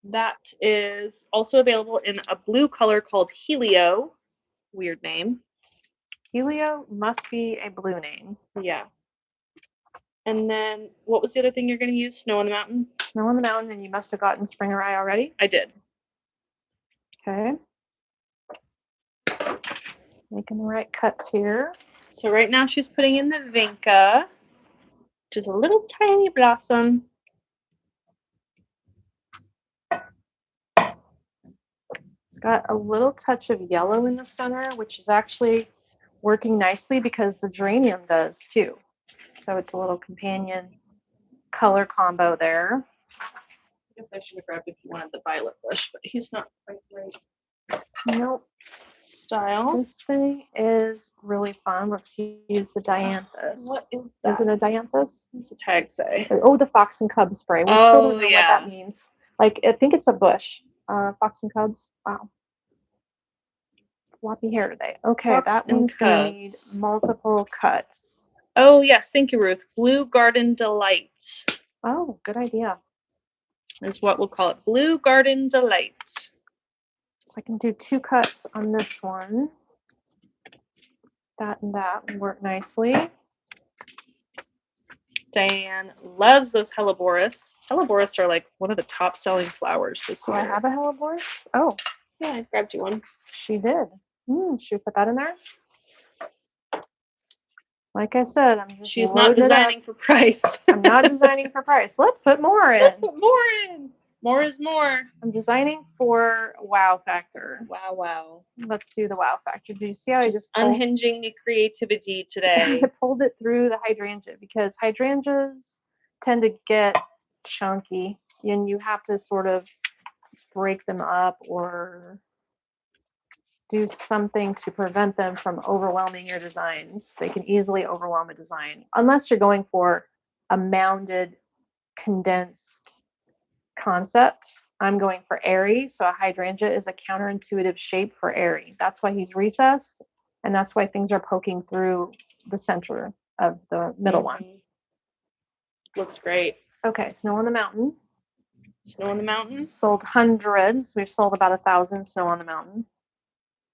That is also available in a blue color called Helio. Weird name. Helio must be a blue name. Yeah. And then what was the other thing you're going to use? Snow on the mountain? Snow on the mountain, and you must have gotten spring rye already? I did. Okay. Making the right cuts here. So right now she's putting in the vinca, which is a little tiny blossom. It's got a little touch of yellow in the center, which is actually working nicely because the geranium does too. So it's a little companion color combo there. I guess I should have grabbed if you wanted the violet bush, but he's not quite right. Nope. Style. This thing is really fun. Let's use the dianthus. What is that? Is it a dianthus? What's the tag say? Oh, the fox and cub spray. We still don't know what that means. Like, I think it's a bush. Fox and cubs. Wow. Floppy hair today. Okay, Fox that one's going to need multiple cuts. Oh, yes. Thank you, Ruth. Blue Garden Delight. Oh, good idea. Is what we'll call it. Blue Garden Delight. So I can do 2 cuts on this one. That and that will work nicely. Diane loves those helleborus. Helleborus are like one of the top selling flowers this year. Do I have a helleborus? Oh. Yeah, I grabbed you one. She did. Should we put that in there? Like I said, she's not designing for price. I'm not designing for price. Let's put more in. Let's put more in. More is more. I'm designing for wow factor. Wow. Let's do the wow factor. Did you see how I just unhinging the creativity today? I pulled it through the hydrangea because hydrangeas tend to get chunky and you have to sort of break them up or do something to prevent them from overwhelming your designs. They can easily overwhelm a design unless you're going for a mounded, condensed concept. I'm going for airy, so a hydrangea is a counterintuitive shape for airy. That's why he's recessed, and that's why things are poking through the center of the middle one. Looks great. Okay, Snow on the Mountain. Snow on the Mountain. Sold hundreds. We've sold about 1,000 Snow on the Mountain.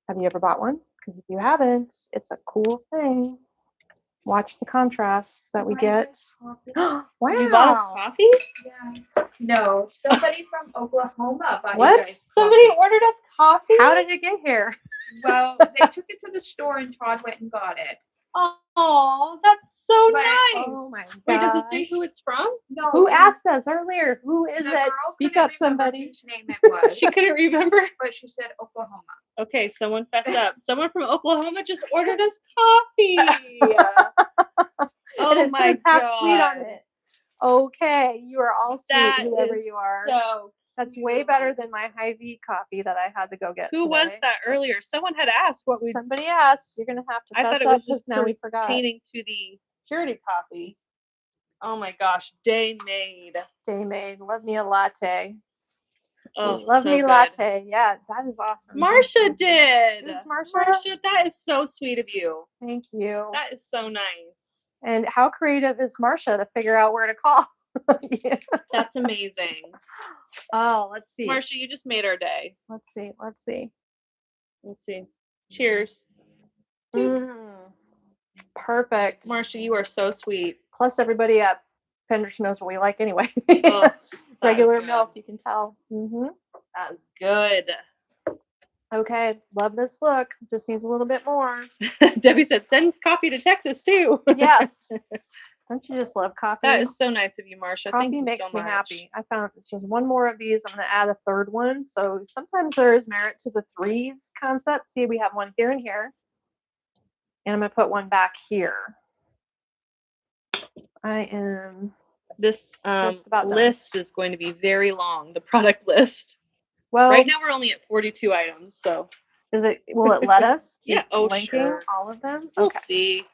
Have you ever bought one? Because if you haven't, it's a cool thing. Watch the contrasts that we get. Wow. You bought us coffee? Yeah. No, somebody from Oklahoma bought what? You guys somebody ordered us coffee? How did it get here? Well, they took it to the store and Todd went and got it. Oh, that's so But- nice. Oh my god. Wait, does it say who it's from? No. Who it asked us earlier? Who is the it? girl Speak couldn't up, remember somebody. whose name it was. She couldn't remember. But she said Oklahoma. Okay, someone fess up. Someone from Oklahoma just ordered us coffee. Oh And it my says half sweet on God. it. Okay, you are all sweet, That whoever is you are. so That's way better cute. than my Hy-Vee coffee that I had to go get Who today. was that earlier? Someone had asked what we. Somebody asked. You're gonna have to I fess thought it up was just because now we forgot. pertaining to the curated coffee. Oh my gosh, day made. Day made. Love me a latte. Oh, Love so me good. latte. Yeah, that is awesome. Marcia did. Who's Marcia? Marcia, that is so sweet of you. Thank you. That is so nice. And how creative is Marcia to figure out where to call? Yeah. That's amazing. Oh, let's see. Marcia, you just made our day. Let's see. Let's see. Let's see. Cheers. Perfect. Marcia, you are so sweet. Plus, everybody at Fenders knows what we like anyway. Oh, Regular good. milk, you can tell. That's good. Okay, love this look. Just needs a little bit more. Debbie said, send coffee to Texas too. Yes. Don't you just love coffee? That is so nice of you, Marcia. Thank Coffee you makes so me much. happy. I found just one more of these. I'm going to add a third one. So sometimes there is merit to the threes concept. See, we have one here and here. And I'm going to put one back here. I am This just about done. list is going to be very long, the product list. Well, Right now we're only at 42 items, so will it let us keep Yeah, oh, linking sure. all of them? we'll Okay. see.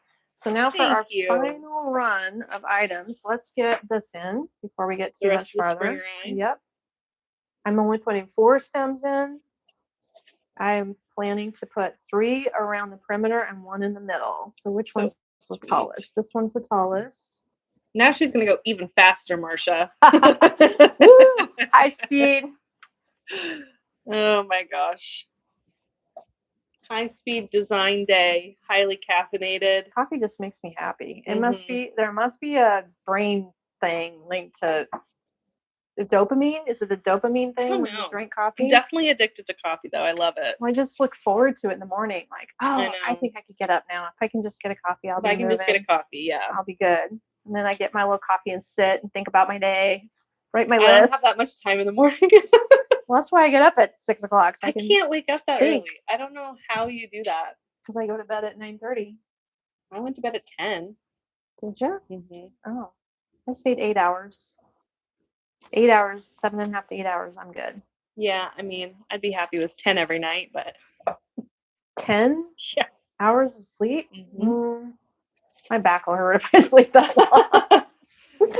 So now for Thank our you. final run of items, let's get this in before we get The too rest much of the farther. Springer eye. Yep. I'm only putting 4 stems in. I'm planning to put 3 around the perimeter and 1 in the middle. So which So one's the sweet. tallest? This one's the tallest. Now she's going to go even faster, Marcia. Woo! High speed. Oh my gosh. High speed design day, highly caffeinated. Coffee just makes me happy. It must be, there must be a brain thing linked to the dopamine. Is it a dopamine thing when you know. drink I'm coffee? definitely addicted to coffee though. I love it. Well, I just look forward to it in the morning. Like, oh, know. I think I could get up now. If I can just get a coffee, I'll If be I can just get a moving. coffee, yeah. I'll be good. And then I get my little coffee and sit and think about my day, write my I list. don't have that much time in the morning. Well, that's why I get up at 6 o'clock. So I can't wake up that think. early. I don't know how you do that. Because I go to bed at 9:30. I went to bed at 10. Did you? Mm-hmm. Oh, I stayed 8 hours. 8 hours, 7.5 to 8 hours. I'm good. Yeah, I mean, I'd be happy with 10 every night, but 10 yeah. hours of sleep? Mm-hmm. My back will hurt if I sleep that long.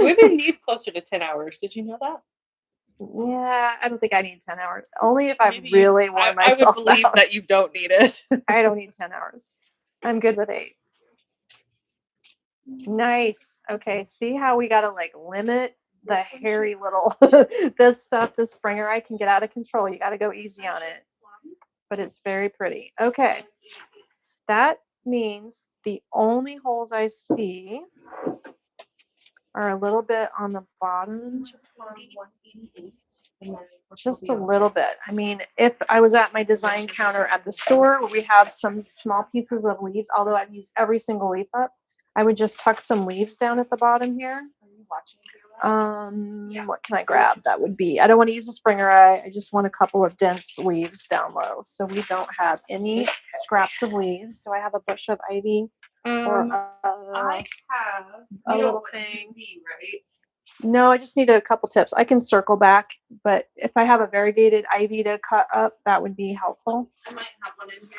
Women need closer to 10 hours. Did you know that? Yeah, I don't think I need 10 hours. Only if I Maybe really worn I myself would believe out. that you don't need it. I don't need 10 hours. I'm good with 8. Nice. Okay, see how we got to like limit the hairy little, this stuff, this Springer eye can get out of control. You got to go easy on it. But it's very pretty. Okay. That means the only holes I see are a little bit on the bottom. Just a little bit. I mean, if I was at my design counter at the store where we have some small pieces of leaves, although I've used every single leaf up, I would just tuck some leaves down at the bottom here. What can I grab? That would be, I don't want to use a Springer eye. I just want a couple of dense leaves down low. So we don't have any scraps of leaves. Do I have a bush of ivy? Or I have a little thing. right? No, I just need a couple tips. I can circle back, but if I have a variegated ivy to cut up, that would be helpful. I might have one in here.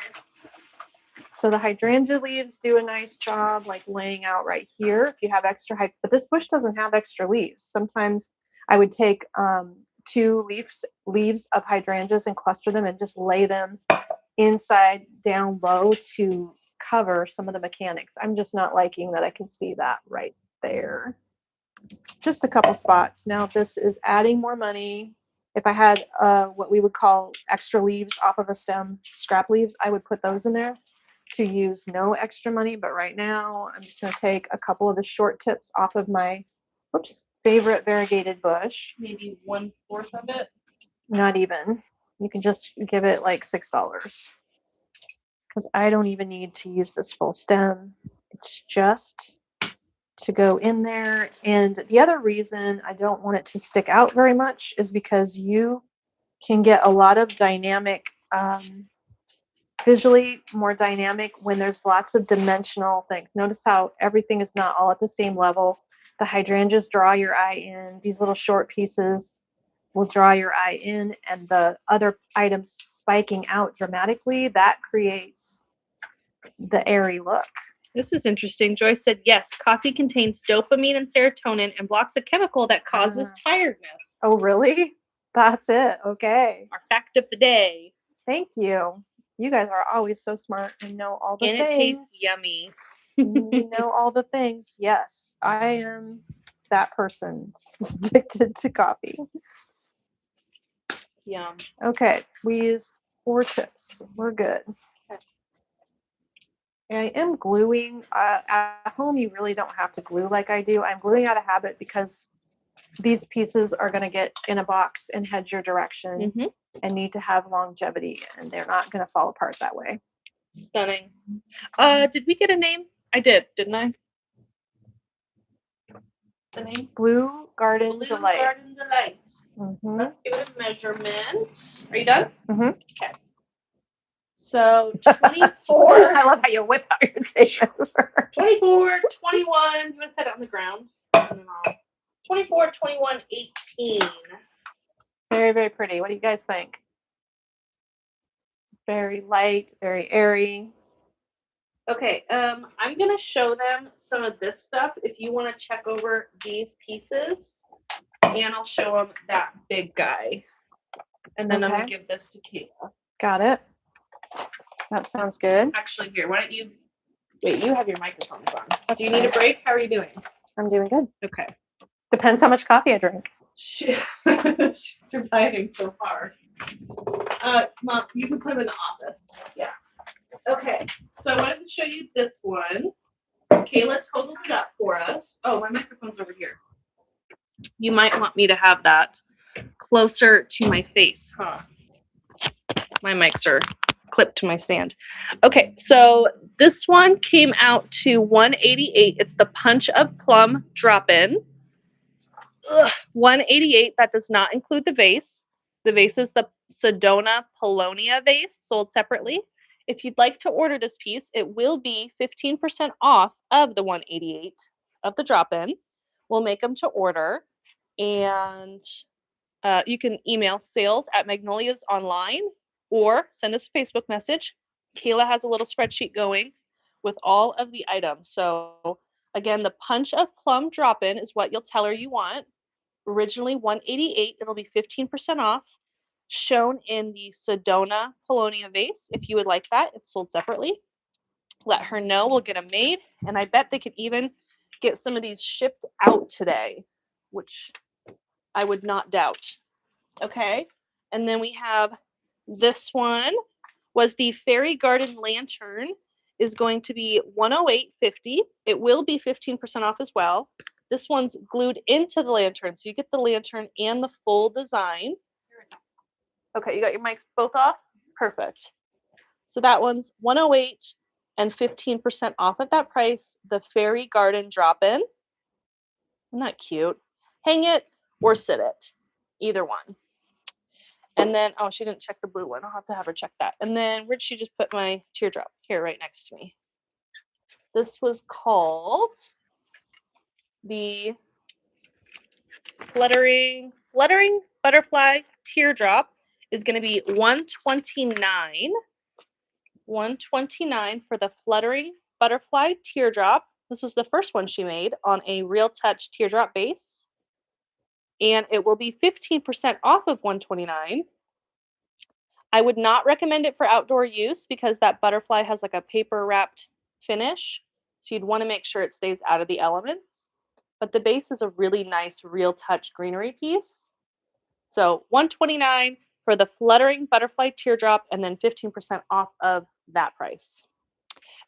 So the hydrangea leaves do a nice job like laying out right here if you have extra height, but this bush doesn't have extra leaves. Sometimes I would take 2 leaves of hydrangeas and cluster them and just lay them inside down low to cover some of the mechanics. I'm just not liking that I can see that right there. Just a couple spots. Now this is adding more money. If I had what we would call extra leaves off of a stem, scrap leaves, I would put those in there to use no extra money. But right now I'm just going to take a couple of the short tips off of my favorite variegated bush. Maybe 1/4 of it. Not even. You can just give it like $6 because I don't even need to use this full stem. It's just to go in there. And the other reason I don't want it to stick out very much is because you can get a lot of dynamic, visually more dynamic when there's lots of dimensional things. Notice how everything is not all at the same level. The hydrangeas draw your eye in. These little short pieces will draw your eye in, and the other items spiking out dramatically, that creates the airy look. This is interesting. Joyce said, yes, coffee contains dopamine and serotonin and blocks a chemical that causes tiredness. Oh, really? That's it. Okay. Our fact of the day. Thank you. You guys are always so smart and know all the and things. And it tastes yummy. You know all the things. Yes, I am that person addicted to coffee. Yum. Okay, we used 4 tips. We're good. Okay. I am gluing. At home, you really don't have to glue like I do. I'm gluing out of habit because these pieces are going to get in a box and head your direction and need to have longevity, and they're not going to fall apart that way. Stunning. Did we get a name? I did, didn't I? The name? Blue Garden Blue Delight. Garden Delight. Let's give it a measurement. Are you done? Okay. So 24. I love how you whip out your tape. 24, 21. You want to set it on the ground? 24, 21, 18. Very, very pretty. What do you guys think? Very light, very airy. Okay, I'm going to show them some of this stuff if you want to check over these pieces, and I'll show them that big guy. And then I'm going to give this to Kayla. Got it. That sounds good. Actually, here, why don't you, wait, you have your microphones on. Do you need a break? How are you doing? I'm doing good. Okay. Depends how much coffee I drink. She's surviving so far. Mom, you can put him in the office. Yeah. Okay, so I wanted to show you this one. Kayla totaled it up for us. Oh, my microphone's over here. You might want me to have that closer to my face, huh? My mics are clipped to my stand. Okay, so this one came out to $188. It's the Punch of Plum drop-in. $188. That does not include the vase. The vase is the Sedona Polonia vase, sold separately. If you'd like to order this piece, it will be 15% off of the $188 of the drop-in. We'll make them to order, and you can email sales@Magnolias online or send us a Facebook message. Kayla has a little spreadsheet going with all of the items. So again, the Punch of Plum drop-in is what you'll tell her you want. Originally $188. It'll be 15% off. Shown in the Sedona Polonia vase. If you would like that, it's sold separately. Let her know. We'll get them made. And I bet they could even get some of these shipped out today, which I would not doubt. Okay. And then we have this one was the Fairy Garden Lantern, is going to be $108.50. It will be 15% off as well. This one's glued into the lantern, so you get the lantern and the full design. Okay, you got your mics both off? Perfect. So that one's $108 and 15% off of that price. The Fairy Garden drop-in. Isn't that cute? Hang it or sit it. Either one. And then, oh, she didn't check the blue one. I'll have to have her check that. And then where'd she just put my teardrop? Here, right next to me. This was called the Fluttering Butterfly Teardrop. Is going to be $129. $129 for the Fluttering Butterfly Teardrop. This was the first one she made on a Real Touch teardrop base. And it will be 15% off of $129. I would not recommend it for outdoor use because that butterfly has like a paper wrapped finish. So you'd want to make sure it stays out of the elements. But the base is a really nice Real Touch greenery piece. So $129 for the Fluttering Butterfly Teardrop, and then 15% off of that price.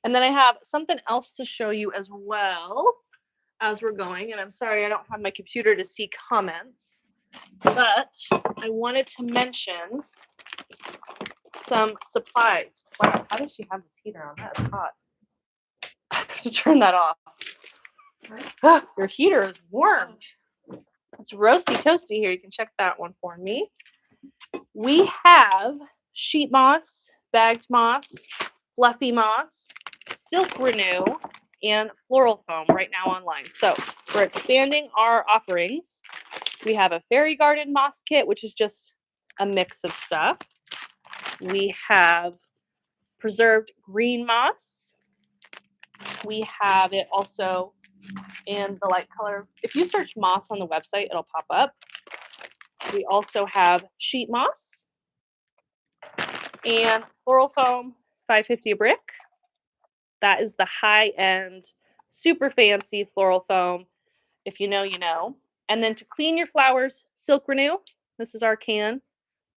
And then I have something else to show you as well as we're going. And I'm sorry I don't have my computer to see comments, but I wanted to mention some supplies. Wow, how does she have this heater on? That is hot. to turn that off. Your heater is warm. It's roasty toasty here. You can check that one for me. We have sheet moss, bagged moss, fluffy moss, silk renew, and floral foam right now online. So we're expanding our offerings. We have a fairy garden moss kit, which is just a mix of stuff. We have preserved green moss. We have it also in the light color. If you search moss on the website, it'll pop up. We also have sheet moss and floral foam, $5.50 a brick. That is the high-end, super fancy floral foam. If you know, you know. And then to clean your flowers, silk renew. This is our can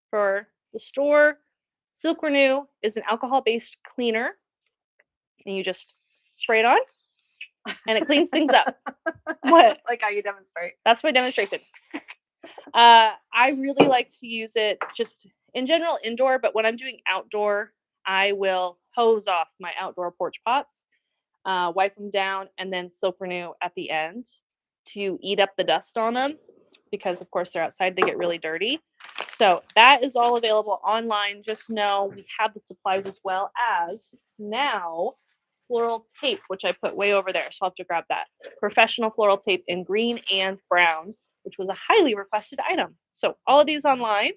for the store. Silk renew is an alcohol-based cleaner, and you just spray it on, and it cleans things up. What? Like how you demonstrate. That's my demonstration. I really like to use it just in general indoor, but when I'm doing outdoor, I will hose off my outdoor porch pots, wipe them down, and then silk renew at the end to eat up the dust on them because, of course, they're outside, they get really dirty. So that is all available online. Just know we have the supplies as well as now floral tape, which I put way over there. So I'll have to grab that. Professional floral tape in green and brown, which was a highly requested item. So all of these online.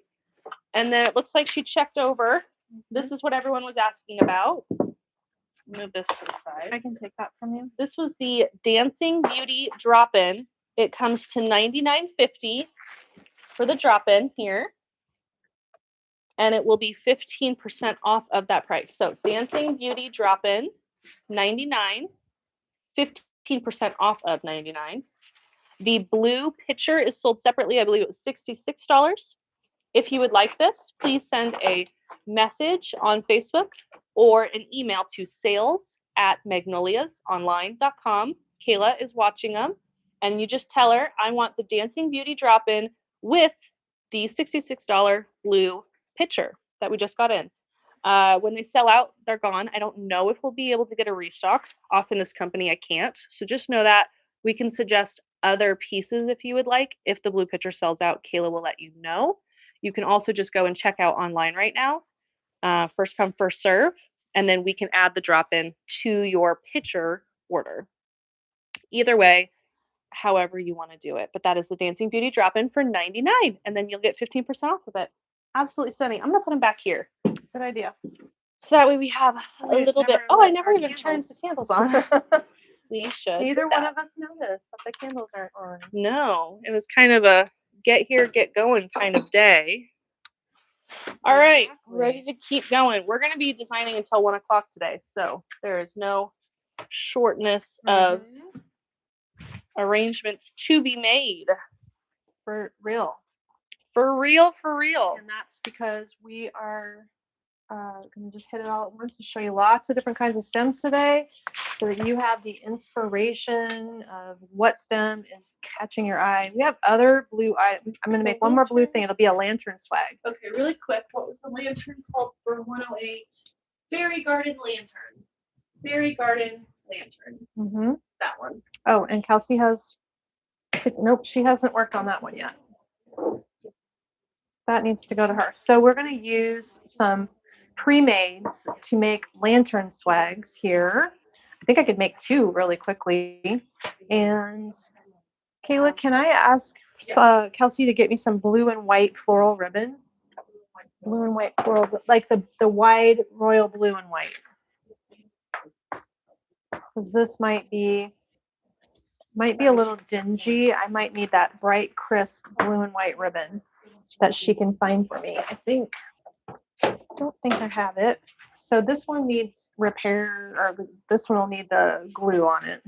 And then it looks like she checked over. This is what everyone was asking about. Move this to the side. I can take that from you. This was the Dancing Beauty drop-in. It comes to $99.50 for the drop-in here. And it will be 15% off of that price. So Dancing Beauty drop-in, $99, 15% off of $99. The blue pitcher is sold separately. I believe it was $66. If you would like this, please send a message on Facebook or an email to sales@magnoliasonline.com. Kayla is watching them, and you just tell her, I want the Dancing Beauty drop-in with the $66 blue pitcher that we just got in. When they sell out, they're gone. I don't know if we'll be able to get a restock. Off in this company, I can't. So just know that we can suggest other pieces if you would like. If the blue pitcher sells out, Kayla will let you know. You can also just go and check out online right now. First come, first serve. And then we can add the drop-in to your pitcher order. Either way, however you want to do it. But that is the Dancing Beauty drop-in for $99. And then you'll get 15% off of it. Absolutely stunning. I'm going to put them back here. Good idea. So that way we have a little bit. Oh, I never even turned the candles on. We should. Neither one of us noticed that the candles aren't on. No, it was kind of a get here, get going kind of day. All right, ready to keep going. We're going to be designing until 1 o'clock today, so there is no shortness of arrangements to be made. For real. For real, for real. And that's because we are going to just hit it all at once to show you lots of different kinds of stems today so that you have the inspiration of what stem is catching your eye. We have other blue items. I'm going to make one more blue thing. It'll be a lantern swag. Okay, really quick. What was the lantern called for 108? Fairy Garden Lantern. Fairy Garden Lantern. Mm-hmm. That one. Oh, and Kelsey has, nope, she hasn't worked on that one yet. That needs to go to her. So we're going to use some pre-mades to make lantern swags here. I think I could make 2 really quickly. And Kayla, can I ask Kelsey to get me some blue and white floral ribbon? Blue and white floral, like the wide royal blue and white. Because this might be a little dingy. I might need that bright, crisp blue and white ribbon that she can find for me. I don't think I have it. So this one needs repair, or this one will need the glue on it.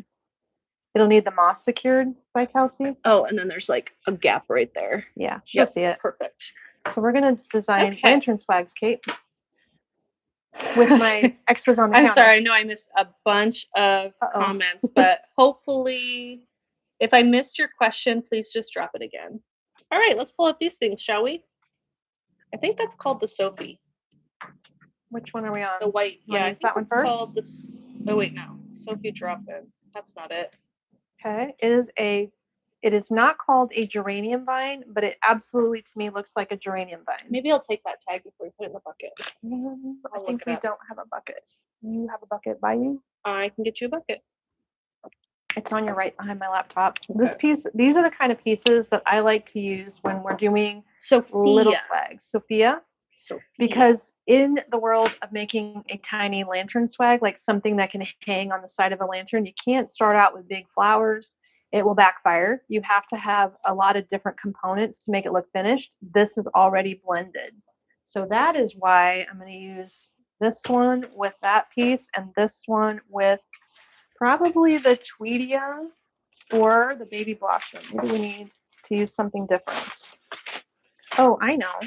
It'll need the moss secured by Kelsey. Oh, and then there's like a gap right there. Yeah, she'll see it. Perfect. So we're going to design lantern swags, Kate, with my extras on the counter. I'm sorry, I know I missed a bunch of comments, but hopefully if I missed your question, please just drop it again. All right, let's pull up these things, shall we? I think that's called the Sophie. Which one are we on? The white. Yeah, I think that one it's first. called this. Oh wait, no. Sophie dropping. That's not it. Okay. It is not called a geranium vine, but it absolutely to me looks like a geranium vine. Maybe I'll take that tag before you put it in the bucket. I think we don't have a bucket. You have a bucket by you? I can get you a bucket. It's on your right behind my laptop. Okay. This piece, these are the kind of pieces that I like to use when we're doing Sophia. little swags. Sophia. Sophia. Because in the world of making a tiny lantern swag, like something that can hang on the side of a lantern, you can't start out with big flowers. It will backfire. You have to have a lot of different components to make it look finished. This is already blended. So that is why I'm going to use this one with that piece and this one with probably the Tweedia or the Baby Blossom. Maybe we need to use something different. Oh, I know.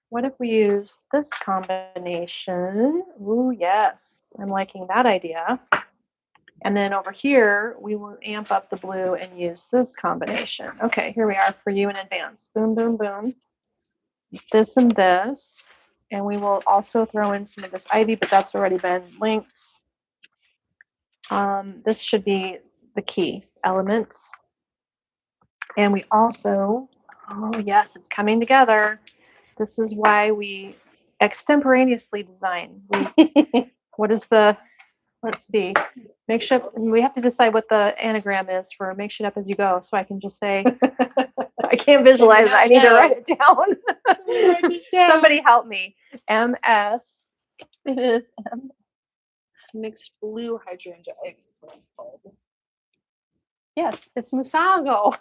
What if we use this combination? Ooh, yes. I'm liking that idea. And then over here, we will amp up the blue and use this combination. Okay, here we are for you in advance. Boom, boom, boom. This and this. And we will also throw in some of this ivy, but that's already been linked. This should be the key elements. And we also, oh yes, it's coming together. This is why we extemporaneously design. What is the, let's see, make shit, we have to decide what the anagram is for make shit up as you go. So I can just say, I can't visualize it. I need to write it down. Write this down. Somebody help me. MS. It is M. Mixed blue hydrangea ivy is what it's called. Yes, it's Musago.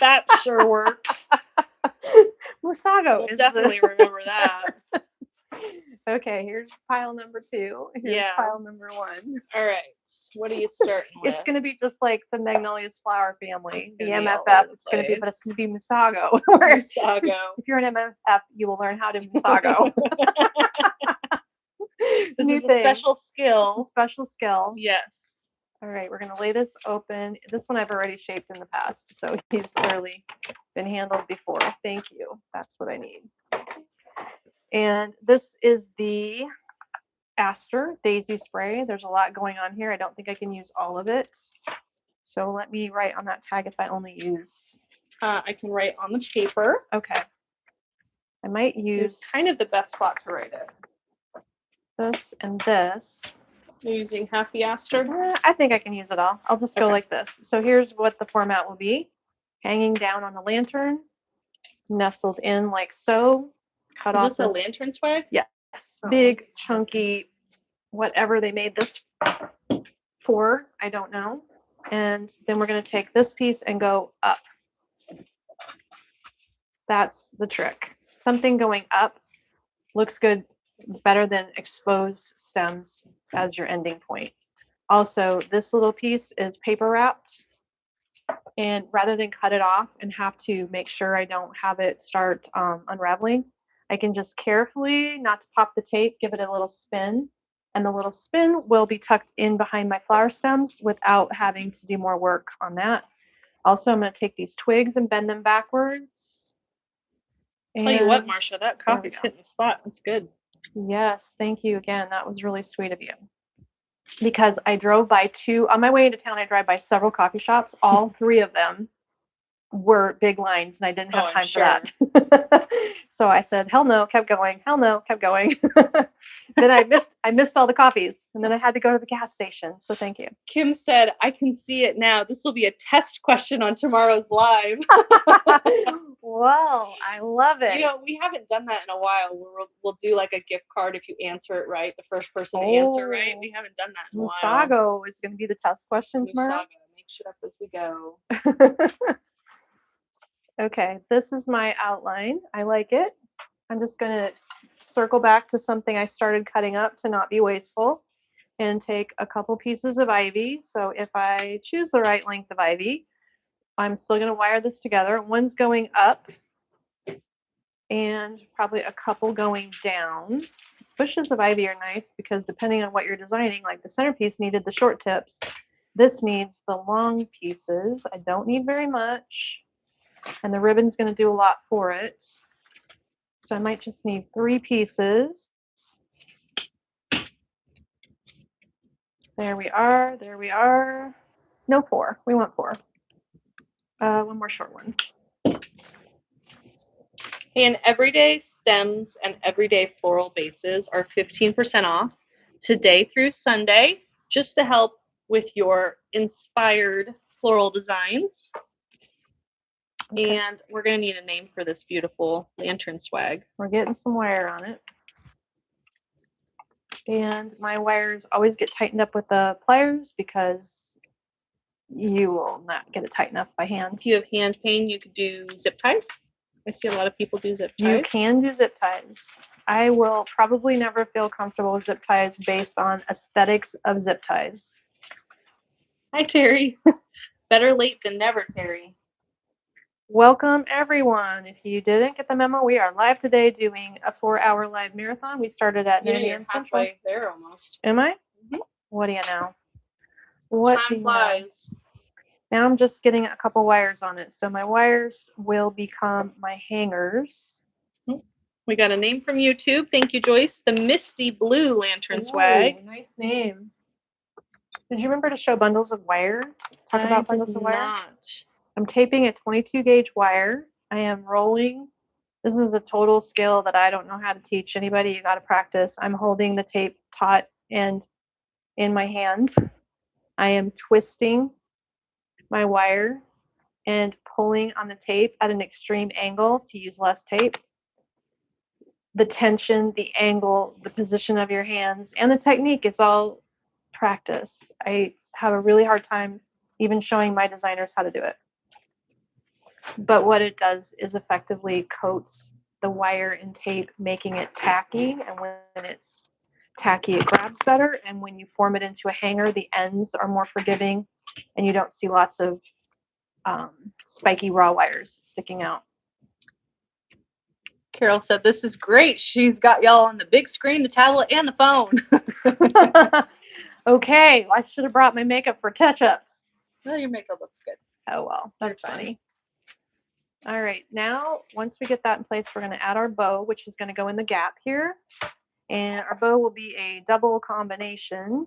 That sure works. Musago. We'll definitely remember that. Okay, here's pile number 2. Here's pile number 1. All right. What are you starting with? It's going to be just like the Magnolias flower family, the Gonna be all MFF. over the It's going to be, but place. it's going to be Musago. Musago. If you're an MFF, you will learn how to Musago. This New is a thing. special skill. It's a special skill. Yes. All right, we're going to lay this open. This one I've already shaped in the past, so he's clearly been handled before. Thank you. That's what I need. And this is the Aster Daisy Spray. There's a lot going on here. I don't think I can use all of it. So let me write on that tag if I only use. I can write on the paper. Okay. I might use It's kind of the best spot to write it. this and this. You're using half the aster? I think I can use it all. I'll just go like this. So here's what the format will be. Hanging down on the lantern, nestled in like so. Cut off Is this a lantern swag? Yes. Oh. Big, chunky, whatever they made this for, I don't know. And then we're going to take this piece and go up. That's the trick. Something going up looks good, better than exposed stems as your ending point. Also, this little piece is paper wrapped. And rather than cut it off and have to make sure I don't have it start unraveling, I can just carefully, not to pop the tape, give it a little spin. And the little spin will be tucked in behind my flower stems without having to do more work on that. Also, I'm going to take these twigs and bend them backwards. Tell you what, Marcia, that coffee's hitting the spot. That's good. Yes, thank you again. That was really sweet of you. Because I drove by on my way into town, I drive by several coffee shops. All 3 of them were big lines, and I didn't have time for that. So I said, hell no, kept going. Hell no, kept going. Then I missed all the coffees, and then I had to go to the gas station. So thank you. Kim said, I can see it now. This will be a test question on tomorrow's live. Well, I love it. You know, we haven't done that in a while. We'll do like a gift card if you answer it right, the first person to answer right. We haven't done that in a while. Musago is going to be the test question tomorrow. Musago, make shit up as we go. Okay, this is my outline. I like it. I'm just going to circle back to something I started cutting up to not be wasteful and take a couple pieces of ivy. So if I choose the right length of ivy, I'm still going to wire this together. One's going up and probably a couple going down. Bushes of ivy are nice because depending on what you're designing, like the centerpiece needed the short tips. This needs the long pieces. I don't need very much. And the ribbon's going to do a lot for it. So I might just need 3 pieces. There we are. There we are. No 4. We want 4. One more short one. And everyday stems and everyday floral bases are 15% off today through Sunday, just to help with your inspired floral designs. Okay. And we're going to need a name for this beautiful lantern swag. We're getting some wire on it. And my wires always get tightened up with the pliers because you will not get it tight enough by hand. If you have hand pain, you could do zip ties. I see a lot of people do zip ties. You can do zip ties. I will probably never feel comfortable with zip ties based on aesthetics of zip ties. Hi, Terry. Better late than never, Terry. Welcome, everyone. If you didn't get the memo, we are live today doing a 4-hour live marathon. We started at 9 a.m. Central. Halfway there almost. Am I? Mm-hmm. What do you know? What Time do you flies. know? Now I'm just getting a couple wires on it. So my wires will become my hangers. We got a name from YouTube. Thank you, Joyce. The Misty Blue Lantern Swag. Nice name. Did you remember to show bundles of wire? Talk about bundles of wire? Not. I'm taping a 22 gauge wire. I am rolling. This is a total skill that I don't know how to teach anybody. You got to practice. I'm holding the tape taut and in my hand. I am twisting my wire and pulling on the tape at an extreme angle to use less tape. The tension, the angle, the position of your hands, and the technique is all practice. I have a really hard time even showing my designers how to do it. But what it does is effectively coats the wire in tape, making it tacky. And when it's tacky, it grabs better. And when you form it into a hanger, the ends are more forgiving and you don't see lots of spiky raw wires sticking out. Carol said, this is great. She's got y'all on the big screen, the tablet, and the phone. Okay, I should have brought my makeup for touch-ups. Well, your makeup looks good. Oh, well, that's funny. All right, now, once we get that in place, we're going to add our bow, which is going to go in the gap here. And our bow will be a double combination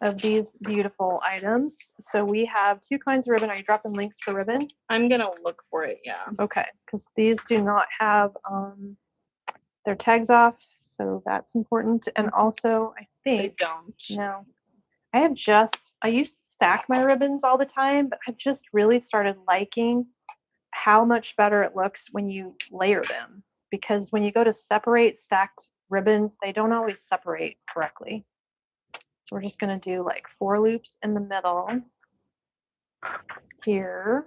of these beautiful items. So we have 2 kinds of ribbon. Are you dropping links for ribbon? I'm going to look for it, yeah. Okay, because these do not have their tags off, so that's important. And also, I think... They don't. No. I used to stack my ribbons all the time, but I've just really started liking how much better it looks when you layer them. Because when you go to separate stacked ribbons, they don't always separate correctly. So we're just going to do like 4 loops in the middle here.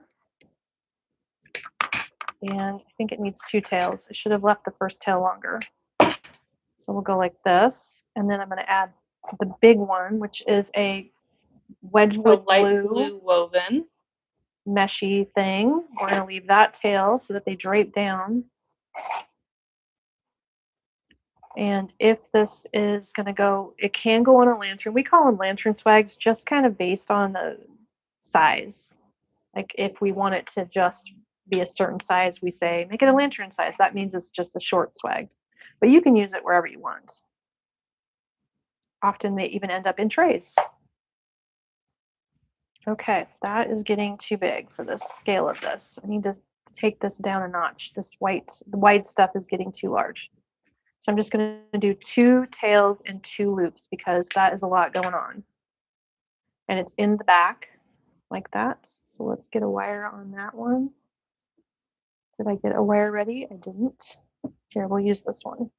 And I think it needs 2 tails. I should have left the first tail longer. So we'll go like this. And then I'm going to add the big one, which is a Wedgwood blue woven meshy thing. We're going to leave that tail so that they drape down. And if this is going to go, it can go on a lantern. We call them lantern swags just kind of based on the size. Like if we want it to just be a certain size, we say make it a lantern size. That means it's just a short swag. But you can use it wherever you want. Often they even end up in trays. Okay, that is getting too big for the scale of this. I need to take this down a notch. The white stuff is getting too large. So I'm just going to do 2 tails and 2 loops because that is a lot going on. And it's in the back like that. So let's get a wire on that one. Did I get a wire ready? I didn't. Here, we'll use this one.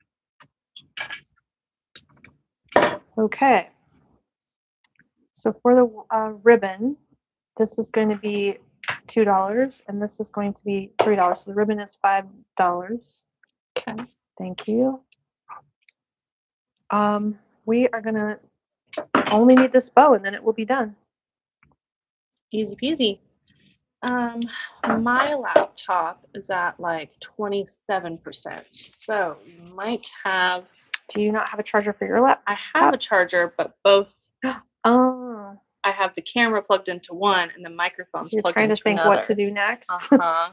Okay. So for the ribbon, this is going to be $2 and this is going to be $3. So the ribbon is $5. Okay. Thank you. We are going to only need this bow and then it will be done. Easy peasy. My laptop is at like 27%. So you might have... Do you not have a charger for your laptop? I have a charger, but both... Oh. I have the camera plugged into one and the microphone's So you're plugged trying into to think another. what to do next. Uh-huh.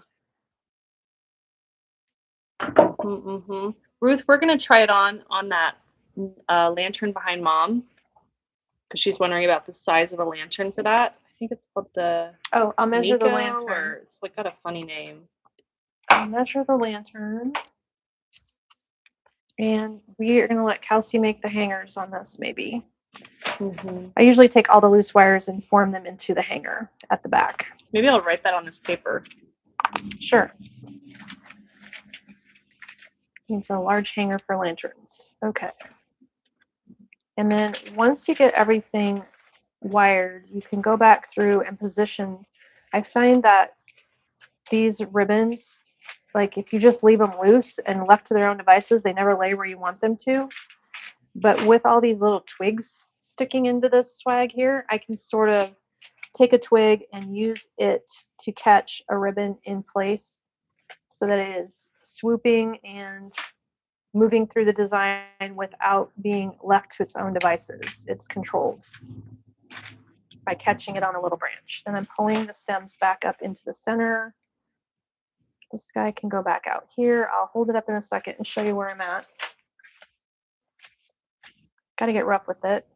Mm-hmm. Ruth, we're gonna try it on that lantern behind Mom because she's wondering about the size of a lantern for that. I think it's called the Oh, I'll measure the Miko, lantern. or it's like got a funny name. I'll measure the lantern. And we are going to let Kelsey make the hangers on this, maybe. Mm-hmm. I usually take all the loose wires and form them into the hanger at the back. Maybe I'll write that on this paper. Sure. It's a large hanger for lanterns. Okay. And then once you get everything wired, you can go back through and position. I find that these ribbons, like if you just leave them loose and left to their own devices, they never lay where you want them to. But with all these little twigs sticking into this swag here, I can sort of take a twig and use it to catch a ribbon in place so that it is swooping and moving through the design without being left to its own devices. It's controlled by catching it on a little branch. Then I'm pulling the stems back up into the center. This guy can go back out here. I'll hold it up in a second and show you where I'm at. Got to get rough with it.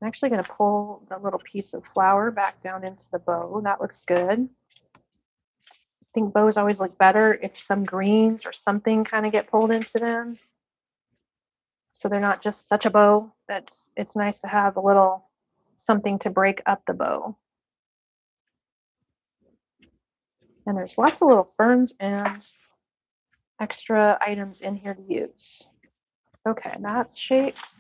I'm actually going to pull the little piece of flower back down into the bow. That looks good. I think bows always look better if some greens or something kind of get pulled into them. So they're not just such a bow. It's nice to have a little something to break up the bow. And there's lots of little ferns and extra items in here to use. Okay, that's shaped.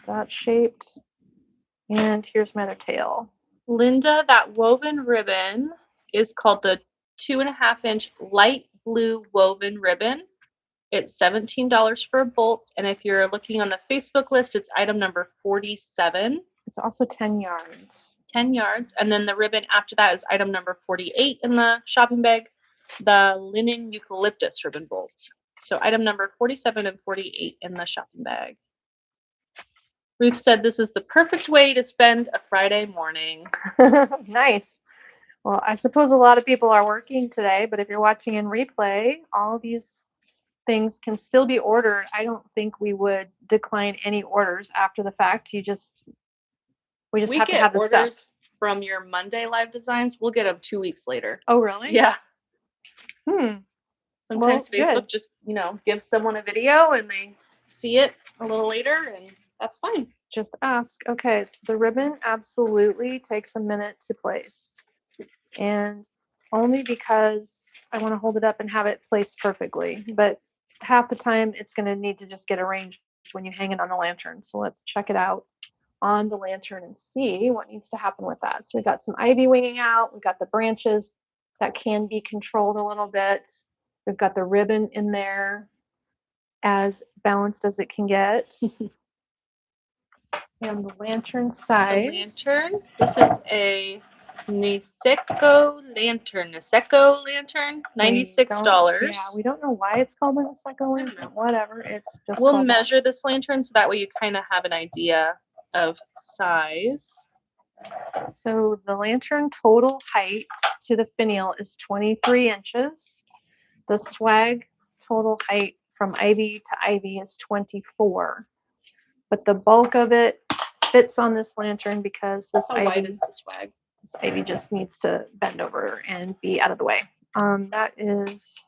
And here's my other tail. Linda, that woven ribbon is called the 2.5-inch light blue woven ribbon. It's $17 for a bolt, and if you're looking on the Facebook list, it's item number 47. It's also 10 yards. 10 yards, and then the ribbon after that is item number 48 in the shopping bag, the linen eucalyptus ribbon bolt. So item number 47 and 48 in the shopping bag. Ruth said this is the perfect way to spend a Friday morning. Nice. Well, I suppose a lot of people are working today, but if you're watching in replay, all these things can still be ordered. I don't think we would decline any orders after the fact. We just have to have the stuff. From your Monday live designs. We'll get them 2 weeks later. Oh, really? Yeah. Well, Sometimes Facebook good. just, gives someone a video and they see it a little later, and that's fine. Just ask. Okay, so the ribbon absolutely takes a minute to place. And only because I want to hold it up and have it placed perfectly. But half the time it's going to need to just get arranged when you hang it on the lantern. So let's check it out on the lantern and see what needs to happen with that. So we got some ivy winging out. We've got the branches that can be controlled a little bit. We've got the ribbon in there as balanced as it can get. And the lantern size. The lantern. This is a Niseko lantern. $96. Yeah, we don't know why it's called a Niseko lantern. Whatever. It's just. We'll measure this lantern so that way you kind of have an idea of size. So the lantern total height to the finial is 23 inches. The swag total height from ivy to ivy is 24. But the bulk of it fits on this lantern because this ivy. How wide is the swag? This ivy just needs to bend over and be out of the way. That is,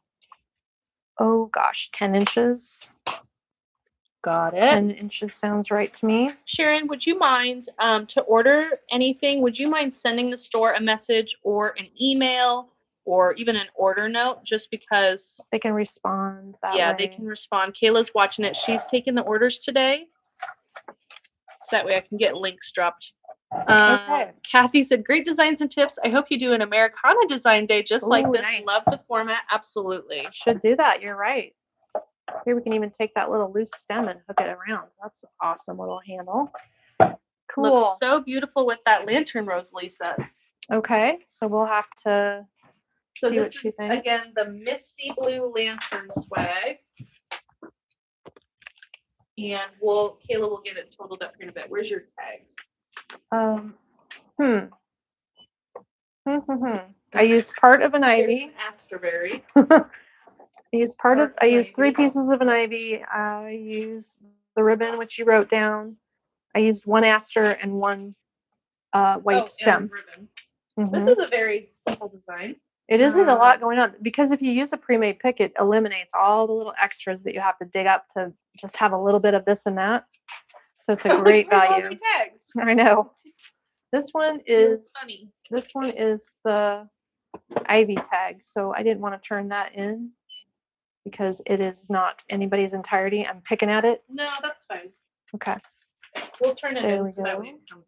10 inches. Got it. 10 inches sounds right to me. Sharon, would you mind to order anything? Would you mind sending the store a message or an email or even an order note, just because they can respond that way? Yeah, they can respond. Kayla's watching it. She's taking the orders today. So that way I can get links dropped. Okay. Kathy said, great designs and tips. I hope you do an Americana design day just like this. Nice. Love the format. Absolutely. Should do that. You're right. Here we can even take that little loose stem and hook it around. That's an awesome little handle. Cool. Looks so beautiful with that lantern, Rosalie says. Okay, so we'll have to see what she thinks. Again, the misty blue lantern swag. And Kayla will get it totaled up here in a bit. Where's your tags? I used part of an ivy. Asterberry. I used 3 pieces of an ivy. I used the ribbon, which you wrote down. I used 1 aster and 1 white stem. And ribbon. This is a very simple design. It isn't a lot going on because if you use a pre-made pick, it eliminates all the little extras that you have to dig up to just have a little bit of this and that. So it's a great value. Tags? I know. This one is funny. This one is the ivy tag, so I didn't want to turn that in because it is not anybody's entirety. I'm picking at it. No, that's fine. Okay. We'll turn it There in so that way it comes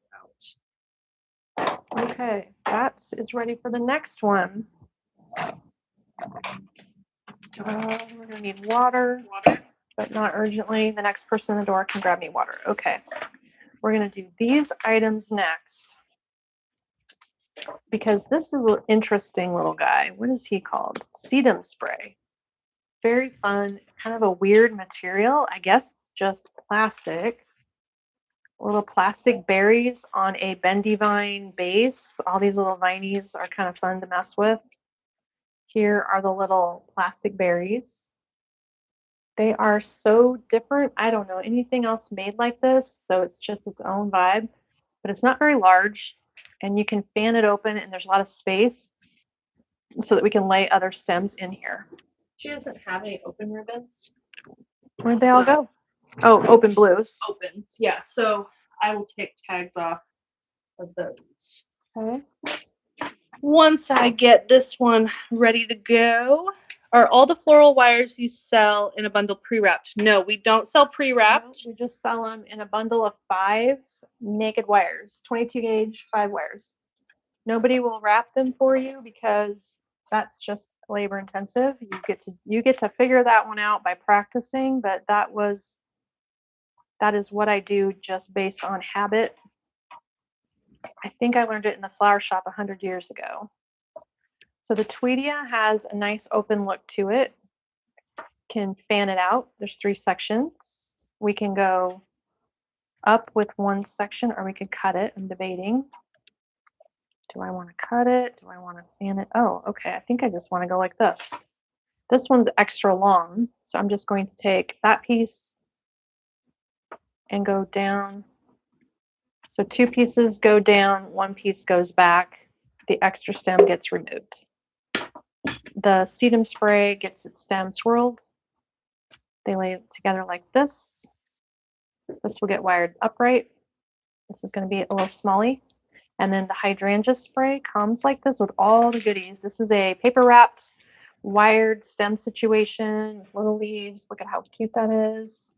out. Okay, that is ready for the next one. We're gonna need water, but not urgently. The next person in the door can grab me water. Okay. We're gonna do these items next because this is an interesting little guy. What is he called? Sedum spray. Very fun, kind of a weird material. I guess just plastic. Little plastic berries on a bendy vine base. All these little vinies are kind of fun to mess with. Here are the little plastic berries. They are so different. I don't know anything else made like this, so it's just its own vibe. But it's not very large, and you can fan it open, and there's a lot of space so that we can lay other stems in here. She doesn't have any open ribbons. Where'd they all go? Oh, open blues. Opens, yeah. So I will take tags off of those. Okay. Once I get this one ready to go, are all the floral wires you sell in a bundle pre-wrapped? No, we don't sell pre-wrapped. No, we just sell them in a bundle of 5 naked wires, 22 gauge, 5 wires. Nobody will wrap them for you because that's just labor intensive. You get to figure that one out by practicing, but that is what I do just based on habit. I think I learned it in the flower shop 100 years ago. So the Tweedia has a nice open look to it. Can fan it out. There's 3 sections. We can go up with 1 section or we could cut it. I'm debating. Do I want to cut it? Do I want to fan it? Oh, okay. I think I just want to go like this. This one's extra long, so I'm just going to take that piece and go down. So 2 pieces go down, 1 piece goes back. The extra stem gets removed. The sedum spray gets its stem swirled. They lay it together like this. This will get wired upright. This is going to be a little smally. And then the hydrangea spray comes like this with all the goodies. This is a paper wrapped wired stem situation with little leaves. Look at how cute that is.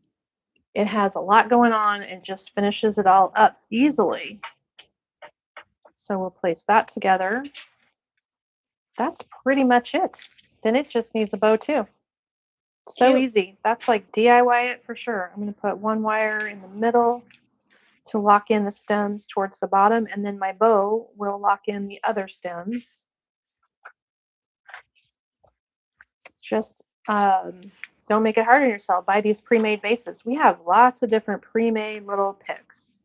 It has a lot going on and just finishes it all up easily. So we'll place that together. That's pretty much it. Then it just needs a bow too. So Cute. easy. That's like DIY it for sure. I'm going to put 1 wire in the middle to lock in the stems towards the bottom, and then my bow will lock in the other stems. Just don't make it hard on yourself. Buy these pre-made bases. We have lots of different pre-made little picks.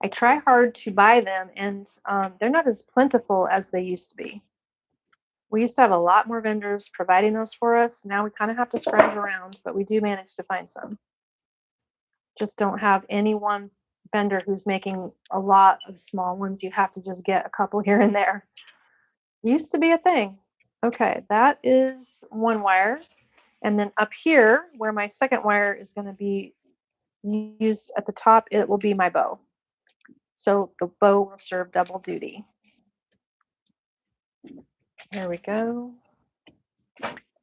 I try hard to buy them, and they're not as plentiful as they used to be. We used to have a lot more vendors providing those for us. Now we kind of have to scrounge around, but we do manage to find some. Just don't have any one vendor who's making a lot of small ones. You have to just get a couple here and there. Used to be a thing. Okay, that is 1 wire. And then up here, where my second wire is going to be used at the top, it will be my bow. So the bow will serve double duty. There we go.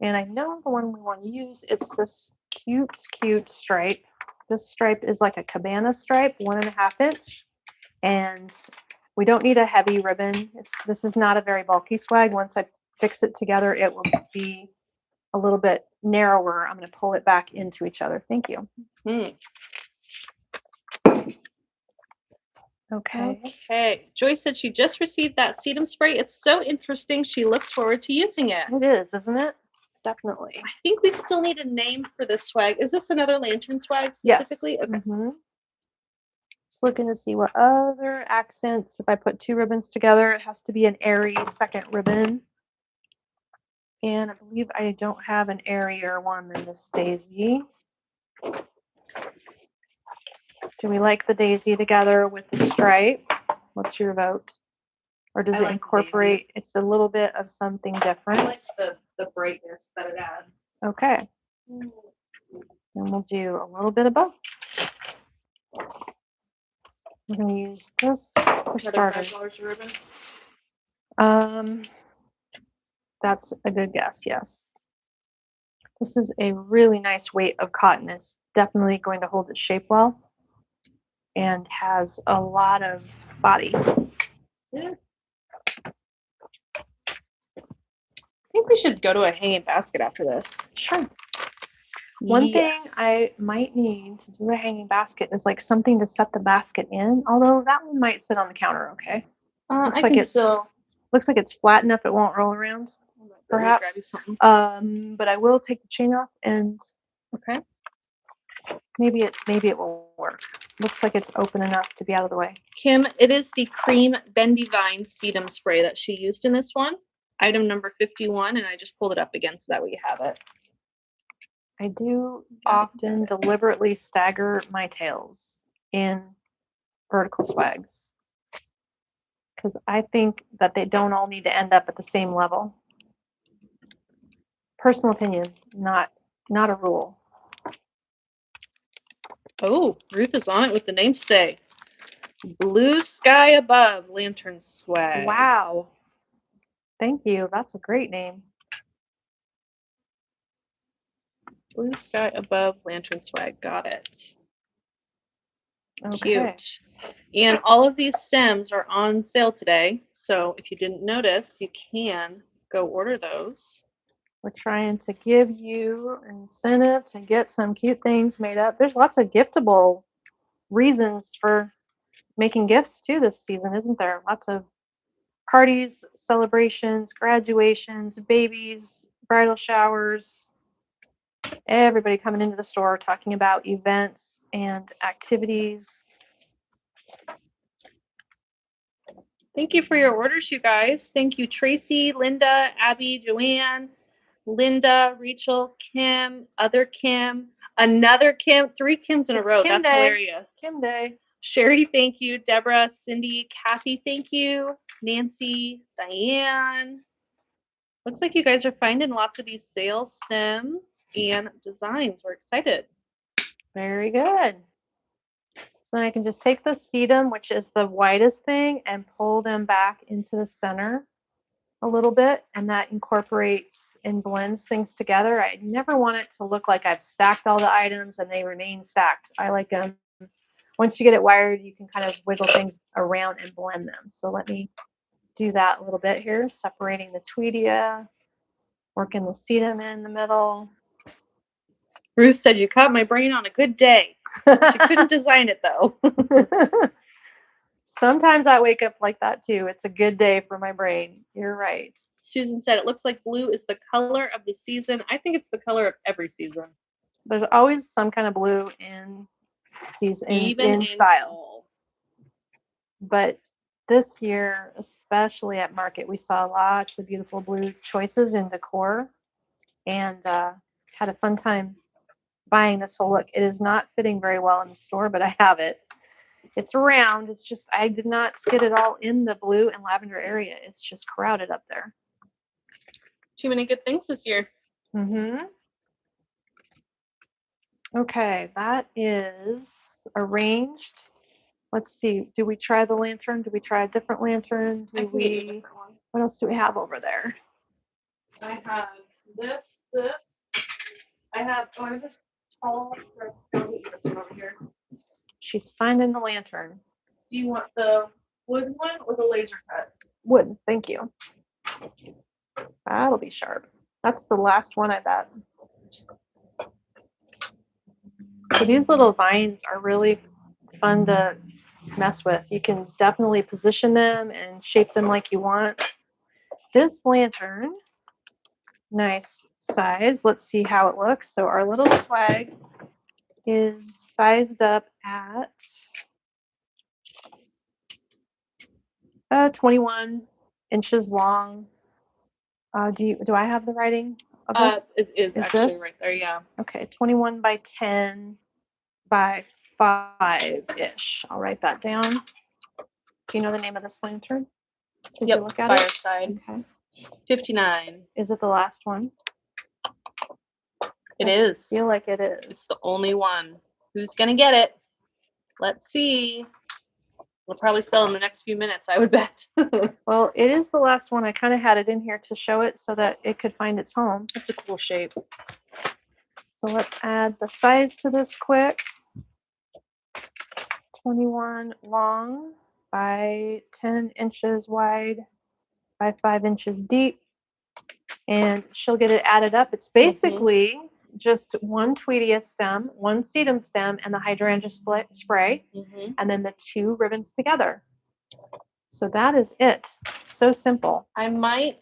And I know the one we want to use, it's this cute stripe. This stripe is like a cabana stripe, 1.5 inch. And we don't need a heavy ribbon. This is not a very bulky swag. Once I fix it together, it will be a little bit narrower. I'm going to pull it back into each other. Thank you. Okay. Joy said she just received that sedum spray. It's so interesting. She looks forward to using it. It is, isn't it? Definitely. I think we still need a name for this swag. Is this another lantern swag specifically? Yes. Okay. Just looking to see what other accents. If I put 2 ribbons together, it has to be an airy second ribbon. And I believe I don't have an airier one than this daisy. Do we like the daisy together with the stripe? What's your vote? Or does it incorporate, it's a little bit of something different? I like the brightness that it adds. Okay. And we'll do a little bit of both. We're going to use this for starters. Ribbon. That's a good guess, yes. This is a really nice weight of cotton. It's definitely going to hold its shape well and has a lot of body. Yeah. I think we should go to a hanging basket after this. Sure. One thing I might need to do a hanging basket is like something to set the basket in, although that one might sit on the counter, okay? Looks like it's flat enough it won't roll around, perhaps. But I will take the chain off and okay. Maybe it will work. Looks like it's open enough to be out of the way. Kim, it is the cream bendy vine sedum spray that she used in this one. Item number 51, and I just pulled it up again so that way you have it. I do often deliberately stagger my tails in vertical swags because I think that they don't all need to end up at the same level. Personal opinion, not a rule. Oh, Ruth is on it with the name today. Blue Sky Above Lantern Swag. Wow. Thank you. That's a great name. Blue Sky Above Lantern Swag. Got it. Okay. Cute. And all of these stems are on sale today. So if you didn't notice, you can go order those. We're trying to give you an incentive to get some cute things made up. There's lots of giftable reasons for making gifts too this season, isn't there? Lots of parties, celebrations, graduations, babies, bridal showers. Everybody coming into the store talking about events and activities. Thank you for your orders, you guys. Thank you, Tracy, Linda, Abby, Joanne, Linda, Rachel, Kim, other Kim, another Kim, 3 Kims in a row. That's hilarious. Kim Day. Sherry, thank you. Deborah, Cindy, Kathy, thank you. Nancy, Diane. Looks like you guys are finding lots of these sale stems and designs. We're excited. Very good. So I can just take the sedum, which is the whitest thing, and pull them back into the center a little bit, and that incorporates and blends things together. I never want it to look like I've stacked all the items and they remain stacked. I like them. Once you get it wired, you can kind of wiggle things around and blend them. So let me do that a little bit here, separating the tweedia, working the sedum in the middle. Ruth said you caught my brain on a good day. She couldn't design it though. Sometimes I wake up like that too. It's a good day for my brain. You're right. Susan said it looks like blue is the color of the season. I think it's the color of every season. There's always some kind of blue in season, even in style. Fall. But this year, especially at market, we saw lots of beautiful blue choices in decor, and had a fun time buying this whole look. It is not fitting very well in the store, but I have it. It's round. It's just I did not get it all in the blue and lavender area. It's just crowded up there. Too many good things this year. Mm-hmm. Okay, that is arranged. Let's see. Do we try the lantern? Do we try a different lantern? What else do we have over there? I have this. I have this tall over here. She's finding the lantern. Do you want the wood one or the laser cut? Wood, thank you. That'll be sharp. That's the last one, I bet. So these little vines are really fun to mess with. You can definitely position them and shape them like you want. This lantern, nice size. Let's see how it looks. So our little swag is sized up at 21 inches long Do I have the writing of this? It is actually this? right there, yeah. Okay, 21 by 10 by 5-ish. I'll write that down. Do you know the name of this lantern? Did you look at Fireside. Okay. 59. Is it the last one? It is. I feel like it is. It's the only one. Who's gonna get it? Let's see. We'll probably sell in the next few minutes, I would bet. Well, it is the last one. I kind of had it in here to show it so that it could find its home. It's a cool shape. So let's add the size to this quick. 21 long by 10 inches wide by 5 inches deep. And she'll get it added up. It's basically just one Tweedia stem, one sedum stem, and the hydrangea spray, and then the 2 ribbons together. So that is it. So simple. I might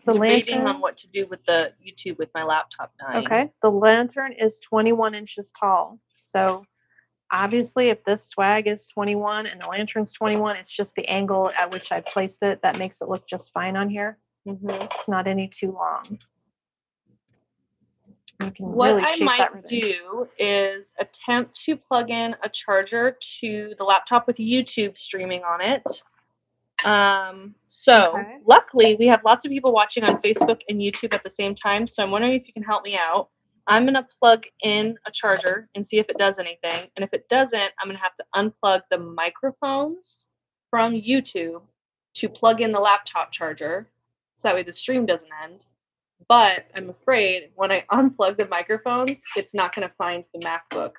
The debating lantern on what to do with the YouTube with my laptop dying. Okay, the lantern is 21 inches tall. So obviously, if this swag is 21 and the lantern's 21, it's just the angle at which I placed it that makes it look just fine on here. It's not any too long. You can What really I shape that might ribbon. do is attempt to plug in a charger to the laptop with YouTube streaming on it. Luckily we have lots of people watching on Facebook and YouTube at the same time, so I'm wondering if you can help me out. I'm gonna plug in a charger and see if it does anything, and if it doesn't, I'm gonna have to unplug the microphones from YouTube to plug in the laptop charger, so that way the stream doesn't end. But I'm afraid when I unplug the microphones, it's not going to find the MacBook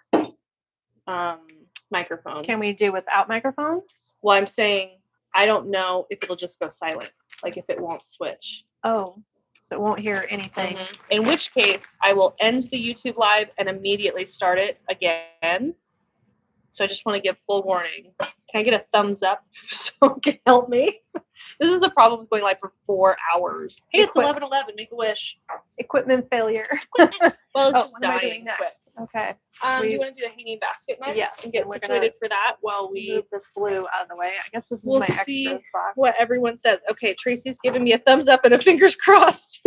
microphone. Can we do without microphones? Well, I'm saying I don't know if it'll just go silent, like if it won't switch. Oh, so it won't hear anything. In which case, I will end the YouTube live and immediately start it again. So I just want to give full warning. Can I get a thumbs up so someone can help me? This is the problem with going live for 4 hours. Hey, it's 11:11. Make a wish. Equipment failure. Well, it's just what am I doing dying next? Okay. Do you want to do the hanging basket next? Yes, And get and we're situated for that while we move this blue out of the way. I guess this is we'll my see extras box. what everyone says. Okay, Tracy's giving me a thumbs up and a fingers crossed.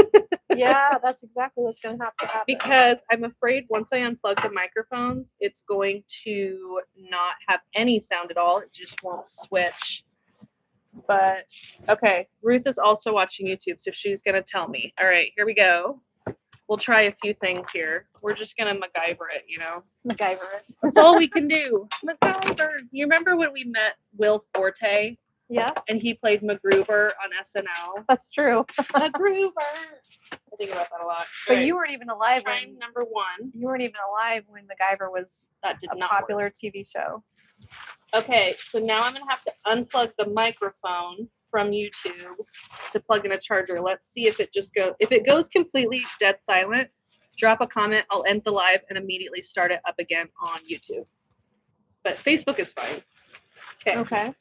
Yeah, that's exactly what's going to have to happen. Because I'm afraid once I unplug the microphones, it's going to not have any sound at all. It just won't switch. But okay, Ruth is also watching YouTube, so she's gonna tell me. All right, here we go. We'll try a few things here. We're just gonna MacGyver it, you know. MacGyver it. That's all we can do. MacGyver. You remember when we met Will Forte? Yeah. And he played MacGruber on SNL. That's true. MacGruber. I think about that a lot. But you weren't even alive when number 1. You weren't even alive when MacGyver was a popular TV show. Okay, so now I'm going to have to unplug the microphone from YouTube to plug in a charger. Let's see if it just goes. If it goes completely dead silent, drop a comment. I'll end the live and immediately start it up again on YouTube. But Facebook is fine. Okay.